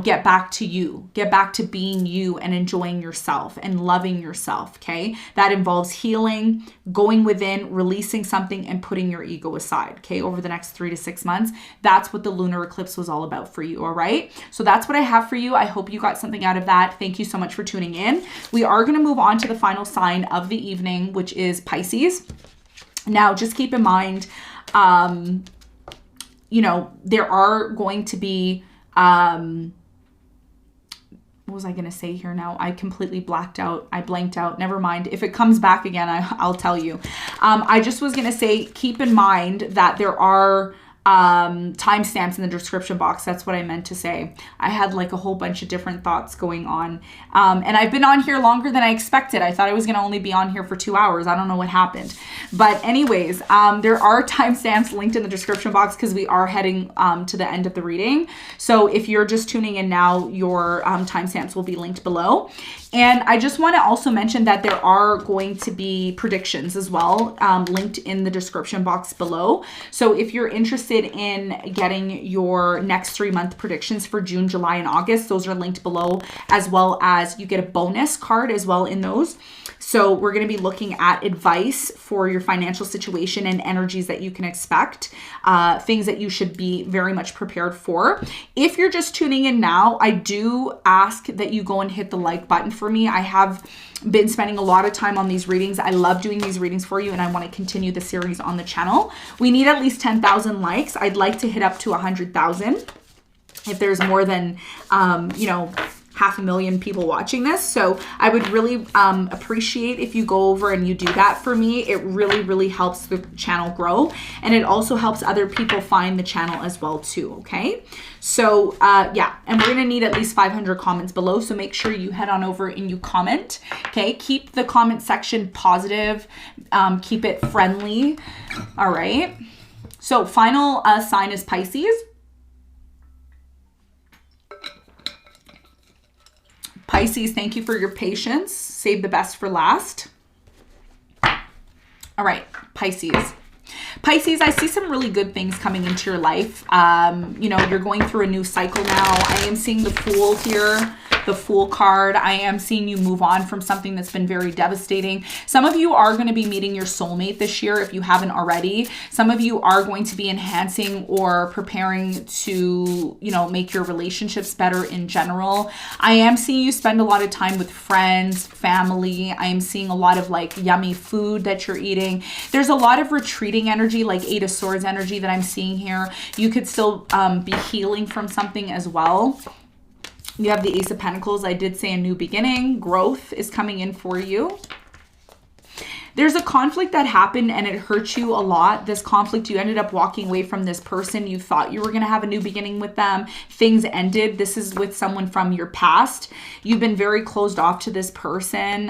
get back to you, get back to being you and enjoying yourself and loving yourself. Okay. That involves healing, going within, releasing something, and putting your ego aside. Okay. Over the next 3 to 6 months. That's what the lunar eclipse was all about for you. All right. So that's what I have for you. I hope you got something out of that. Thank you so much for tuning in. We are going to move on to the final sign of the evening, which is Pisces. Now, just keep in mind, there are going to be, what was I going to say here now? I completely blanked out. Never mind. If it comes back again, I'll tell you. I just was going to say, keep in mind that there are timestamps in the description box. That's what I meant to say. I had like a whole bunch of different thoughts going on. And I've been on here longer than I expected. I thought I was going to only be on here for 2 hours. I don't know what happened. But anyways, there are timestamps linked in the description box because we are heading to the end of the reading. So if you're just tuning in now, your timestamps will be linked below. And I just want to also mention that there are going to be predictions as well, linked in the description box below. So if you're interested in getting your next 3-month predictions for June, July, and August, those are linked below, as well as you get a bonus card as well in those. So we're going to be looking at advice for your financial situation and energies that you can expect, things that you should be very much prepared for. If you're just tuning in now, I do ask that you go and hit the like button for me. I have been spending a lot of time on these readings. I love doing these readings for you, and I want to continue the series on the channel. We need at least 10,000 likes. I'd like to hit up to 100,000 if there's more than, 500,000 people watching this. So I would really appreciate if you go over and you do that for me. It really, really helps the channel grow, and it also helps other people find the channel as well too. Okay. So yeah, and we're going to need at least 500 comments below. So make sure you head on over and you comment. Okay. Keep the comment section positive. Keep it friendly. All right. So final sign is Pisces. Pisces, thank you for your patience. Save the best for last. All right, Pisces. Pisces, I see some really good things coming into your life. You're going through a new cycle now. I am seeing the Fool here, the Fool card. I am seeing you move on from something that's been very devastating. Some of you are going to be meeting your soulmate this year if you haven't already. Some of you are going to be enhancing or preparing to, make your relationships better in general. I am seeing you spend a lot of time with friends, family. I am seeing a lot of yummy food that you're eating. There's a lot of retreating energy, like 8 of Swords energy that I'm seeing here. You could still be healing from something as well. You have the Ace of Pentacles. I did say a new beginning. Growth is coming in for you. There's a conflict that happened and it hurt you a lot. This conflict, you ended up walking away from this person. You thought you were going to have a new beginning with them. Things ended. This is with someone from your past. You've been very closed off to this person.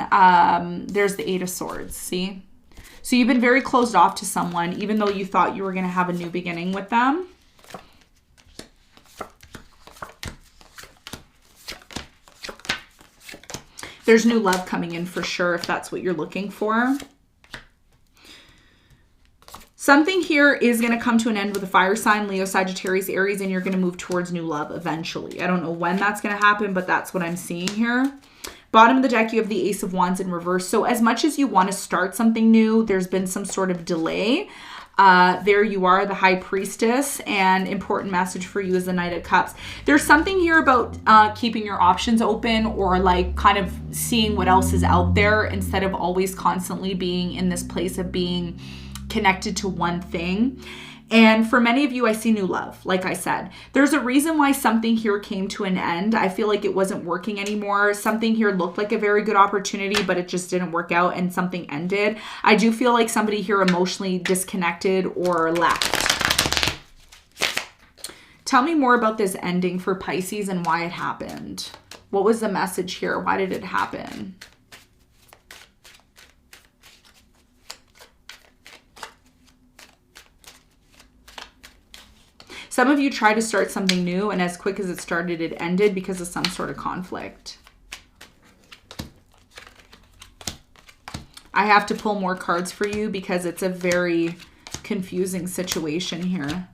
There's the 8 of Swords. See? So you've been very closed off to someone, even though you thought you were going to have a new beginning with them. There's new love coming in for sure, if that's what you're looking for. Something here is going to come to an end with a fire sign, Leo, Sagittarius, Aries, and you're going to move towards new love eventually. I don't know when that's going to happen, but that's what I'm seeing here. Bottom of the deck, you have the Ace of Wands in reverse. So as much as you want to start something new, there's been some sort of delay. There you are, the High Priestess, and important message for you is the Knight of Cups. There's something here about keeping your options open, or like kind of seeing what else is out there instead of always constantly being in this place of being connected to one thing. And for many of you, I see new love. Like I said, there's a reason why something here came to an end. I feel like it wasn't working anymore. Something here looked like a very good opportunity, but it just didn't work out and something ended. I do feel like somebody here emotionally disconnected or left. Tell me more about this ending for Pisces and why it happened. What was the message here? Why did it happen? Some of you tried to start something new, and as quick as it started, it ended because of some sort of conflict. I have to pull more cards for you because it's a very confusing situation here.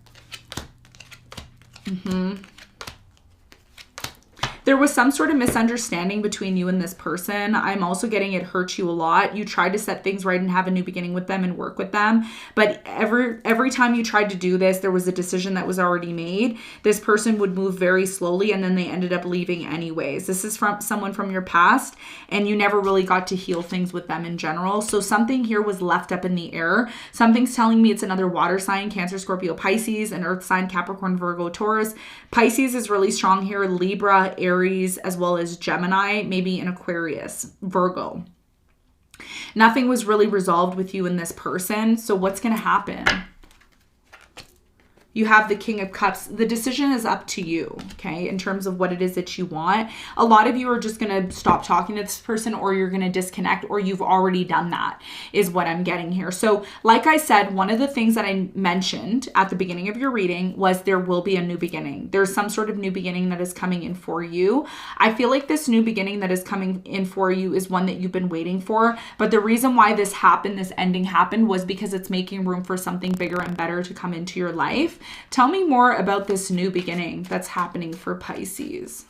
There was some sort of misunderstanding between you and this person. I'm also getting it hurt you a lot. You tried to set things right and have a new beginning with them and work with them. But every time you tried to do this, there was a decision that was already made. This person would move very slowly and then they ended up leaving anyways. This is from someone from your past and you never really got to heal things with them in general. So something here was left up in the air. Something's telling me it's another water sign, Cancer, Scorpio, Pisces, an earth sign, Capricorn, Virgo, Taurus. Pisces is really strong here. Libra, Aries, as well as Gemini, maybe an Aquarius, Virgo. Nothing was really resolved with you and this person. So what's going to happen? You have the King of Cups. The decision is up to you, okay, in terms of what it is that you want. A lot of you are just going to stop talking to this person, or you're going to disconnect, or you've already done that, is what I'm getting here. So like I said, one of the things that I mentioned at the beginning of your reading was there will be a new beginning. There's some sort of new beginning that is coming in for you. I feel like this new beginning that is coming in for you is one that you've been waiting for. But the reason why this happened, this ending happened, was because it's making room for something bigger and better to come into your life. Tell me more about this new beginning that's happening for Pisces.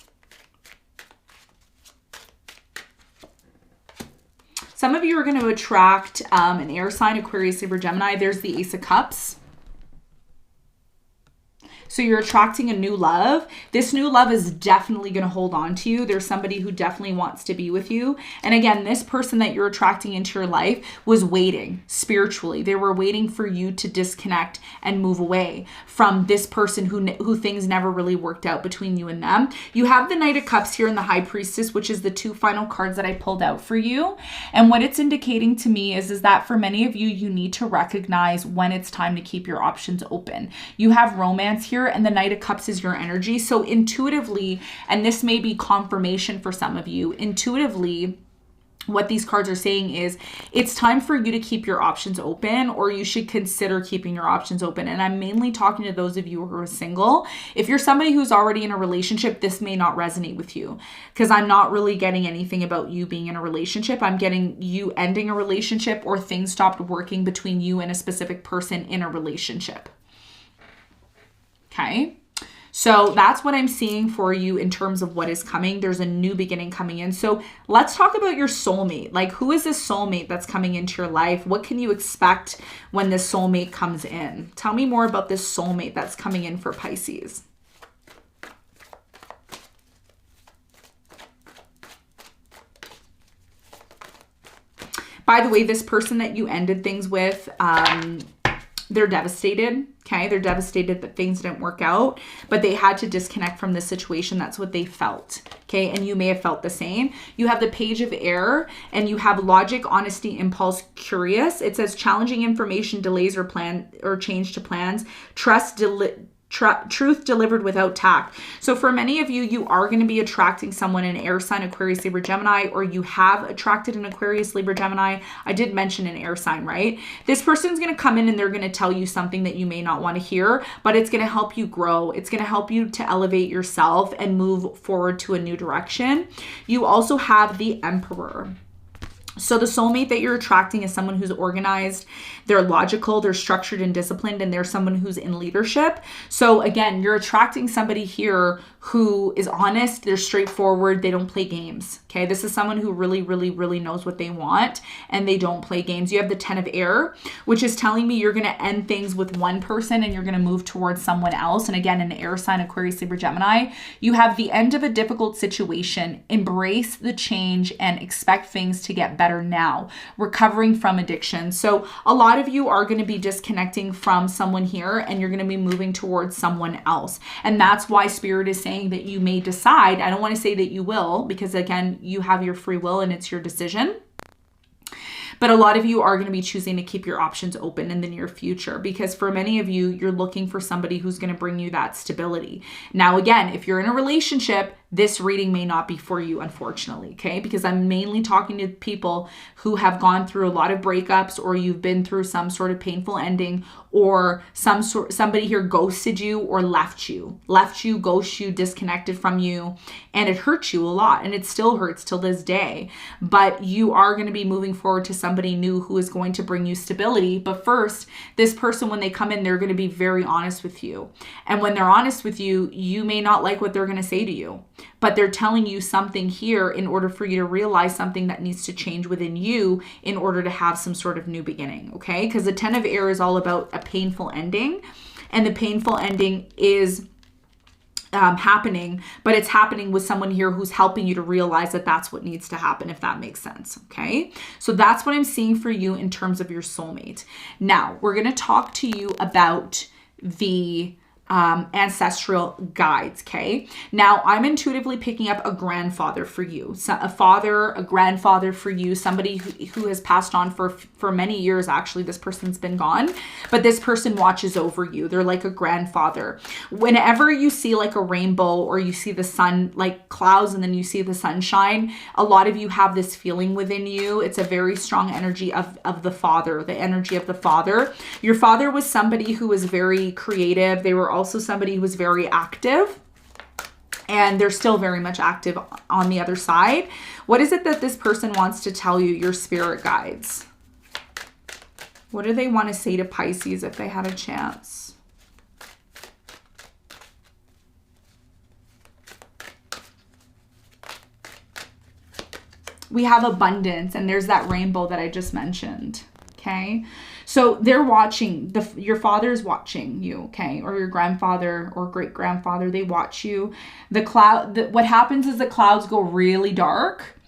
Some of you are going to attract an air sign, Aquarius, Libra, Gemini. There's the Ace of Cups. So you're attracting a new love. This new love is definitely going to hold on to you. There's somebody who definitely wants to be with you. And again, this person that you're attracting into your life was waiting spiritually. They were waiting for you to disconnect and move away from this person who things never really worked out between you and them. You have the Knight of Cups here and the High Priestess, which is the two final cards that I pulled out for you. And what it's indicating to me is that for many of you, you need to recognize when it's time to keep your options open. You have romance here, and the Knight of Cups is your energy. So intuitively, and this may be confirmation for some of you, intuitively, what these cards are saying is it's time for you to keep your options open, or you should consider keeping your options open. And I'm mainly talking to those of you who are single. If you're somebody who's already in a relationship, this may not resonate with you, because I'm not really getting anything about you being in a relationship. I'm getting you ending a relationship, or things stopped working between you and a specific person in a relationship. Okay, so that's what I'm seeing for you in terms of what is coming. There's a new beginning coming in. So let's talk about your soulmate. Like, who is this soulmate that's coming into your life? What can you expect when this soulmate comes in? Tell me more about this soulmate that's coming in for Pisces. By the way, this person that you ended things with, they're devastated, okay? They're devastated that things didn't work out, but they had to disconnect from this situation. That's what they felt, okay? And you may have felt the same. You have the Page of Air, and you have logic, honesty, impulse, curious. It says challenging information, delays or change to plans, trust, Truth delivered without tact. So for many of you, you are going to be attracting someone in air sign, Aquarius, Libra, Gemini, or you have attracted an Aquarius, Libra, Gemini. I did mention an air sign, right? This person's going to come in and they're going to tell you something that you may not want to hear, but it's going to help you grow. It's going to help you to elevate yourself and move forward to a new direction. You also have the Emperor. So the soulmate that you're attracting is someone who's organized, they're logical, they're structured and disciplined, and they're someone who's in leadership. So again, you're attracting somebody here who is honest, they're straightforward, they don't play games. Okay, this is someone who really, really, really knows what they want and they don't play games. You have the 10 of air, which is telling me you're going to end things with one person and you're going to move towards someone else. And again, an air sign, Aquarius, Libra, Gemini, you have the end of a difficult situation. Embrace the change and expect things to get better now. Recovering from addiction. So a lot of you are going to be disconnecting from someone here and you're going to be moving towards someone else. And that's why Spirit is saying that you may decide. I don't want to say that you will, because again, you have your free will and it's your decision. But a lot of you are going to be choosing to keep your options open in the near future, because for many of you, you're looking for somebody who's going to bring you that stability. Now, again, if you're in a relationship, this reading may not be for you, unfortunately, okay? Because I'm mainly talking to people who have gone through a lot of breakups, or you've been through some sort of painful ending, or somebody here ghosted you or left you, ghosted you, disconnected from you, and it hurts you a lot, and it still hurts till this day. But you are going to be moving forward to somebody new who is going to bring you stability. But first, this person, when they come in, they're going to be very honest with you. And when they're honest with you, you may not like what they're going to say to you, but they're telling you something here in order for you to realize something that needs to change within you in order to have some sort of new beginning, okay? Because the 10 of air is all about a painful ending, and the painful ending is happening, but it's happening with someone here who's helping you to realize that that's what needs to happen, if that makes sense, okay? So that's what I'm seeing for you in terms of your soulmate. Now, we're going to talk to you about the ancestral guides, okay? Now, I'm intuitively picking up a grandfather for you, so a father, a grandfather for you, somebody who has passed on for many years. Actually, this person's been gone, but this person watches over you. They're like a grandfather. Whenever you see like a rainbow, or you see the sun, like clouds, and then you see the sunshine, a lot of you have this feeling within you. It's a very strong energy of the father, the energy of the father. Your father was somebody who was very creative. They were also somebody who was very active, and they're still very much active on the other side. What is it that this person wants to tell you, your spirit guides? What do they want to say to Pisces if they had a chance? We have abundance, and there's that rainbow that I just mentioned, okay? So they're watching, your father's watching you, okay? Or your grandfather or great-grandfather, they watch you. What happens is the clouds go really dark,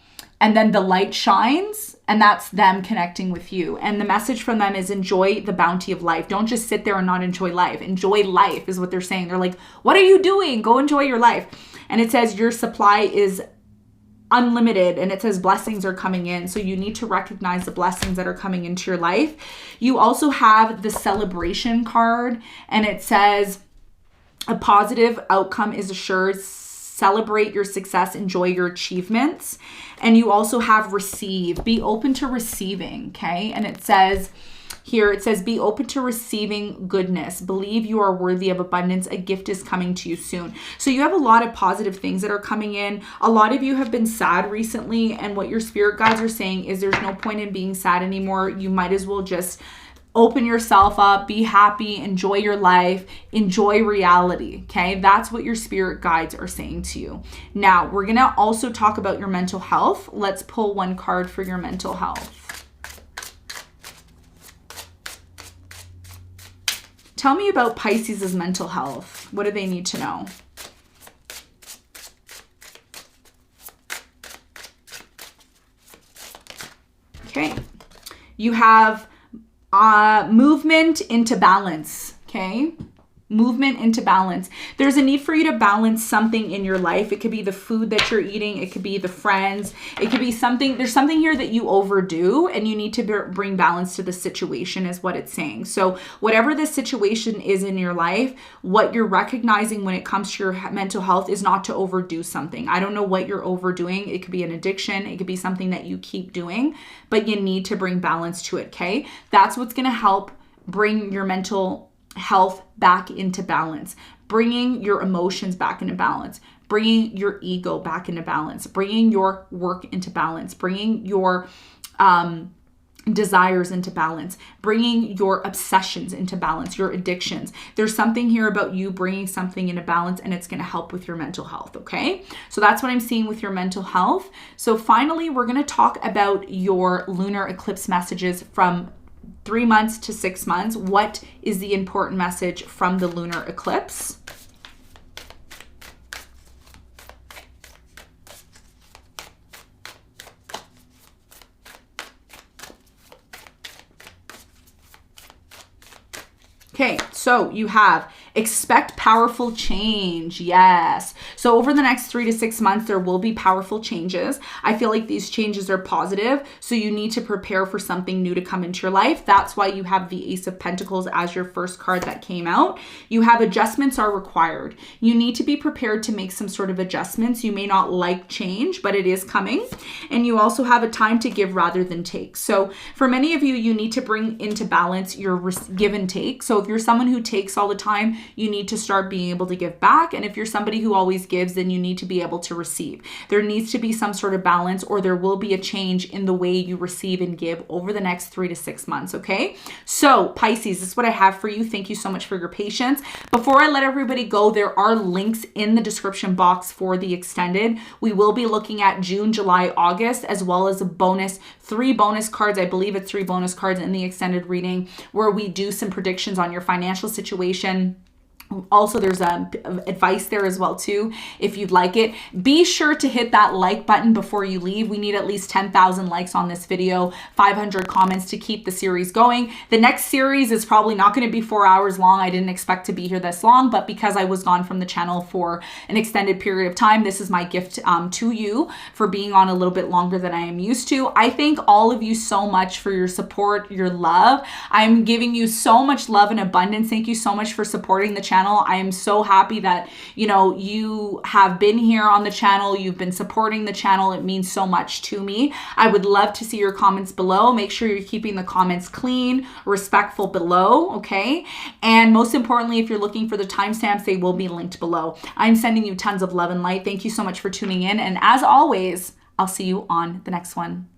and then the light shines, and that's them connecting with you. And the message from them is enjoy the bounty of life. Don't just sit there and not enjoy life. Enjoy life is what they're saying. They're like, what are you doing? Go enjoy your life. And it says your supply is unlimited, and it says blessings are coming in. So you need to recognize the blessings that are coming into your life. You also have the celebration card, and it says a positive outcome is assured. Celebrate your success, enjoy your achievements. And you also have receive, be open to receiving, okay? And it says here, it says, be open to receiving goodness. Believe you are worthy of abundance. A gift is coming to you soon. So you have a lot of positive things that are coming in. A lot of you have been sad recently, and what your spirit guides are saying is there's no point in being sad anymore. You might as well just open yourself up, be happy, enjoy your life, enjoy reality, okay? That's what your spirit guides are saying to you. Now, we're going to also talk about your mental health. Let's pull one card for your mental health. Tell me about Pisces' mental health. What do they need to know? Okay. You have movement into balance, okay? Movement into balance. there's a need for you to balance something in your life. It could be the food that you're eating. It could be the friends. It could be something, there's something here that you overdo and you need to bring balance to the situation is what it's saying. So whatever the situation is in your life, what you're recognizing when it comes to your mental health is not to overdo something. I don't know what you're overdoing. It could be an addiction. It could be something that you keep doing, but you need to bring balance to it, okay? That's what's going to help bring your mental health back into balance, bringing your emotions back into balance, bringing your ego back into balance, bringing your work into balance, bringing your desires into balance, bringing your obsessions into balance, your addictions. There's something here about you bringing something into balance, and it's going to help with your mental health, okay? So that's what I'm seeing with your mental health. So finally, we're going to talk about your lunar eclipse messages from 3 months to 6 months. What is the important message from the lunar eclipse? Okay, so you have expect powerful change. Yes. So over the next 3 to 6 months, there will be powerful changes. I feel like these changes are positive. So you need to prepare for something new to come into your life. That's why you have the Ace of Pentacles as your first card that came out. You have adjustments are required. You need to be prepared to make some sort of adjustments. You may not like change, but it is coming. And you also have a time to give rather than take. So for many of you, you need to bring into balance your give and take. So if you're someone who takes all the time, you need to start being able to give back. And if you're somebody who always gives, then you need to be able to receive. There needs to be some sort of balance, or there will be a change in the way you receive and give over the next 3 to 6 months, okay? So Pisces, this is what I have for you. Thank you so much for your patience. Before I let everybody go, there are links in the description box for the extended. We will be looking at June, July, August, as well as a bonus, 3 bonus cards. I believe it's 3 bonus cards in the extended reading where we do some predictions on your financial situation. Also, there's advice there as well too, if you'd like it. Be sure to hit that like button before you leave. We need at least 10,000 likes on this video, 500 comments to keep the series going. The next series is probably not going to be 4 hours long. I didn't expect to be here this long, but because I was gone from the channel for an extended period of time, this is my gift to you for being on a little bit longer than I am used to. I thank all of you so much for your support, your love. I'm giving you so much love and abundance. Thank you so much for supporting the channel. I am so happy that, you know, you have been here on the channel. You've been supporting the channel. It means so much to me. I would love to see your comments below. Make sure you're keeping the comments clean, respectful below, okay? And most importantly, if you're looking for the timestamps, they will be linked below. I'm sending you tons of love and light. Thank you so much for tuning in. And as always, I'll see you on the next one.